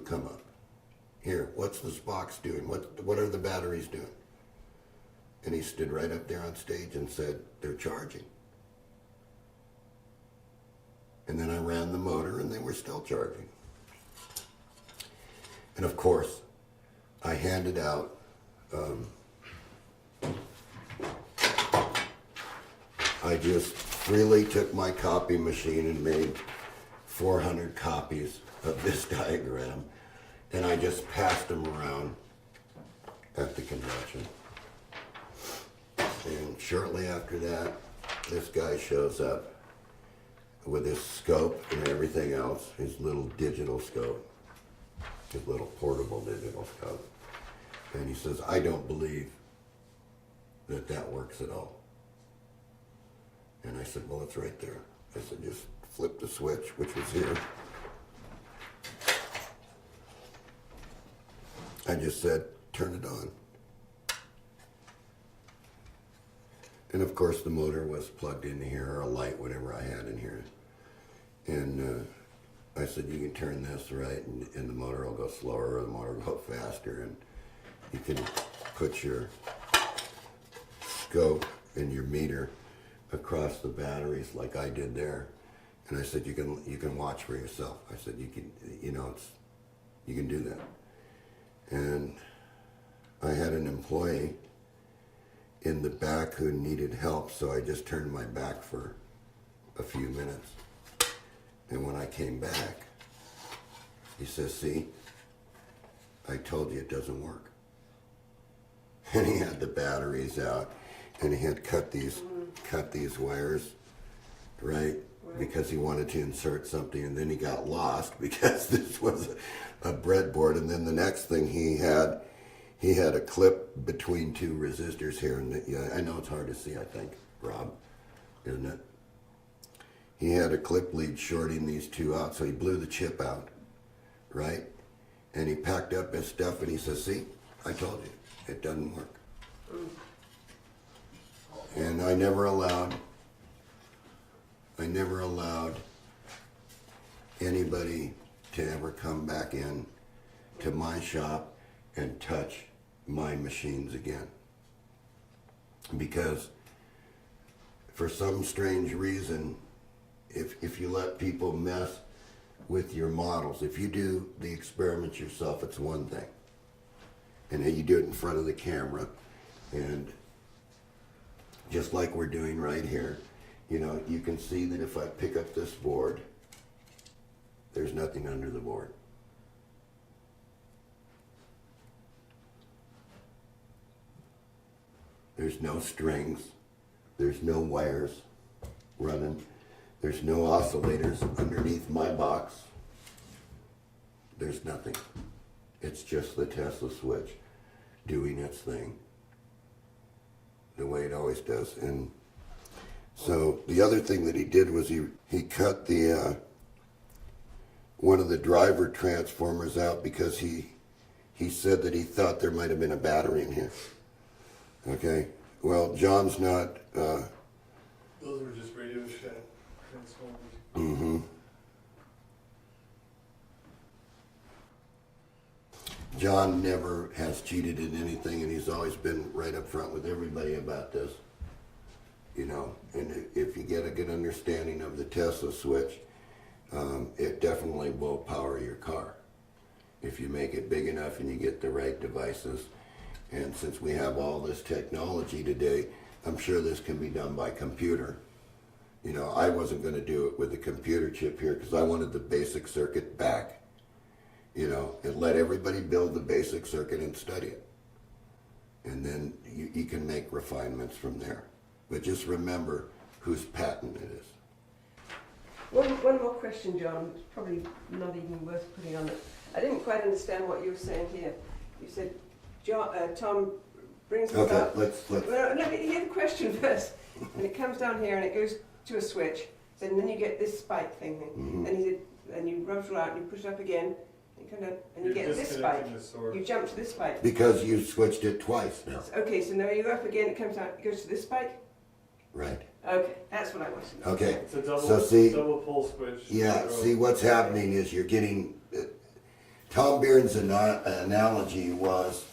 come up. Here, what's this box doing? What are the batteries doing? And he stood right up there on stage and said, they're charging. And then I ran the motor and they were still charging. And of course, I handed out I just freely took my copy machine and made 400 copies of this diagram, and I just passed them around at the convention. And shortly after that, this guy shows up with his scope and everything else, his little digital scope, his little portable digital scope. And he says, I don't believe that works at all. And I said, well, it's right there. I said, just flip the switch, which was here. I just said, turn it on. And of course the motor was plugged into here, or a light, whatever I had in here. And I said, you can turn this right, and the motor will go slower, or the motor will go faster, and you can put your scope and your meter across the batteries like I did there. And I said, you can watch for yourself. I said, you can do that. And I had an employee in the back who needed help, so I just turned my back for a few minutes. And when I came back, he says, see, I told you it doesn't work. And he had the batteries out, and he had cut these wires, right? Because he wanted to insert something, and then he got lost because this was a breadboard. And then the next thing he had a clip between two resistors here, and yeah, I know it's hard to see, I think, Rob, isn't it? He had a clip lead shorting these two out, so he blew the chip out, right? And he packed up his stuff, and he says, see, I told you, it doesn't work. And I never allowed anybody to ever come back in to my shop and touch my machines again. Because for some strange reason, if you let people mess with your models, if you do the experiments yourself, it's one thing. And you do it in front of the camera, and just like we're doing right here, you can see that if I pick up this board, there's nothing under the board. There's no strings, there's no wires running, there's no oscillators underneath my box. There's nothing. It's just the Tesla switch doing its thing the way it always does. And so the other thing that he did was he cut the one of the driver transformers out, because he said that he thought there might have been a battery in here. Okay, well, John's not. Those were just Radio Shack transformers. Mm-hmm. John never has cheated in anything, and he's always been right up front with everybody about this. You know, and if you get a good understanding of the Tesla switch, it definitely will power your car. If you make it big enough and you get the right devices. And since we have all this technology today, I'm sure this can be done by computer. You know, I wasn't going to do it with a computer chip here because I wanted the basic circuit back. You know, and let everybody build the basic circuit and study it. And then you can make refinements from there. But just remember whose patent it is. One more question, John. It's probably not even worth putting on it. I didn't quite understand what you were saying here. You said Tom brings this up. Let's. Well, let me hear the question first. And it comes down here and it goes to a switch. So, and then you get this spike thing. Mm-hmm. And he said, and you rub it out and you push it up again. And you get this spike. You jump to this spike. Because you switched it twice now. Okay, so now you go up again. It comes out. It goes to this spike. Right. Okay, that's what I want to know. Okay. It's a double, So see, double pull switch. yeah, see what's happening is you're getting, Tom Bearden's analogy was,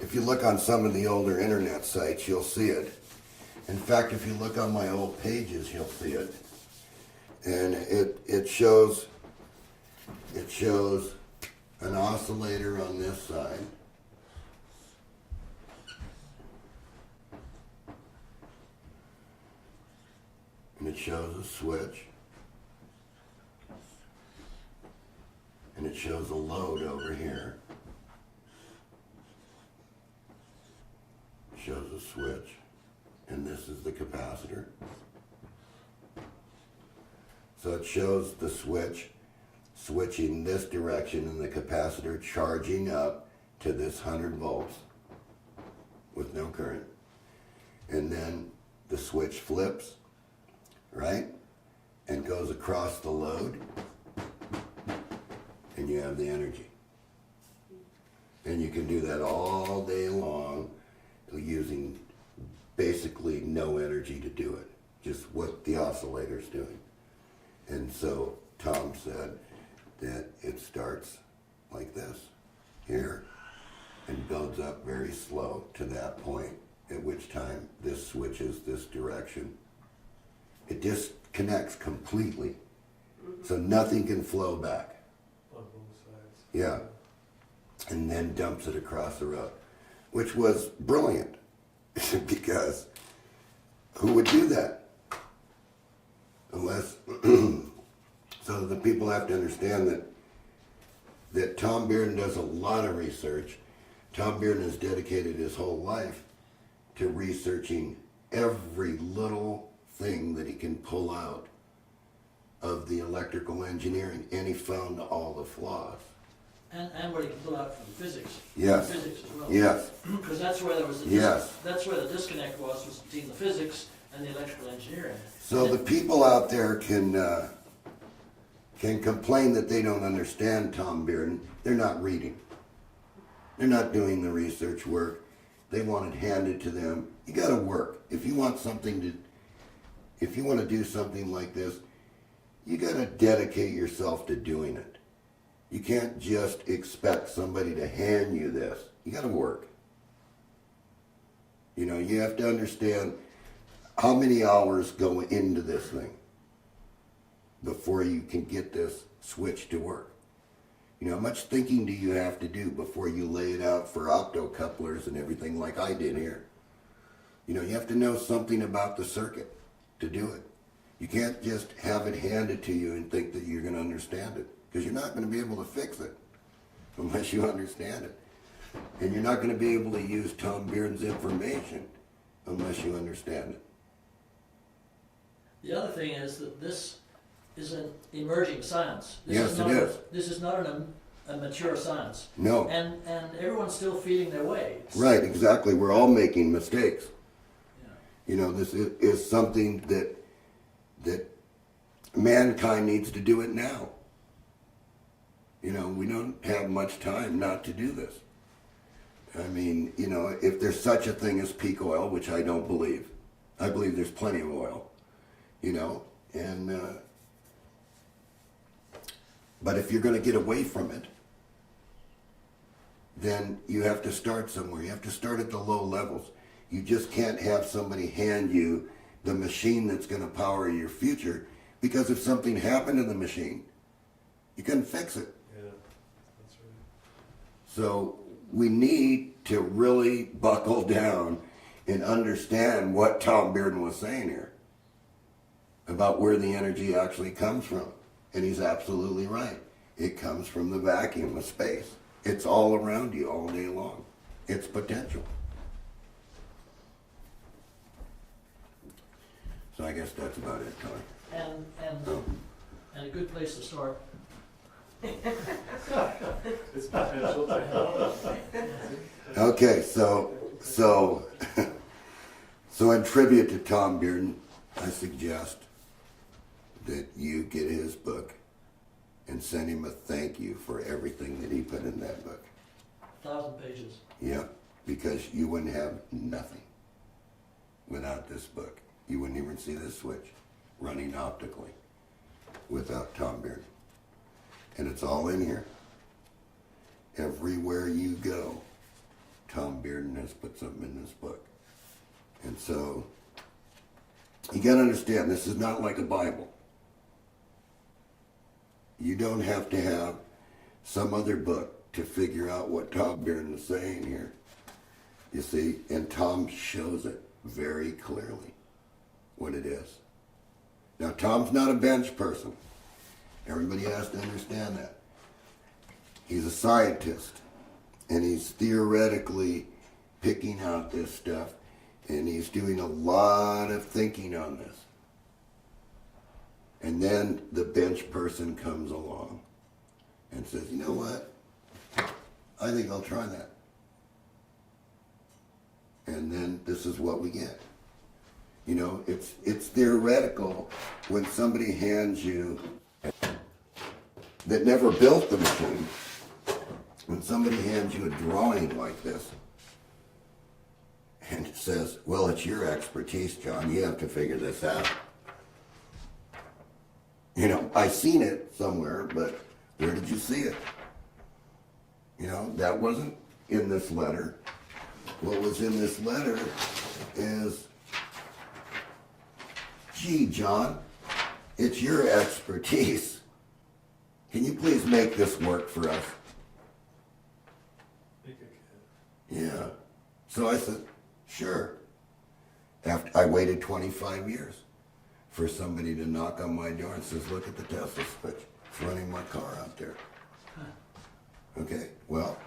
if you look on some of the older internet sites, you'll see it. In fact, if you look on my old pages, you'll see it. And it shows an oscillator on this side. And it shows a switch. And it shows a load over here. It shows a switch. And this is the capacitor. So it shows the switch switching this direction and the capacitor charging up to this 100 volts with no current. And then the switch flips, right? And goes across the load, and you have the energy. And you can do that all day long using basically no energy to do it, just what the oscillator's doing. And so Tom said that it starts like this here and builds up very slow to that point, at which time this switches this direction. It disconnects completely, so nothing can flow back. On both sides. Yeah. And then dumps it across the road, which was brilliant because who would do that? Unless, so the people have to understand that Tom Bearden does a lot of research. Tom Bearden has dedicated his whole life to researching every little thing that he can pull out of the electrical engineering, and he found all the flaws. And what you can pull out from physics. Yes. Physics as well. Yes. Because that's where there was the Yes. that's where the disconnect was between the physics and the electrical engineering. So the people out there can complain that they don't understand Tom Bearden. They're not reading. They're not doing the research work. They want it handed to them. You got to work. If you want to do something like this, you got to dedicate yourself to doing it. You can't just expect somebody to hand you this. You got to work. You know, you have to understand how many hours go into this thing before you can get this switch to work. You know, how much thinking do you have to do before you lay it out for optocouplers and everything like I did here? You know, you have to know something about the circuit to do it. You can't just have it handed to you and think that you're going to understand it, because you're not going to be able to fix it unless you understand it. And you're not going to be able to use Tom Bearden's information unless you understand it. The other thing is that this is an emerging science. Yes, it is. This is not a mature science. No. And everyone's still feeling their way. Right, exactly. We're all making mistakes. Yeah. You know, this is something that mankind needs to do it now. You know, we don't have much time not to do this. I mean, you know, if there's such a thing as peak oil, which I don't believe. I believe there's plenty of oil, you know, and but if you're going to get away from it, then you have to start somewhere. You have to start at the low levels. You just can't have somebody hand you the machine that's going to power your future, because if something happened to the machine, you couldn't fix it. Yeah, that's right. So we need to really buckle down and understand what Tom Bearden was saying here about where the energy actually comes from. And he's absolutely right. It comes from the vacuum of space. It's all around you all day long. It's potential. So I guess that's about it, Tom. And a good place to start. It's potential technology. Okay, so in tribute to Tom Bearden, I suggest that you get his book and send him a thank you for everything that he put in that book. 1,000 pages. Yeah, because you wouldn't have nothing without this book. You wouldn't even see this switch running optically without Tom Bearden. And it's all in here. Everywhere you go, Tom Bearden has put something in this book. And so, you gotta understand, this is not like a Bible. You don't have to have some other book to figure out what Tom Bearden is saying here. You see, and Tom shows it very clearly what it is. Now, Tom's not a bench person. Everybody has to understand that. He's a scientist, and he's theoretically picking out this stuff, and he's doing a lot of thinking on this. And then the bench person comes along and says, you know what? I think I'll try that. And then this is what we get. You know, it's theoretical when somebody hands you, that never built the machine, when somebody hands you a drawing like this and says, well, it's your expertise, John, you have to figure this out. You know, I seen it somewhere, but where did you see it? You know, that wasn't in this letter. What was in this letter is, gee, John, it's your expertise. Can you please make this work for us? Make a kid. Yeah. So I said, sure. After I waited 25 years for somebody to knock on my door and says, look at the Tesla switch. It's running my car out there. Okay, well,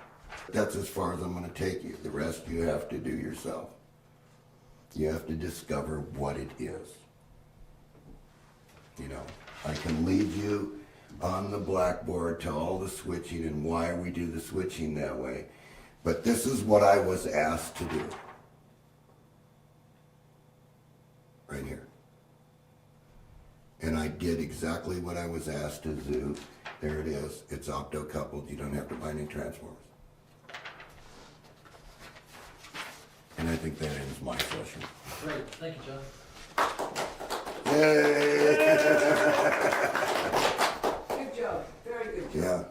that's as far as I'm going to take you. The rest you have to do yourself. You have to discover what it is. You know, I can lead you on the blackboard to all the switching and why we do the switching that way. But this is what I was asked to do. Right here. And I did exactly what I was asked to do. There it is. It's opto-coupled. You don't have to buy any transformers. And I think that ends my session. Great. Thank you, John. Yay! Good job. Very good job. Yeah.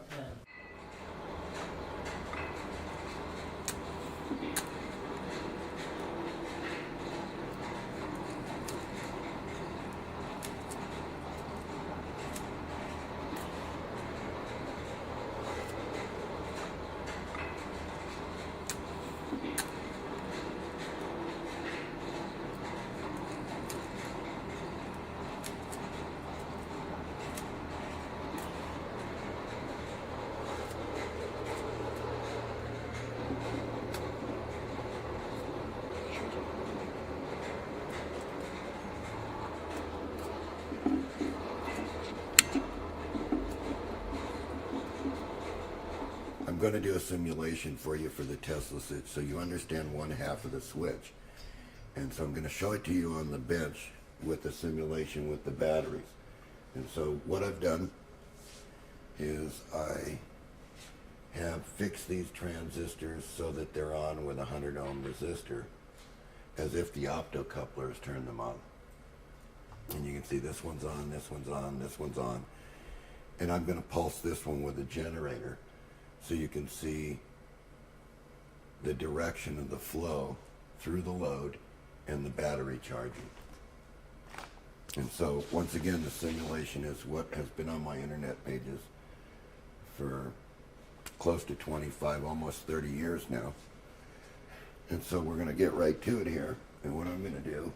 I'm going to do a simulation for you for the Tesla switch so you understand one half of the switch. And so I'm going to show it to you on the bench with the simulation with the batteries. And so what I've done is I have fixed these transistors so that they're on with a 100 ohm resistor, as if the optocouplers turned them on. And you can see this one's on, this one's on, this one's on. And I'm going to pulse this one with a generator so you can see the direction of the flow through the load and the battery charging. And so, once again, the simulation is what has been on my internet pages for close to 25, almost 30 years now. And so we're going to get right to it here. And what I'm going to do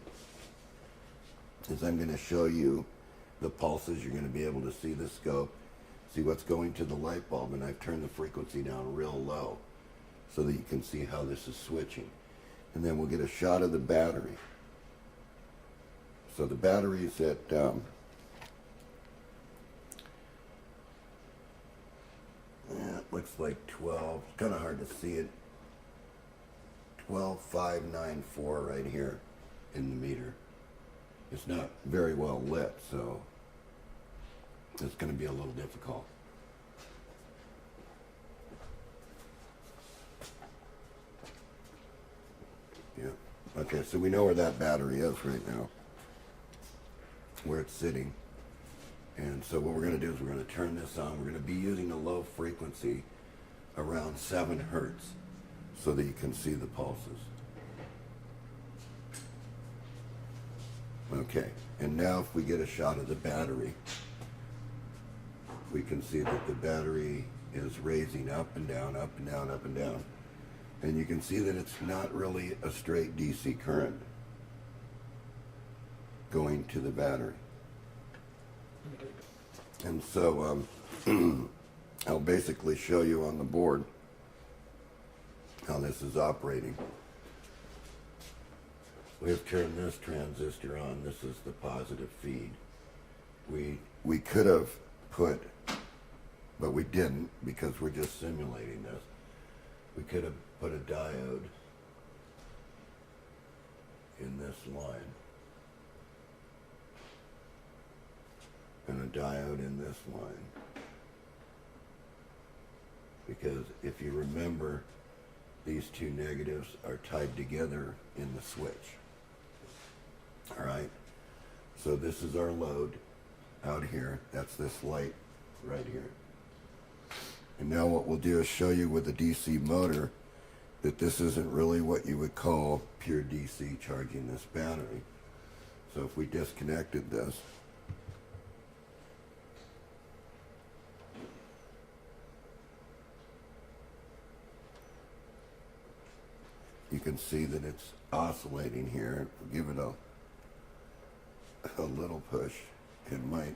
is I'm going to show you the pulses. You're going to be able to see the scope, see what's going to the light bulb, and I've turned the frequency down real low so that you can see how this is switching. And then we'll get a shot of the battery. So the battery's at it looks like 12. It's kind of hard to see it. 12,594 right here in the meter. It's not very well lit, so it's going to be a little difficult. Yeah. Okay, so we know where that battery is right now, where it's sitting. And so what we're going to do is we're going to turn this on. We're going to be using a low frequency around 7 hertz so that you can see the pulses. Okay, and now if we get a shot of the battery, we can see that the battery is raising up and down, up and down, up and down. And you can see that it's not really a straight DC current going to the battery. And so I'll basically show you on the board how this is operating. We have turned this transistor on. This is the positive feed. We could have put, but we didn't because we're just simulating this. We could have put a diode in this line and a diode in this line. Because if you remember, these two negatives are tied together in the switch. All right, so this is our load out here. That's this light right here. And now what we'll do is show you with a DC motor that this isn't really what you would call pure DC charging this battery. So if we disconnected this, you can see that it's oscillating here. We'll give it a little push. It might,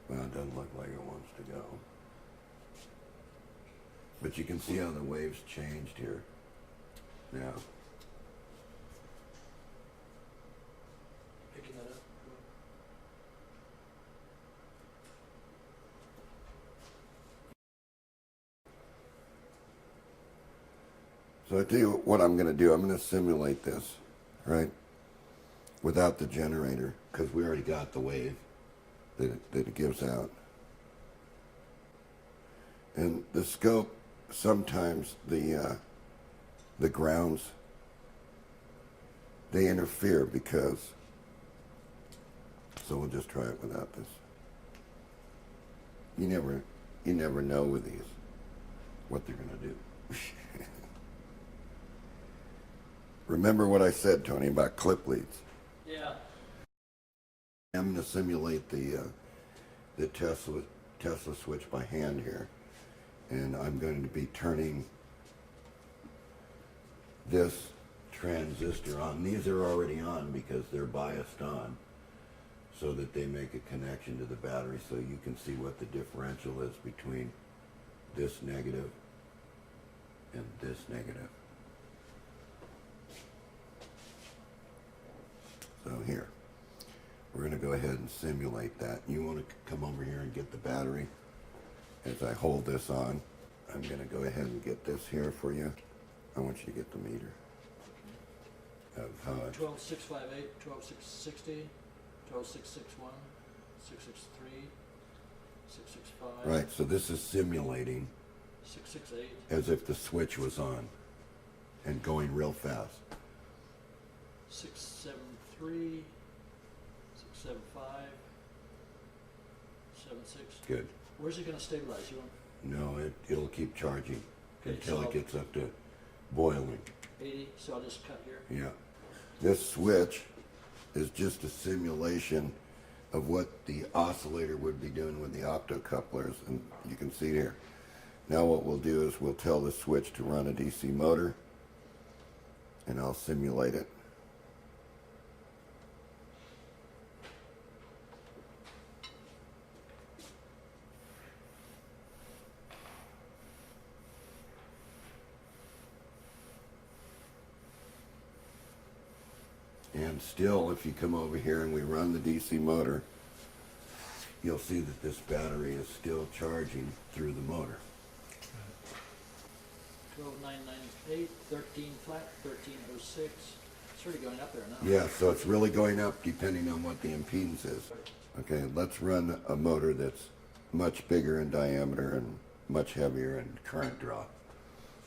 well, it doesn't look like it wants to go. But you can see how the waves changed here now. Picking that up. So I tell you what I'm going to do. I'm going to simulate this, right, without the generator, because we already got the wave that it gives out. And the scope, sometimes the grounds, they interfere because, so we'll just try it without this. You never know with these what they're going to do. Remember what I said, Tony, about clip leads. Yeah. I'm going to simulate the Tesla switch by hand here, and I'm going to be turning this transistor on. These are already on because they're biased on, so that they make a connection to the battery, so you can see what the differential is between this negative and this negative. So here, we're going to go ahead and simulate that. You want to come over here and get the battery. As I hold this on, I'm going to go ahead and get this here for you. I want you to get the meter of how it's 12658, 12660, 12661, 663, 665. right. So this is simulating 668. as if the switch was on and going real fast. 673, 675, 76. Good. Where's it going to stabilize? You want? No, it'll keep charging. Okay, until so it gets up to boiling. 80, so I'll just cut here. Yeah. This switch is just a simulation of what the oscillator would be doing with the optocouplers, and you can see here. Now what we'll do is we'll tell the switch to run a DC motor, and I'll simulate it. And still, if you come over here and we run the DC motor, you'll see that this battery is still charging through the motor. 12998, 13 flat, 1306. It's already going up there now. Yeah, so it's really going up depending on what the impedance is. Okay, let's run a motor that's much bigger in diameter and much heavier in current draw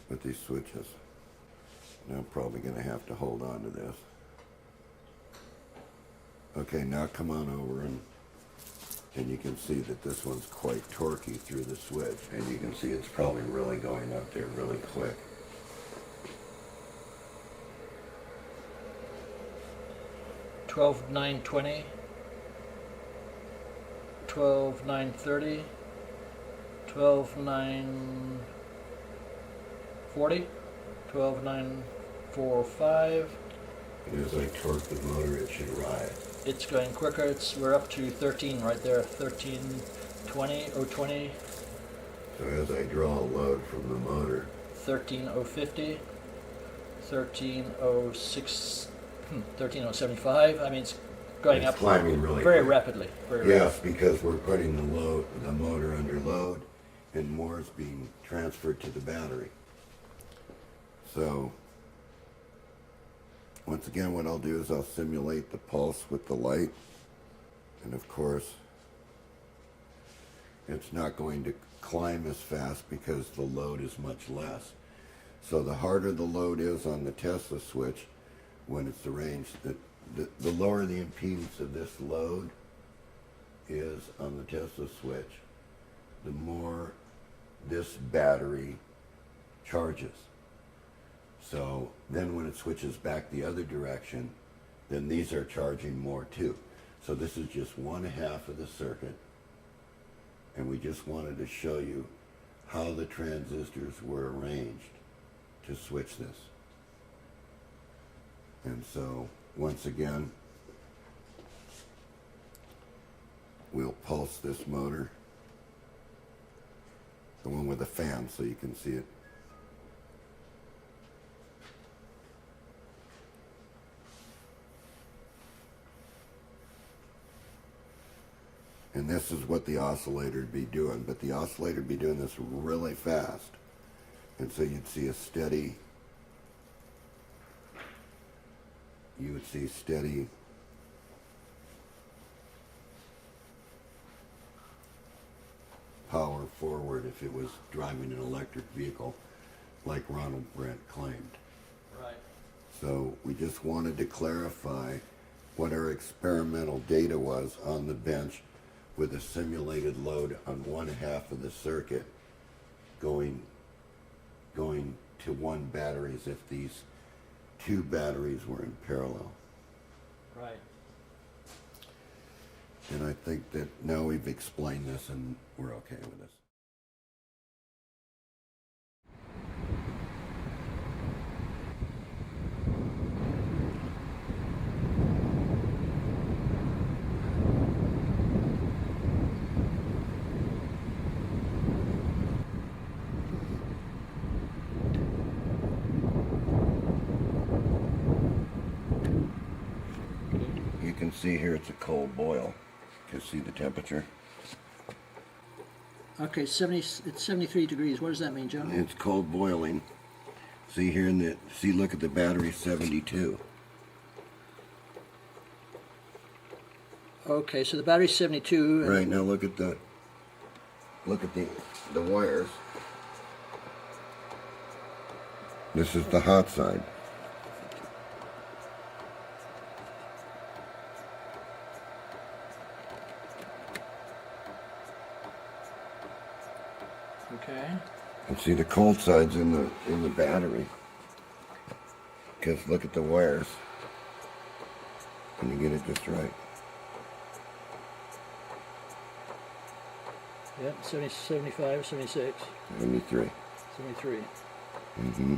with these switches. And I'm probably going to have to hold on to this. Okay, now come on over and you can see that this one's quite torquey through the switch. And you can see it's probably really going up there really quick. Twelve nine 12,930, 12,940, 12,945. As I torque the motor, it should rise. It's going quicker. We're up to 13 right there. 1320, 020, So as I draw a load from the motor, 13050, 13006, 13075. I mean, it's going it's up climbing really very quick. rapidly. Very Yes, because we're putting the motor under load, and more is being transferred to the battery. So, once again, what I'll do is I'll simulate the pulse with the light, and of course, it's not going to climb as fast because the load is much less. So the harder the load is on the Tesla switch, when it's arranged, the lower the impedance of this load is on the Tesla switch, the more this battery charges. So then when it switches back the other direction, then these are charging more too. So this is just 1/2 of the circuit, and we just wanted to show you how the transistors were arranged to switch this. And so once again, we'll pulse this motor, the one with the fan, so you can see it. And this is what the oscillator would be doing, but the oscillator would be doing this really fast. And so you'd see a steady, power forward if it was driving an electric vehicle like Ronald Brandt claimed. Right. So we just wanted to clarify what our experimental data was on the bench with a simulated load on 1/2 of the circuit going to one battery as if these two batteries were in parallel. Right. And I think that now we've explained this and we're okay with this. You can see here it's a cold boil. You can see the temperature. Okay, it's 73 degrees. What does that mean, John? It's cold boiling. See here look at the battery, 72. Okay, so the battery's 72. And Right, now look at the wires. This is the hot side. Okay. And see the cold side's in the battery. Because look at the wires. And you get it just right. Yep, 70, 75, 76, 73. 73. Mm-hmm.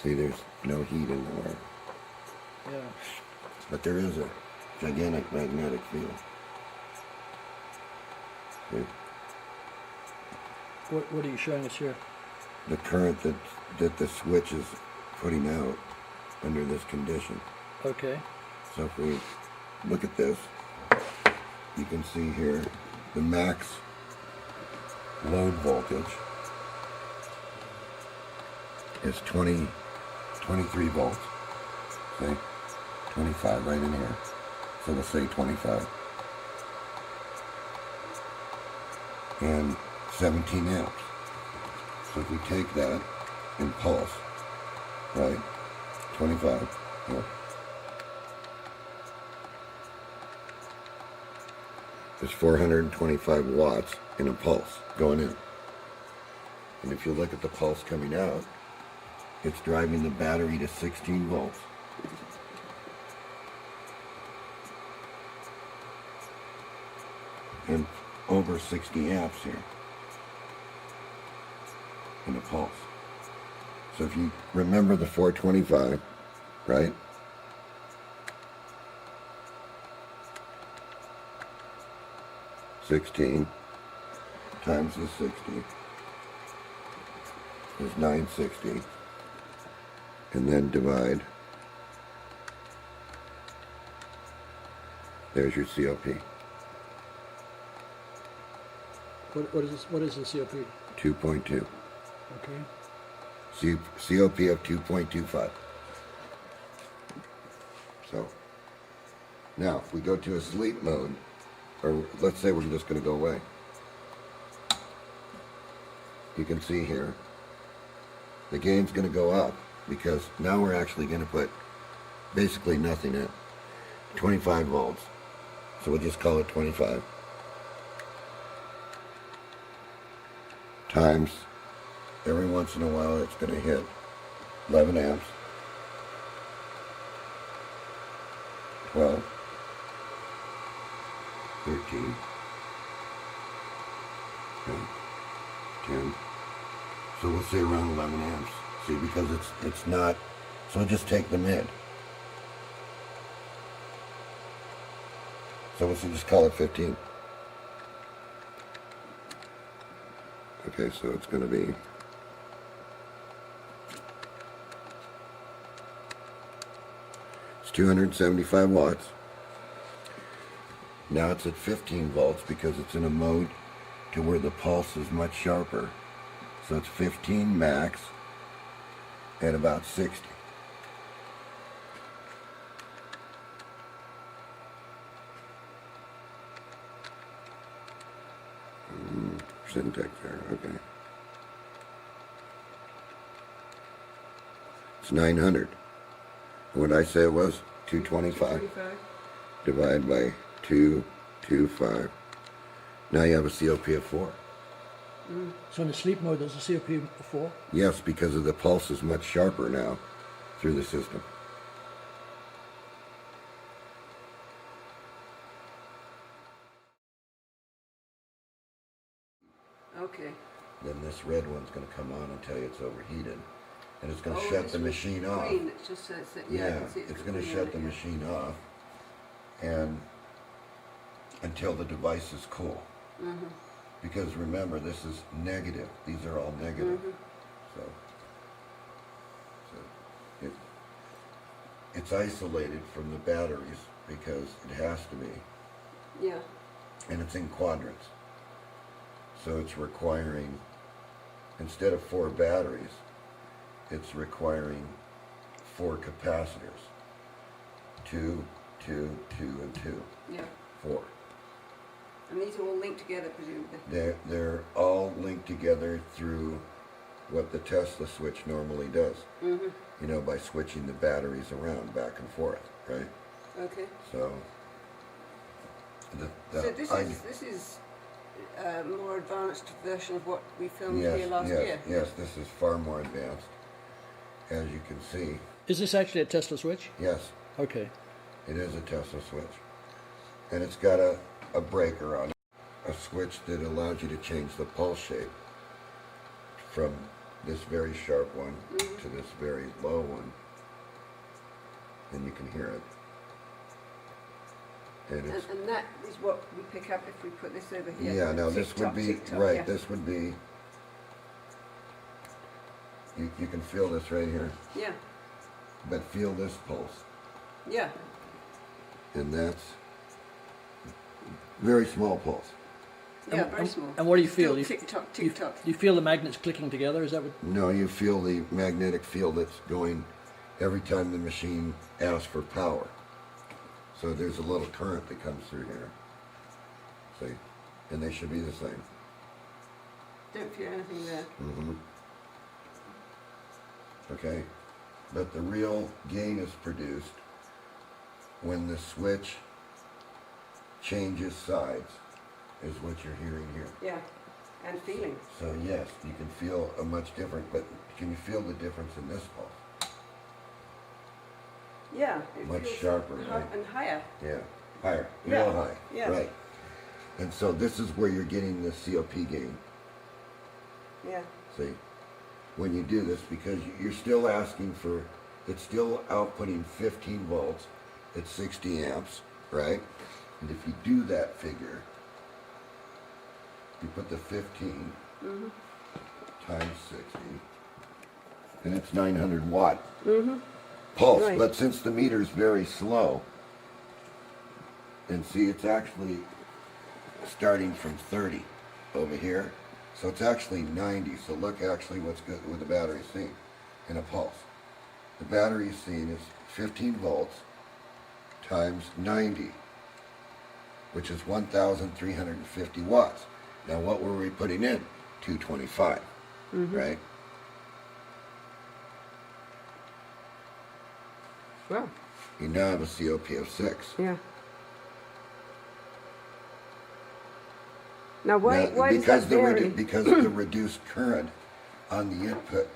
See, there's no heat in the wire. Yeah. But there is a gigantic magnetic field. See? What are you showing us here? The current that the switch is putting out under this condition. Okay. So if we look at this, you can see here the max load voltage is 23 volts. See? 25 right in here. So we'll say 25. And 17 amps. So if we take that in pulse, right? 25. Yeah. There's 425 watts in a pulse going in. And if you look at the pulse coming out, it's driving the battery to 16 volts. And over 60 amps here in a pulse. So if you remember the 425, right? $16 times the 60 is 960, and then divide. There's your COP. What is this? What is the COP? 2.2. Okay. COP of 2.25. So now if we go to a sleep mode, or let's say we're just going to go away, you can see here the gain's going to go up because now we're actually going to put basically nothing in. 25 volts. So we'll just call it 25 times, every once in a while it's going to hit 11 amps, 12, 13, 10. So we'll say around 11 amps. See, because it's not, so we'll just take the mid. So we'll just call it 15. Okay, so it's going to be it's 275 watts. Now it's at 15 volts because it's in a mode to where the pulse is much sharper. So it's 15 max at about 60. Syntax there, okay. It's 900. What did I say it was? 225. 25. Divide by 225. Now you have a COP of 4. So in the sleep mode, there's a COP of 4? Yes, because of the pulse is much sharper now through the system. Okay. Then this red one's going to come on and tell you it's overheated. And it's going to Oh, shut this the one's machine off. green. It just says that, yeah, I Yeah, can see it's going to green shut on the it, yeah. machine off and until the device is cool. Mm-hmm. Because remember, this is negative. These are all negative. Mm-hmm. So it's isolated from the batteries because it has to be. Yeah. And it's in quadrants. So it's requiring, instead of 4 batteries, it's requiring 4 capacitors. 2, 2, 2, and 2. Yeah. 4. And these are all linked together, presumably. They're all linked together through what the Tesla switch normally does. Mm-hmm. You know, by switching the batteries around back and forth, right? Okay. So, So this is more advanced version of what we filmed Yes, here last yes, year. yes, this is far more advanced, as you can see. Is this actually a Tesla switch? Yes, Okay. it is a Tesla switch. And it's got a breaker on it, a switch that allows you to change the pulse shape from this very sharp one to this very low one. And you can hear it. And it's, And that is what we pick up if we put this over here. yeah, now this would Tick-tock, be, tick-tock, right, yeah. this would be, you can feel this right here, Yeah, but feel this pulse. yeah. And that's very small pulse. Yeah, And- very small. and what do you feel? Still You- tick-tock, You, tick-tock. you feel the magnets clicking together? Is that what? No, you feel the magnetic field that's going every time the machine asks for power. So there's a little current that comes through here. See? And they should be the same. Don't feel anything there. Okay? But the real gain is produced when the switch changes sides, is what you're hearing here. Yeah, and feeling. So yes, you can feel a much different, but can you feel the difference in this pulse? Yeah. It Much feels sharper, hi- right? And higher. Yeah, higher, Yeah, real high, yeah. right. And so this is where you're getting the COP gain, Yeah. see? When you do this, because you're still asking for, it's still outputting 15 volts at 60 amps, right? And if you do that figure, you put the 15 times 60, and it's 900 watt pulse. Right. But since the meter is very slow, and see, it's actually starting from 30 over here, so it's actually 90. So look actually what's good with the battery seeing in a pulse. The battery seeing is 15 volts times 90, which is 1,350 watts. Now what were we putting in? 225, right? Well, You now have a COP of 6. yeah. Now why, Now, why does that vary? because of the reduced current on the input,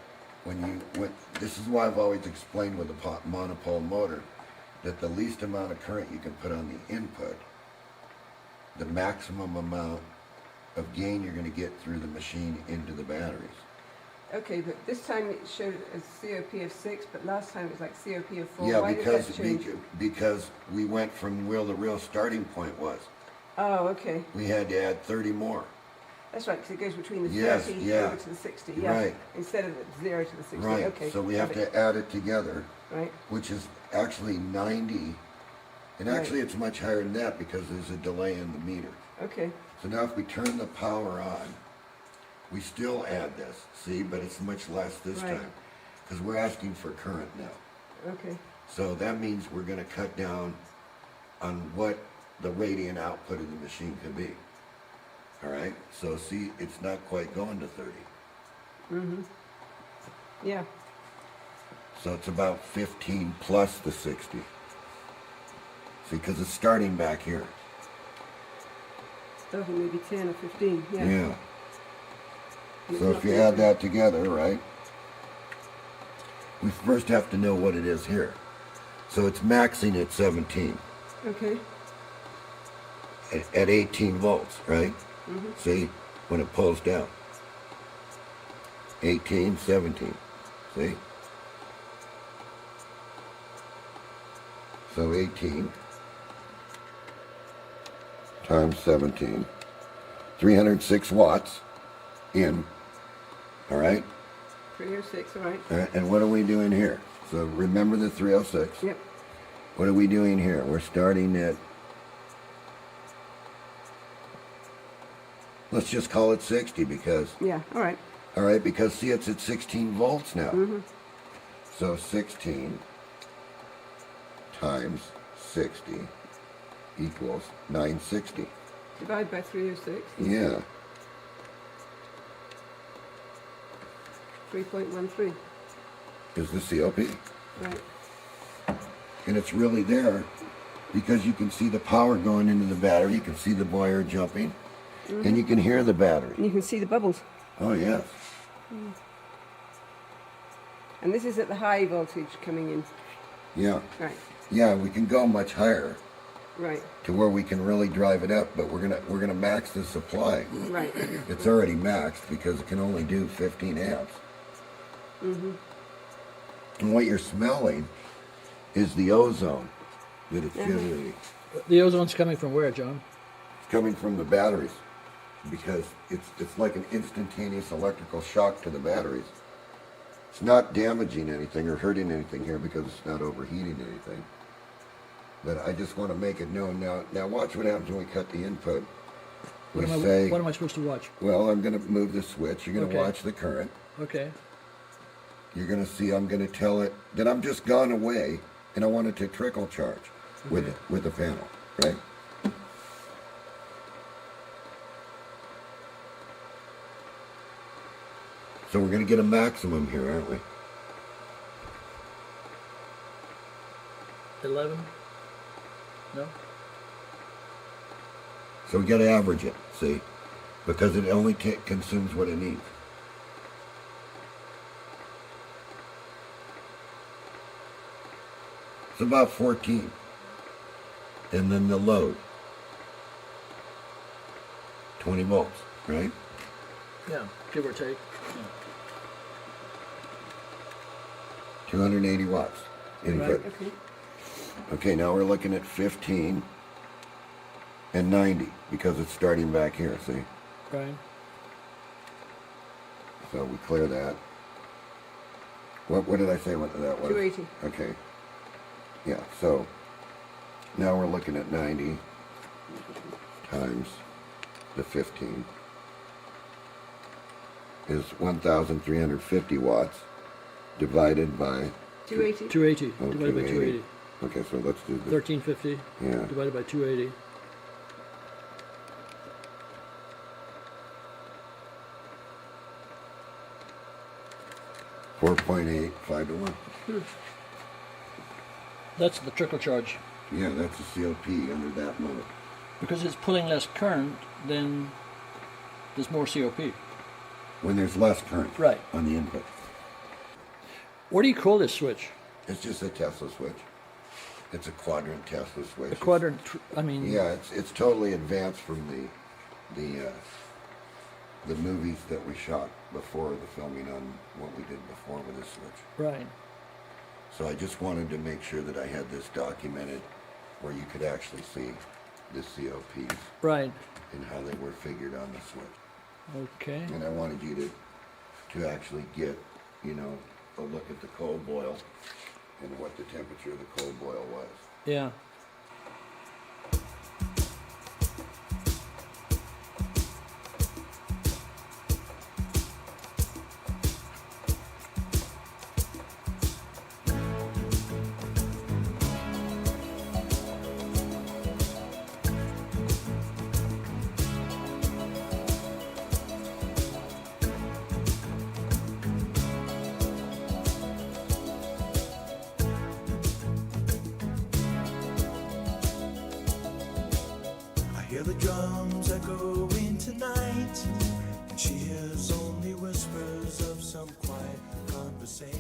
this is why I've always explained with a monopole motor that the least amount of current you can put on the input, the maximum amount of gain you're going to get through the machine into the batteries. Okay, but this time it showed a COP of 6, but last time it was like COP of 4. Yeah, Why because did that change? because we went from where the real starting point was. Oh, okay. We had to add 30 more. That's right, because it goes between the Yes, 30 yeah. over to the 60. Yeah. Right. Instead of the 0 to the 60. Right. Okay. So we have got it. to add it together, Right. which is actually 90. And actually it's much higher than that because there's a delay in the meter. Okay. So now if we turn the power on, we still add this, see, but it's much less this Right. time because we're asking for current now. Okay. So that means we're going to cut down on what the radiant output of the machine can be. All right? So see, it's not quite going to 30. Yeah. So it's about 15 plus the 60. See, because it's starting back here. Oh, maybe 10 or 15. Yeah. Yeah. It's So not if you very add good. that together, right? We first have to know what it is here. So it's maxing at 17, Okay. at 18 volts, right? See, when it pulls down. 18, 17, see? So 18 times 17, 306 watts in, all right? 306, all right. And what are we doing here? So remember the 306. Yep. What are we doing here? We're starting at, let's just call it 60 because, Yeah, all right. all right, because see, it's at 16 volts now. So 16 times 60 equals 960. Divide by 306. Yeah, 3.13. is the COP. Right. And it's really there because you can see the power going into the battery. You can see the boiler jumping. and you can hear the battery. And you can see the bubbles. Oh, yes. And this is at the high voltage coming in. Yeah. Right, Yeah, we can go much higher right, to where we can really drive it up, but we're gonna max the supply. right. It's already maxed because it can only do 15 amps. And what you're smelling is the ozone that it's generating. The ozone's coming from where, John? It's coming from the batteries because it's like an instantaneous electrical shock to the batteries. It's not damaging anything or hurting anything here because it's not overheating anything. But I just want to make it known now. Now watch what happens when we cut the input. We say, What am I supposed to watch? well, I'm going to move the switch. You're going to Okay. watch the current. Okay. You're going to see I'm going to tell it that I'm just gone away and I want it to trickle charge with the panel, right? So we're going to get a maximum here, aren't we? 11? No? So we got to average it, see? Because it only consumes what it needs. It's about 14. And then the load. 20 volts, right? Yeah, give or take. 280 watts input. Okay. Okay, now we're looking at 15 and 90 because it's starting back here, see? Right. So we clear that. What did I say what that was? 280. Okay. Yeah, so now we're looking at 90 times the 15 is 1,350 watts divided by 280. 280 divided by 280. Okay, so let's do this. 1350 Yeah. divided by 280. $4.8, 5 to 1. That's the trickle charge. Yeah, that's a COP under that mode. Because it's pulling less current, then there's more COP. When there's less current Right. on the input. What do you call this switch? It's just a Tesla switch. It's a quadrant Tesla switch. A quadrant, I mean... Yeah, it's totally advanced from the movies that we shot before the filming on what we did before with this switch. Right. So I just wanted to make sure that I had this documented where you could actually see the COPs Right. and how they were figured on the switch. Okay. And I wanted you to actually get, you know, a look at the cold boil and what the temperature of the cold boil was. Yeah. I hear the drums echoing tonight, and she hears only whispers of some quiet conversation.